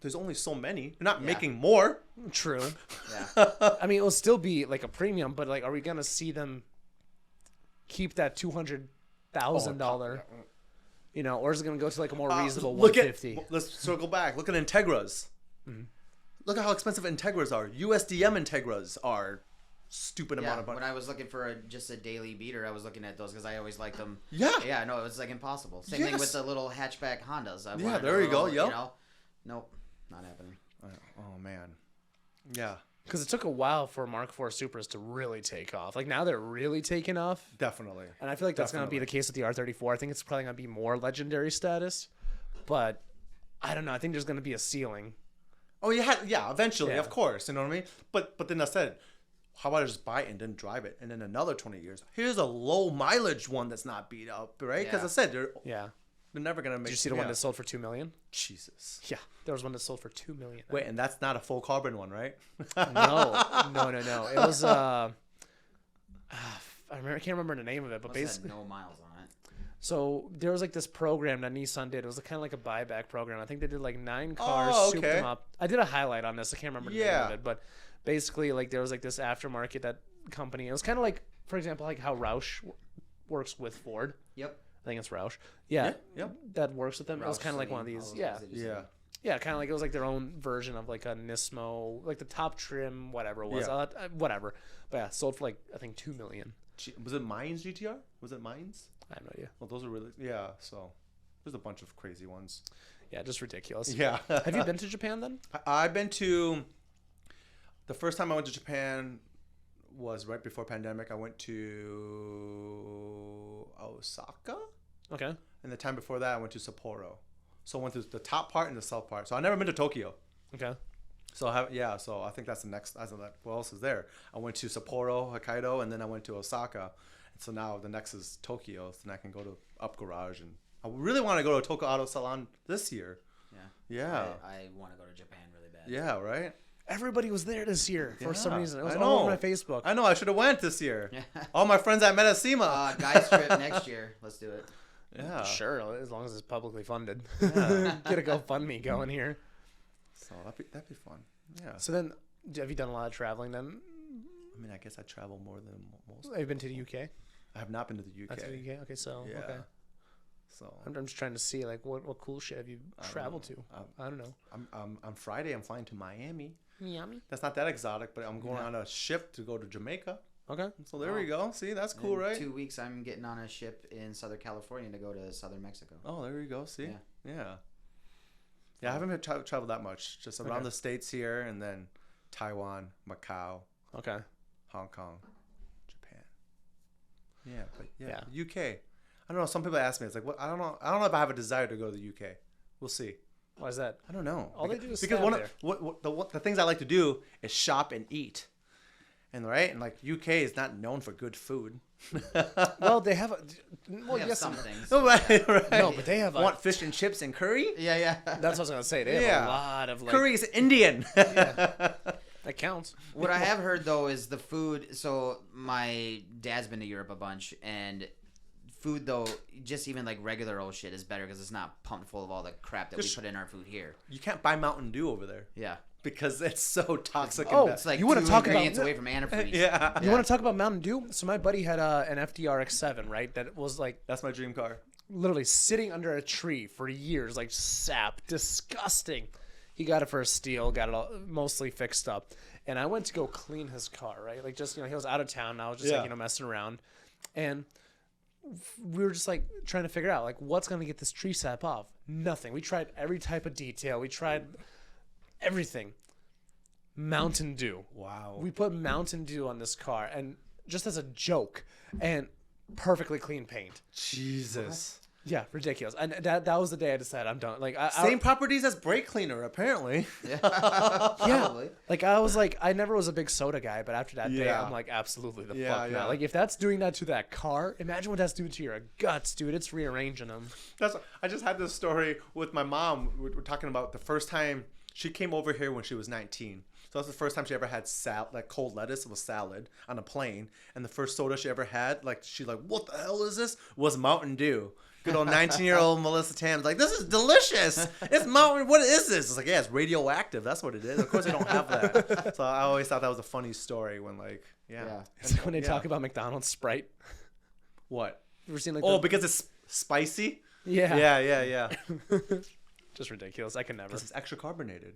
Speaker 3: there's only so many. They're not making more.
Speaker 1: True.
Speaker 2: Yeah.
Speaker 1: I mean, it'll still be like a premium, but like, are we gonna see them keep that $200,000? You know, or is it gonna go to like a more reasonable 150?
Speaker 3: Let's circle back. Look at Integras. Mm-hmm. Look at how expensive Integras are. USDM Integras are stupid amount of money.
Speaker 2: When I was looking for just a daily beater, I was looking at those because I always liked them.
Speaker 3: Yeah,
Speaker 2: no, it was like impossible. Same thing with the little hatchback Hondas.
Speaker 3: There you go. Yep.
Speaker 2: You know, nope, not happening.
Speaker 3: Oh man, yeah.
Speaker 1: Because it took a while for Mark IV Supras to really take off. Like now they're really taking off.
Speaker 3: Definitely.
Speaker 1: And I feel like that's going to be the case with the R34. I think it's probably going to be more legendary status, but I don't know. I think there's going to be a ceiling.
Speaker 3: Oh yeah, eventually, of course. You know what I mean? But then I said, how about I just buy it and then drive it, and then another 20 years? Here's a low mileage one that's not beat up, right? Because I said they're never gonna make. Did
Speaker 1: you see the one that sold for $2 million?
Speaker 3: Jesus.
Speaker 1: Yeah, there was one that sold for $2 million.
Speaker 3: Wait, and that's not a full carbon one, right?
Speaker 1: No. It was I can't remember the name of it, but basically
Speaker 2: no miles on it.
Speaker 1: So there was like this program that Nissan did. It was kind of like a buyback program. I think they did like 9 cars, souped them up. I did a highlight on this. I can't remember the name of it, but basically like there was like this aftermarket that company. It was kind of like, for example, like how Roush works with Ford.
Speaker 2: Yep.
Speaker 1: I think it's Roush. Yeah. Yep. That works with them. Roush, it was kind of like one of these. Yeah. Kind of like it was like their own version of like a Nismo, like the top trim, whatever it was. Whatever. But yeah, sold for like I think $2 million.
Speaker 3: Was it Mines GTR? Was it Mines?
Speaker 1: I have no idea.
Speaker 3: Well, those are really so there's a bunch of crazy ones.
Speaker 1: Yeah, just ridiculous.
Speaker 3: Yeah.
Speaker 1: Have you been to Japan then?
Speaker 3: I've been to. The first time I went to Japan was right before pandemic. I went to Osaka. Okay. And the time before that, I went to Sapporo. So I went to the top part and the south part. So I've never been to Tokyo.
Speaker 1: Okay.
Speaker 3: So so I think that's the next. What else is there? I went to Sapporo, Hokkaido, and then I went to Osaka. And so now the next is Tokyo. So then I can go to Up Garage, and I really want to go to Tokyo Auto Salon this year. Yeah.
Speaker 2: I want to go to Japan really bad.
Speaker 3: Yeah. Right.
Speaker 1: Everybody was there this year for some reason. It was all over my Facebook.
Speaker 3: I know. I should have went this year. All my friends at Medasima.
Speaker 2: Guys trip next year. Let's do it.
Speaker 3: Yeah.
Speaker 1: Sure, as long as it's publicly funded. Get a GoFundMe going here.
Speaker 3: So that'd be fun. Yeah.
Speaker 1: So then, have you done a lot of traveling then?
Speaker 3: I mean, I guess I travel more than most.
Speaker 1: Have you been to the UK?
Speaker 3: I have not been to the UK.
Speaker 1: Not to the UK? Okay, so okay.
Speaker 3: So
Speaker 1: I'm just trying to see like what cool shit have you traveled to? I don't know.
Speaker 3: On Friday I'm flying to Miami.
Speaker 1: Miami?
Speaker 3: That's not that exotic, but I'm going on a ship to go to Jamaica.
Speaker 1: Okay.
Speaker 3: So there we go. See, that's cool,
Speaker 2: in
Speaker 3: right?
Speaker 2: 2 weeks I'm getting on a ship in Southern California to go to Southern Mexico.
Speaker 3: Oh, there you go. See? Yeah. I haven't been traveled that much. Just around the States here, and then Taiwan, Macau.
Speaker 1: Okay.
Speaker 3: Hong Kong, Japan. Yeah, but UK. I don't know. Some people ask me, it's like, what? I don't know. I don't know if I have a desire to go to the UK. We'll see.
Speaker 1: Why is that?
Speaker 3: I don't know.
Speaker 1: All they do is
Speaker 3: because
Speaker 1: stab
Speaker 3: one
Speaker 1: there.
Speaker 3: of the things I like to do is shop and eat, and like UK is not known for good food.
Speaker 1: Well, they have
Speaker 2: We have
Speaker 1: yes,
Speaker 2: some things.
Speaker 3: right.
Speaker 1: no, but they have
Speaker 3: Want fish and chips and curry?
Speaker 2: Yeah.
Speaker 1: That's what I was gonna say. They have a lot of like
Speaker 3: Curry is Indian.
Speaker 1: that counts.
Speaker 2: What I have heard though is the food. So my dad's been to Europe a bunch, and food though, just even like regular old shit is better because it's not pumped full of all the crap that we put in our food here.
Speaker 3: You can't buy Mountain Dew over there
Speaker 2: Yeah.
Speaker 3: because it's so toxic.
Speaker 1: Oh,
Speaker 3: and bad.
Speaker 2: It's like
Speaker 1: You wanna
Speaker 2: two
Speaker 1: talk about-
Speaker 2: ingredients away from antifreeze.
Speaker 3: Yeah.
Speaker 1: You want to talk about Mountain Dew? So my buddy had an FDRX7, right? That was like
Speaker 3: That's my dream car.
Speaker 1: literally sitting under a tree for years, like sap, disgusting. He got it for a steal, got it all mostly fixed up, and I went to go clean his car, right? Like just he was out of town, and I was just
Speaker 3: Yeah.
Speaker 1: like messing around, and we were just like trying to figure out like what's gonna get this tree sap off. Nothing. We tried every type of detail. We tried everything. Mountain Dew.
Speaker 3: Wow.
Speaker 1: We put Mountain Dew on this car, and just as a joke, and perfectly clean paint.
Speaker 3: Jesus.
Speaker 1: Yeah, ridiculous. And that was the day I decided I'm done. Like
Speaker 3: Same properties as brake cleaner, apparently.
Speaker 1: yeah.
Speaker 2: Probably.
Speaker 1: Like I was like I never was a big soda guy, but after that day
Speaker 3: Yeah.
Speaker 1: I'm like absolutely the
Speaker 3: Yeah,
Speaker 1: fuck
Speaker 3: yeah.
Speaker 1: not. Like if that's doing that to that car, imagine what that's doing to your guts, dude. It's rearranging them.
Speaker 3: I just had this story with my mom. We're talking about the first time she came over here when she was 19. So that's the first time she ever had like cold lettuce with salad on a plane. And the first soda she ever had, like she's like, "What the hell is this?" was Mountain Dew. Good old 19-year-old Melissa Tam's like, "This is delicious. It's Mountain. What is this?" It's like, "Yeah, it's radioactive. That's what it is." Of course, they don't have that. So I always thought that was a funny story when like, yeah.
Speaker 1: It's like when they talk about McDonald's Sprite.
Speaker 3: What?
Speaker 1: You ever seen like
Speaker 3: Oh, because it's spicy.
Speaker 1: yeah.
Speaker 3: Yeah.
Speaker 1: Just ridiculous. I can never.
Speaker 3: This is extra carbonated.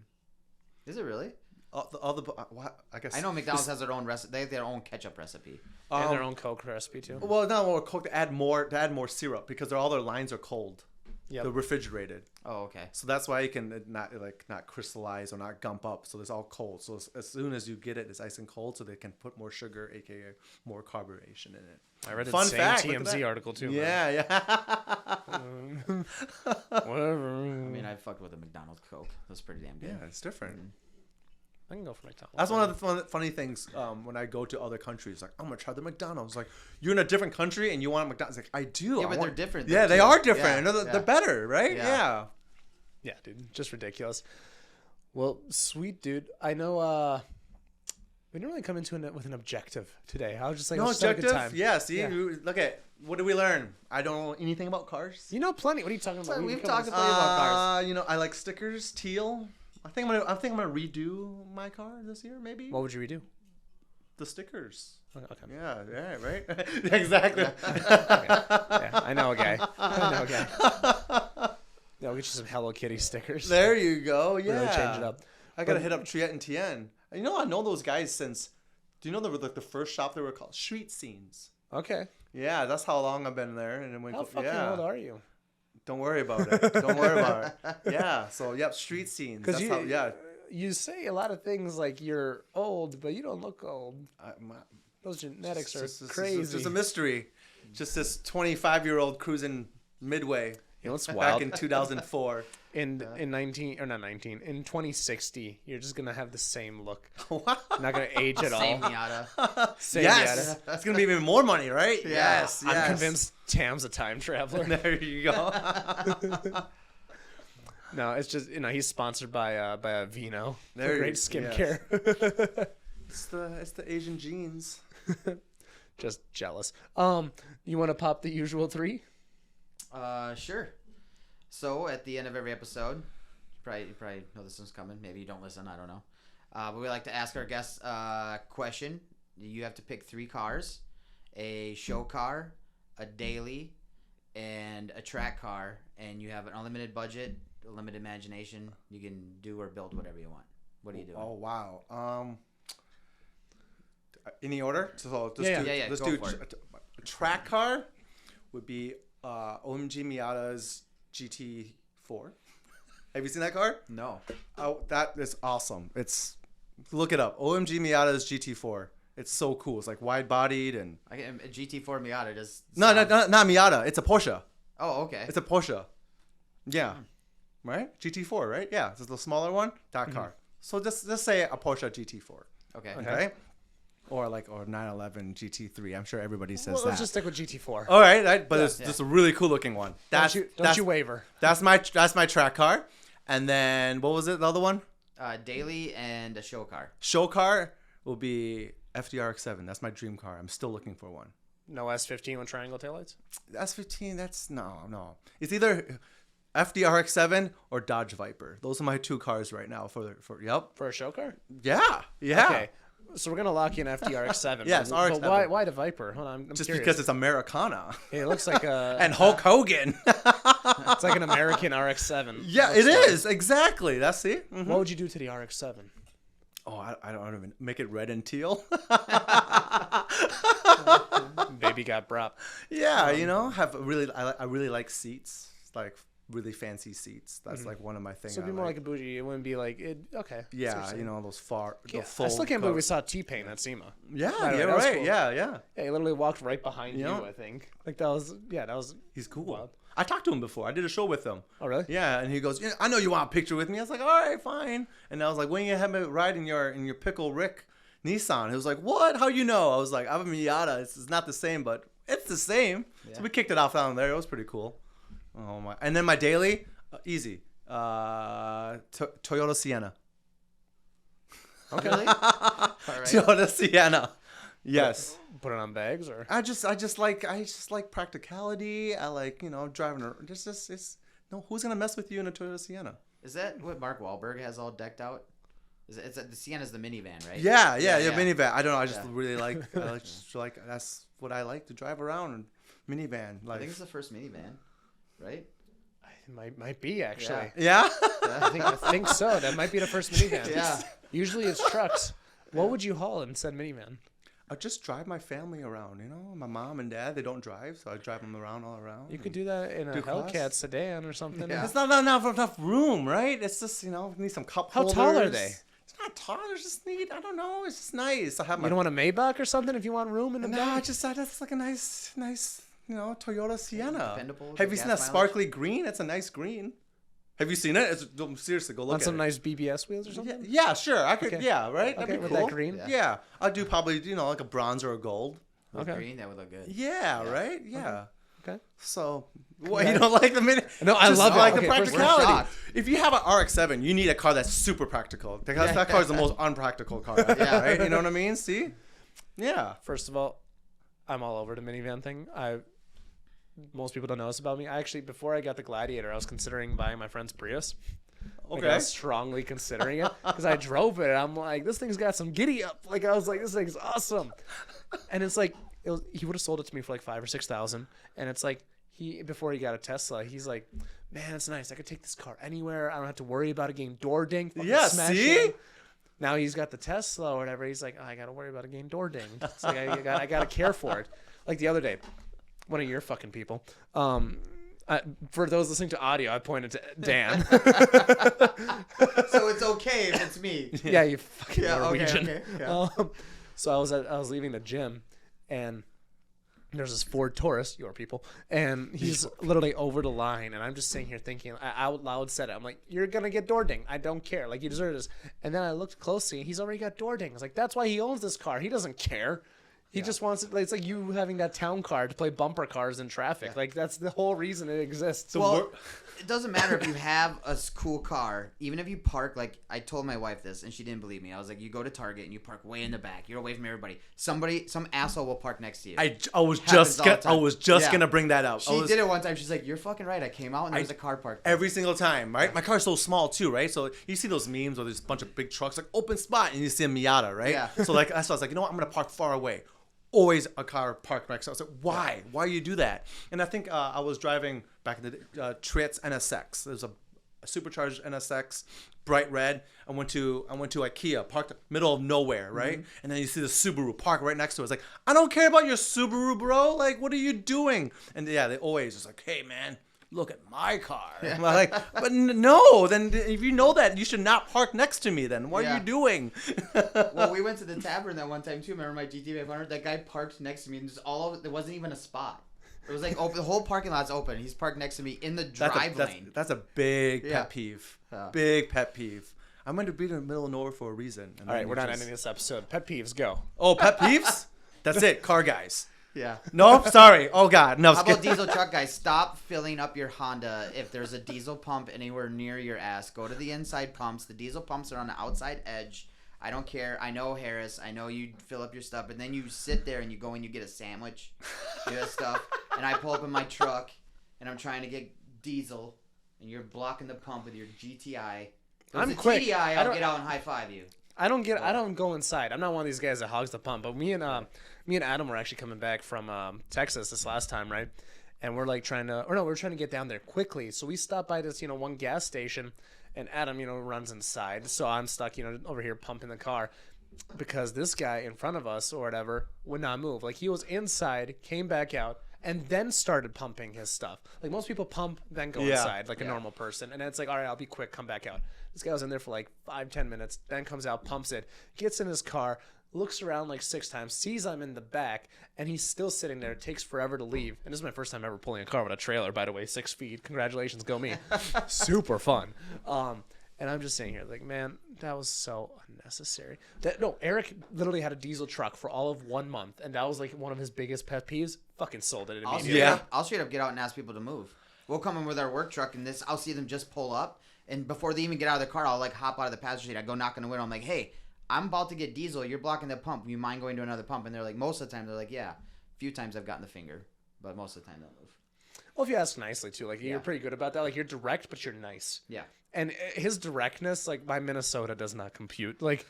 Speaker 2: Is it really?
Speaker 3: I guess
Speaker 2: I know McDonald's has their own recipe. They have their own ketchup recipe.
Speaker 1: And their own Coke recipe too.
Speaker 3: Well, no, or Coke to add more syrup because all their lines are cold.
Speaker 1: Yep.
Speaker 3: They're refrigerated,
Speaker 2: Oh, okay.
Speaker 3: so that's why you can not crystallize or not gump up. So it's all cold. So as soon as you get it, it's ice and cold, so they can put more sugar, aka more carburation in it.
Speaker 1: I read the
Speaker 3: Fun
Speaker 1: same
Speaker 3: fact, look at
Speaker 1: TMZ
Speaker 3: that.
Speaker 1: article too.
Speaker 3: Yeah.
Speaker 1: Whatever.
Speaker 2: I mean, I fucked with a McDonald's Coke. That's pretty damn good.
Speaker 3: Yeah, it's different.
Speaker 1: I can go for McDonald's.
Speaker 3: That's one of the funny things when I go to other countries. Like, I'm gonna try the McDonald's. Like, you're in a different country and you want McDonald's. Like, I do.
Speaker 2: Yeah,
Speaker 3: I
Speaker 2: but
Speaker 3: want...
Speaker 2: they're different.
Speaker 3: Yeah,
Speaker 2: though,
Speaker 3: they
Speaker 2: too.
Speaker 3: are different.
Speaker 2: Yeah,
Speaker 3: They're better, right?
Speaker 2: Yeah.
Speaker 1: Yeah, dude, just ridiculous. Well, sweet dude. I know. We didn't really come into it with an objective today. I was just like,
Speaker 3: No
Speaker 1: let's just have a good
Speaker 3: objective.
Speaker 1: time.
Speaker 3: Yeah. See,
Speaker 1: Yeah.
Speaker 3: look at what did we learn? I don't know anything about cars.
Speaker 1: You know plenty. What are you talking about?
Speaker 2: We've
Speaker 1: come
Speaker 2: talked
Speaker 1: with-
Speaker 2: plenty about cars.
Speaker 3: You know, I like stickers, teal. I think I'm gonna redo my car this year, maybe.
Speaker 1: What would you redo?
Speaker 3: The stickers.
Speaker 1: Okay.
Speaker 3: Yeah, right. Exactly.
Speaker 1: Yeah, I know a guy. Yeah, we'll get you some Hello Kitty stickers.
Speaker 3: There you go. Yeah.
Speaker 1: Really change it up.
Speaker 3: I gotta hit up Triet and Tien. You know, I know those guys since. Do you know they were like the first shop they were called Street Scenes?
Speaker 1: Okay.
Speaker 3: Yeah, that's how long I've been there. And then
Speaker 1: How fucking old are you?
Speaker 3: Don't worry about it. Don't worry about it. Yeah. So yep, Street Scenes.
Speaker 1: Because
Speaker 3: That's
Speaker 1: you say a lot of things like you're old, but you don't look old.
Speaker 3: how.
Speaker 1: Those genetics are
Speaker 3: It's
Speaker 1: crazy.
Speaker 3: just a mystery. Just this 25-year-old cruising Midway
Speaker 1: You know what's
Speaker 3: back
Speaker 1: wild?
Speaker 3: in 2004.
Speaker 1: In 2060, you're just gonna have the same look.
Speaker 3: What?
Speaker 1: Not gonna age at all.
Speaker 2: Same Miata.
Speaker 1: Same
Speaker 3: Yes.
Speaker 1: Miata.
Speaker 3: It's gonna be even more money, right?
Speaker 2: Yeah.
Speaker 3: Yes.
Speaker 1: I'm convinced Tam's a time traveler.
Speaker 3: There you go.
Speaker 1: No, it's just he's sponsored by Vino.
Speaker 3: There
Speaker 1: Great
Speaker 3: you-
Speaker 1: skincare.
Speaker 3: It's the Asian genes.
Speaker 1: Just jealous. You want to pop the usual 3?
Speaker 2: Sure. So at the end of every episode, you probably know this one's coming. Maybe you don't listen. I don't know. But we like to ask our guests a question. You have to pick 3 cars: a show car, a daily, and a track car. And you have an unlimited budget, a limited imagination. You can do or build whatever you want. What are you doing?
Speaker 3: Oh wow. Any order? So
Speaker 2: Yeah,
Speaker 3: let's
Speaker 2: go
Speaker 3: do
Speaker 2: for it.
Speaker 3: a track car. Would be OMG Miata's GT4. Have you seen that car?
Speaker 2: No.
Speaker 3: Oh, that is awesome. Look it up. OMG Miata's GT4. It's so cool. It's like wide bodied and
Speaker 2: A GT4 Miata just.
Speaker 3: no, not Miata. It's a Porsche.
Speaker 2: Oh, okay.
Speaker 3: It's a Porsche. Yeah. Right? GT4, right? Yeah. It's the smaller one. That car. So just say a Porsche GT4.
Speaker 2: Okay.
Speaker 3: Okay. Or 911 GT3. I'm sure everybody says
Speaker 1: Well,
Speaker 3: that.
Speaker 1: let's just stick with GT4.
Speaker 3: All right, but it's
Speaker 2: Yeah.
Speaker 3: just a really cool looking one.
Speaker 1: Don't you waver.
Speaker 3: That's my track car. And then what was it? The other one?
Speaker 2: Daily and a show car.
Speaker 3: Show car will be FDRX7. That's my dream car. I'm still looking for one.
Speaker 1: No S15 with triangle taillights?
Speaker 3: S15. That's no. It's either FDRX7 or Dodge Viper. Those are my two cars right now for
Speaker 1: For a show car?
Speaker 3: Yeah.
Speaker 1: Okay. So we're gonna lock in FDRX7.
Speaker 3: Yes,
Speaker 1: but
Speaker 3: RX-7.
Speaker 1: why the Viper? Hold on, I'm
Speaker 3: Just
Speaker 1: curious.
Speaker 3: because it's Americana.
Speaker 1: It looks like a
Speaker 3: And Hulk Hogan.
Speaker 1: it's like an American RX-7.
Speaker 3: Yeah, it is. Exactly. That's it. Mhm.
Speaker 1: What would you do to the RX-7?
Speaker 3: Oh, I don't even make it red and teal.
Speaker 1: Baby got brop.
Speaker 3: Yeah, I really like seats, like really fancy seats. That's like one of my things.
Speaker 1: So it'd be more like a bougie. It wouldn't be like it. Okay.
Speaker 3: yeah, those
Speaker 1: Yeah,
Speaker 3: full.
Speaker 1: I still can't believe we saw T-Pain at SEMA.
Speaker 3: Yeah,
Speaker 1: Right,
Speaker 3: you're
Speaker 1: that was
Speaker 3: right.
Speaker 1: cool.
Speaker 3: Yeah.
Speaker 1: Yeah, he literally walked right behind
Speaker 3: You
Speaker 1: you.
Speaker 3: know?
Speaker 1: I think. Like that was
Speaker 3: He's cool.
Speaker 1: wild.
Speaker 3: I talked to him before. I did a show with him.
Speaker 1: Oh really?
Speaker 3: Yeah, and he goes, I know you want a picture with me. I was like, all right, fine. And I was like, when you have me ride in your Pickle Rick Nissan? He was like, what? How you know? I was like, I have a Miata. It's not the same, but it's the same.
Speaker 2: Yeah.
Speaker 3: So we kicked it off down there. It was pretty cool. Oh my! And then my daily, easy, Toyota Sienna.
Speaker 2: Okay. Really? All right.
Speaker 3: Toyota Sienna. Yes.
Speaker 1: Put it on bags or?
Speaker 3: I just like practicality. I like driving. Who's gonna mess with you in a Toyota Sienna?
Speaker 2: Is that what Mark Wahlberg has all decked out? The Sienna's the minivan, right?
Speaker 3: Yeah, minivan. I don't know. I just really like.
Speaker 2: Yeah.
Speaker 3: That's what I like to drive around. Minivan.
Speaker 2: I
Speaker 3: Like.
Speaker 2: think it's the first minivan, right?
Speaker 1: It might be actually.
Speaker 3: Yeah.
Speaker 1: I think so. That might be the first minivan.
Speaker 2: Yeah.
Speaker 1: Usually it's trucks. What would you haul in said minivan?
Speaker 3: I just drive my family around. My mom and dad, they don't drive, so I drive them around all around.
Speaker 1: You could do that in a
Speaker 3: Do class?
Speaker 1: Hellcat sedan or something.
Speaker 2: Yeah.
Speaker 3: It's not enough room, right? It's just need some cup
Speaker 1: How
Speaker 3: holders.
Speaker 1: tall are they?
Speaker 3: It's not tall. It's just neat. I don't know. It's just nice. I have
Speaker 1: You
Speaker 3: my.
Speaker 1: don't want a Maybach or something if you want room in the
Speaker 3: No,
Speaker 1: back?
Speaker 3: that's like a nice, Toyota Sienna.
Speaker 2: dependable,
Speaker 3: Have
Speaker 2: the
Speaker 3: you seen
Speaker 2: gas
Speaker 3: that
Speaker 2: mileage?
Speaker 3: sparkly green? It's a nice green. Have you seen it? Seriously, go look
Speaker 1: On
Speaker 3: at
Speaker 1: some
Speaker 3: it.
Speaker 1: nice BBS wheels or something?
Speaker 3: Yeah, sure. I could.
Speaker 1: Okay.
Speaker 3: Yeah, right.
Speaker 1: Okay,
Speaker 3: That'd be
Speaker 1: with
Speaker 3: cool.
Speaker 1: that green?
Speaker 2: Yeah.
Speaker 3: Yeah, I'd do probably like a bronze or a gold.
Speaker 2: With
Speaker 1: Okay.
Speaker 2: green, that would look good.
Speaker 3: Yeah, right. Yeah.
Speaker 1: Okay.
Speaker 3: So, what you don't like the mini?
Speaker 1: No, I
Speaker 3: Just
Speaker 1: love it.
Speaker 3: like
Speaker 1: Okay,
Speaker 3: the
Speaker 1: first-
Speaker 2: we're
Speaker 3: practicality.
Speaker 2: shocked.
Speaker 3: If you have an RX-7, you need a car that's super practical because that car is the most unpractical car. Ever,
Speaker 2: Yeah.
Speaker 3: right. You know what I mean? See? Yeah.
Speaker 1: First of all, I'm all over the minivan thing. Most people don't know this about me. I actually, before I got the Gladiator, I was considering buying my friend's Prius. Like, I
Speaker 3: Okay.
Speaker 1: was strongly considering it because I drove it. And I'm like, this thing's got some giddy up. Like I was like, this thing's awesome. And it's like, he would have sold it to me for like $5,000 or $6,000. And it's like before he got a Tesla, he's like, man, it's nice. I could take this car anywhere. I don't have to worry about it getting door dinged.
Speaker 3: Yeah, see?
Speaker 1: Now he's got the Tesla or whatever. He's like, oh, I got to worry about it getting door dinged. It's like I got to care for it. Like the other day, one of your fucking people. For those listening to audio, I pointed to Dan.
Speaker 2: So it's okay if it's me.
Speaker 1: Yeah, you fucking
Speaker 2: Yeah, okay,
Speaker 1: Norwegian.
Speaker 2: okay, yeah.
Speaker 1: So I was leaving the gym, and there's this Ford Taurus, your people, and he's literally over the line, and I'm just sitting here thinking, I out loud said it. I'm like, you're gonna get door dinged. I don't care. Like you deserve this. And then I looked closely, and he's already got door dinged. I was like, that's why he owns this car. He doesn't care. He just wants it. Like, it's like you having that town car to play bumper cars in traffic.
Speaker 2: Yeah.
Speaker 1: Like that's the whole reason it exists.
Speaker 2: Well, it doesn't matter if you have a cool car. Even if you park, like I told my wife this, and she didn't believe me. I was like, you go to Target and you park way in the back. You're away from everybody. Some asshole will park next to you.
Speaker 3: I was
Speaker 2: Happens all the time. Yeah.
Speaker 3: gonna bring that up.
Speaker 2: She did it one time. She's like, you're fucking right. I came out and there was a car parked.
Speaker 3: Every single time, right? My car's so small too, right? So you see those memes where there's a bunch of big trucks, like open spot, and you see a Miata, right?
Speaker 2: Yeah.
Speaker 3: So like, that's why I was like, you know what? I'm gonna park far away. Always a car parked next to us. I was like, why? Why you do that? And I think I was driving back in the Tritz NSX. There's a supercharged NSX, bright red. I went to IKEA, parked middle of nowhere, right?
Speaker 2: Mm-hmm.
Speaker 3: And then you see the Subaru parked right next to it. It's like, I don't care about your Subaru, bro. Like, what are you doing? And yeah, they always just like, hey man, look at my car. I'm like, but no, then if you know that, you should not park next to me then. What are you doing?
Speaker 2: Well, we went to the tavern that one time too. Remember my GT 500? That guy parked next to me and just there wasn't even a spot. It was like open, the whole parking lot's open. He's parked next to me in the drive lane.
Speaker 3: That's a big pet peeve. Big pet peeve. I'm going to be in the middle of nowhere for a reason.
Speaker 1: All right, we're not ending this episode. Pet peeves, go.
Speaker 3: Oh, pet peeves? That's it. Car guys.
Speaker 2: Yeah.
Speaker 3: No, sorry. Oh, God. No.
Speaker 2: How about diesel truck guys? Stop filling up your Honda. If there's a diesel pump anywhere near your ass, go to the inside pumps. The diesel pumps are on the outside edge. I don't care. I know, Harris. I know you fill up your stuff, but then you sit there and you go and you get a sandwich, do that stuff. And I pull up in my truck and I'm trying to get diesel, and you're blocking the pump with your GTI.
Speaker 1: I'm quick.
Speaker 2: GTI, I'll get out and high five you.
Speaker 1: I don't go inside. I'm not one of these guys that hogs the pump. But me and Adam were actually coming back from Texas this last time, right? And we're like we're trying to get down there quickly. So we stopped by this, one gas station, and Adam, runs inside. So I'm stuck, over here pumping the car because this guy in front of us or whatever would not move. Like he was inside, came back out, and then started pumping his stuff. Like most people pump, then go inside like a normal person. And it's like, all right, I'll be quick, come back out. This guy was in there for like 5-10 minutes, then comes out, pumps it, gets in his car, looks around like 6 times, sees I'm in the back, and he's still sitting there. It takes forever to leave. And this is my first time ever pulling a car with a trailer, by the way, 6 feet. Congratulations, go me. Super fun. And I'm just sitting here like, man, that was so unnecessary. Eric literally had a diesel truck for all of 1 month, and that was like one of his biggest pet peeves. Fucking sold it immediately.
Speaker 2: I'll straight up get out and ask people to move. We'll come in with our work truck, and I'll see them just pull up, and before they even get out of the car, I'll like hop out of the passenger seat. I go knock on the window. I'm like, hey, I'm about to get diesel. You're blocking the pump. You mind going to another pump? And they're like, most of the time, they're like, yeah. A few times I've gotten the finger, but most of the time they'll move.
Speaker 1: Well, if you ask nicely too, like you're pretty good about that. Like you're direct, but you're nice.
Speaker 2: Yeah.
Speaker 1: And his directness, like my Minnesota, does not compute. Like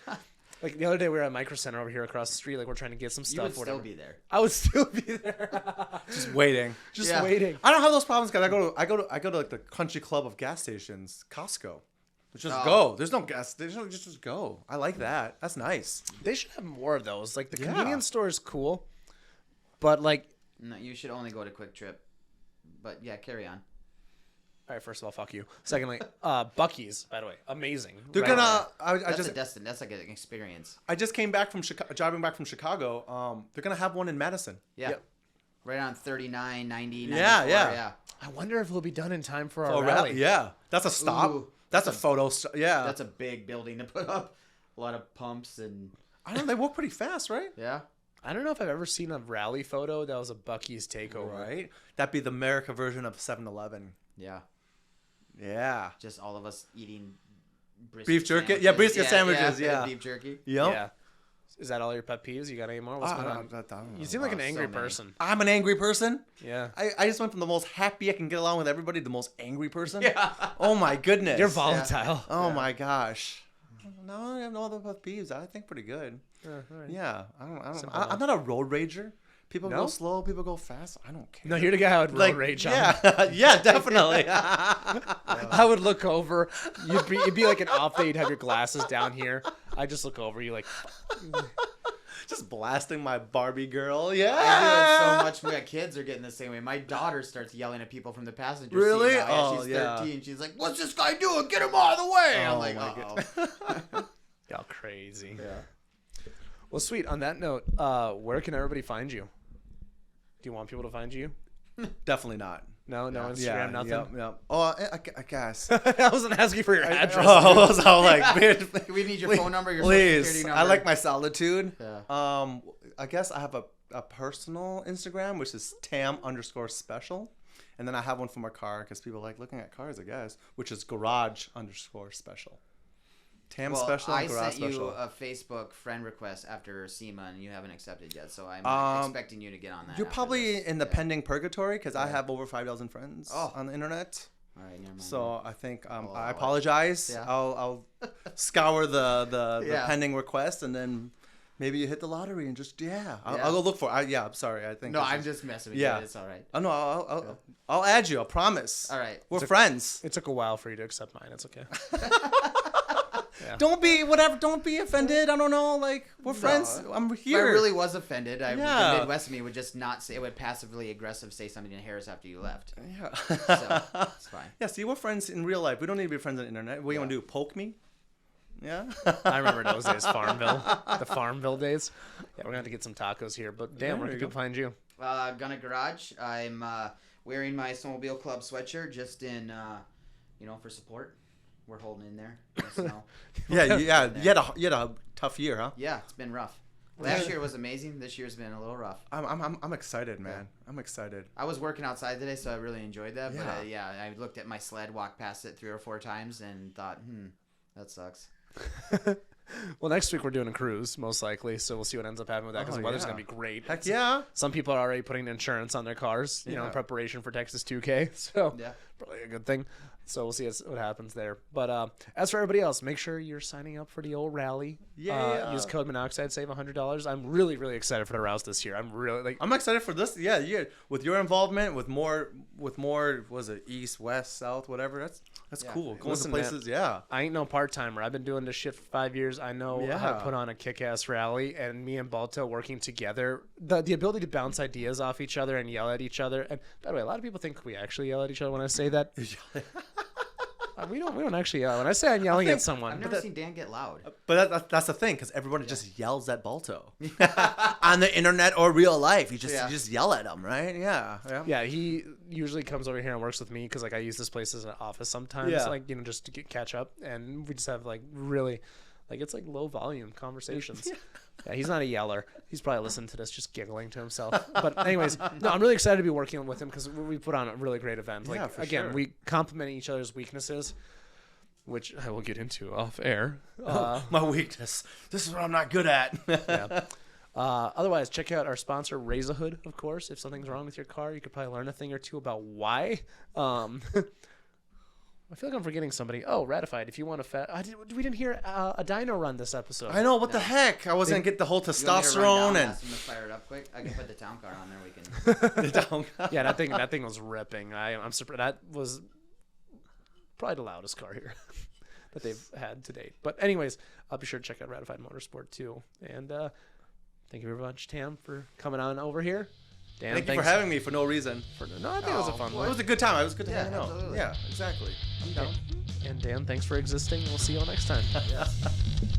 Speaker 1: the other day we were at Micro Center over here across the street. Like we're trying to get some stuff.
Speaker 2: You would still be there.
Speaker 1: I would still be there,
Speaker 3: just waiting.
Speaker 1: Waiting.
Speaker 3: I don't have those problems because I go to like the country club of gas stations, Costco. Just go. There's no gas station. Just go. I like that. That's nice.
Speaker 1: They should have more of those. Like the convenience store is cool, but like
Speaker 2: no, you should only go to Quick Trip. But yeah, carry on.
Speaker 1: All right, first of all, fuck you. Secondly, Buc-ee's, by the way, amazing.
Speaker 3: They're gonna.
Speaker 2: That's like an experience.
Speaker 3: I just came back from driving back from Chicago. They're gonna have one in Madison.
Speaker 2: Yeah. Yep. Right on 39, 90, 94.
Speaker 3: Yeah.
Speaker 1: I wonder if it'll be done in time for our rally.
Speaker 3: Yeah, that's a stop.
Speaker 2: Ooh,
Speaker 3: that's a photo. Yeah.
Speaker 2: That's a big building to put up. A lot of pumps and.
Speaker 3: I don't know. They work pretty fast, right?
Speaker 2: Yeah.
Speaker 1: I don't know if I've ever seen a rally photo that was a Buc-ee's takeover.
Speaker 3: Right. That'd be the America version of 7-Eleven.
Speaker 2: Yeah.
Speaker 3: Yeah.
Speaker 2: Just all of us eating
Speaker 3: beef jerky. Sandwiches. Yeah, brisket sandwiches. Yeah.
Speaker 2: Beef jerky.
Speaker 3: Yep.
Speaker 1: Yeah. Is that all your pet peeves? You got any more? What's going on? You seem like an angry person.
Speaker 3: I'm an angry person?
Speaker 1: Yeah.
Speaker 3: I just went from the most happy I can get along with everybody to the most angry person.
Speaker 2: Yeah.
Speaker 3: Oh my goodness.
Speaker 1: You're volatile.
Speaker 3: Yeah. Oh my gosh. No, I have no other pet peeves. I think pretty good.
Speaker 1: Right.
Speaker 3: Yeah. I'm not a road rager. People go slow, people go fast. I don't care.
Speaker 1: No, you're the guy I would road rage on.
Speaker 3: Yeah, definitely.
Speaker 1: I would look over. You'd be like an off day. You'd have your glasses down here. I just look over you like.
Speaker 3: Just blasting my Barbie girl. Yeah.
Speaker 2: I do it so much. My kids are getting the same way. My daughter starts yelling at people from the passenger seat.
Speaker 3: Really?
Speaker 2: Now. She's 13. She's like, "What's this guy doing? Get him out of the way!" I'm like, "Oh."
Speaker 1: Y'all crazy.
Speaker 3: Yeah.
Speaker 1: Well, sweet. On that note, where can everybody find you? Do you want people to find you?
Speaker 3: Definitely not.
Speaker 1: No Instagram, nothing.
Speaker 3: Yep. Oh, I guess.
Speaker 1: I wasn't asking for your address.
Speaker 3: I was all like,
Speaker 2: we need your phone number, your
Speaker 3: please.
Speaker 2: social security number.
Speaker 3: I like my solitude.
Speaker 2: Yeah.
Speaker 3: I guess I have a personal Instagram, which is tam_special. And then I have one for my car because people like looking at cars, I guess, which is garage_special. Tam special and garage special.
Speaker 2: I sent you a Facebook friend request after SEMA, and you haven't accepted yet, so I'm expecting you to get on that.
Speaker 3: You're probably in the pending purgatory because I have over 5,000 friends on the internet.
Speaker 2: All right, never mind.
Speaker 3: So I think I apologize. Yeah. I'll scour the pending request, and then maybe you hit the lottery and just I'll go look for it. I'm sorry. I think
Speaker 2: I'm just messing with you. It's all right.
Speaker 3: Oh no, I'll add you. I promise.
Speaker 2: All right,
Speaker 3: we're friends.
Speaker 1: It took a while for you to accept mine. It's okay. Yeah.
Speaker 3: Don't be whatever. Don't be offended. I don't know. Like we're friends. I'm
Speaker 2: If I
Speaker 3: here.
Speaker 2: really was offended, the
Speaker 3: Yeah.
Speaker 2: Midwest of me would just not say. It would passively aggressive say something to Harris after you left.
Speaker 3: Yeah.
Speaker 2: So it's fine.
Speaker 3: Yeah. See, we're friends in real life. We don't need to be friends on the internet. What you want to do? Poke me? Yeah.
Speaker 1: I remember those days, Farmville, the Farmville days. Yeah, we're gonna have to get some tacos here. But damn, where
Speaker 3: there
Speaker 1: can
Speaker 3: you
Speaker 1: people find you?
Speaker 2: Gunna Garage. I'm wearing my Snowmobile Club sweatshirt just in, for support. We're holding in there. In the snow.
Speaker 3: Yeah. You had a tough year, huh?
Speaker 2: Yeah, it's been rough. Last year was amazing. This year's been a little rough.
Speaker 3: I'm excited, man. I'm excited.
Speaker 2: I was working outside today, so I really enjoyed that. But
Speaker 3: Yeah.
Speaker 2: I looked at my sled, walked past it 3 or 4 times, and thought, that sucks.
Speaker 1: Well, next week we're doing a cruise, most likely. So we'll see what ends up happening with that because the weather's
Speaker 3: yeah.
Speaker 1: gonna be great.
Speaker 3: Heck yeah.
Speaker 1: Some people are already putting insurance on their cars, in
Speaker 3: Yeah.
Speaker 1: preparation for Texas 2K. So
Speaker 2: Yeah.
Speaker 1: probably a good thing. So we'll see what happens there. But as for everybody else, make sure you're signing up for the old rally.
Speaker 3: Yeah.
Speaker 1: Use code Monoxide, save $100. I'm really, really excited for the routes this year. I'm really
Speaker 3: I'm excited for this. Yeah. With your involvement, with more, was it east, west, south, whatever? That's cool. Going
Speaker 1: Listen,
Speaker 3: to places.
Speaker 1: man,
Speaker 3: Yeah.
Speaker 1: I ain't no part timer. I've been doing this shit for 5 years. I know how to
Speaker 3: Yeah.
Speaker 1: put on a kick-ass rally, and me and Balto working together, the ability to bounce ideas off each other and yell at each other. And by the way, a lot of people think we actually yell at each other when I say that. We don't actually yell. When I say I'm yelling at someone,
Speaker 2: I've never seen Dan get loud.
Speaker 3: But that's the thing, because everyone just yells at Balto on the internet or real life. You just yell at him, right? Yeah.
Speaker 1: yeah, he usually comes over here and works with me because I use this place as an office sometimes,
Speaker 3: Yeah.
Speaker 1: just to catch up, and we just have really, it's low volume conversations. Yeah, he's not a yeller. He's probably listening to this just giggling to himself. But anyways, no, I'm really excited to be working with him because we put on a really great event.
Speaker 3: Yeah, for
Speaker 1: again,
Speaker 3: sure.
Speaker 1: we complement each other's weaknesses, which I will get into off air.
Speaker 3: My weakness. This is what I'm not good at.
Speaker 1: Yeah. Otherwise, check out our sponsor, Razorhood, of course. If something's wrong with your car, you could probably learn a thing or two about why. I feel like I'm forgetting somebody. Oh, Ratified. If you want to we didn't hear a dyno run this episode.
Speaker 3: I know. What the heck? I was going to get the whole
Speaker 2: You want me to run
Speaker 3: testosterone
Speaker 2: down,
Speaker 3: and...
Speaker 2: ask him to fire it up quick? I can put the town car on there. We can.
Speaker 1: Yeah, that thing was ripping. I'm surprised. That was probably the loudest car here that they've had to date. But anyways, I'll be sure to check out Ratified Motorsport too. And thank you very much, Tam, for coming on over here. Dan,
Speaker 3: Thank you for
Speaker 1: thanks
Speaker 3: having me for no reason.
Speaker 1: No, I think it was a fun
Speaker 3: It
Speaker 1: one.
Speaker 3: was a good time. It was good to hang out.
Speaker 2: absolutely.
Speaker 3: Yeah, exactly. I'm down.
Speaker 1: And Dan, thanks for existing. We'll see you all next time.
Speaker 2: Yes.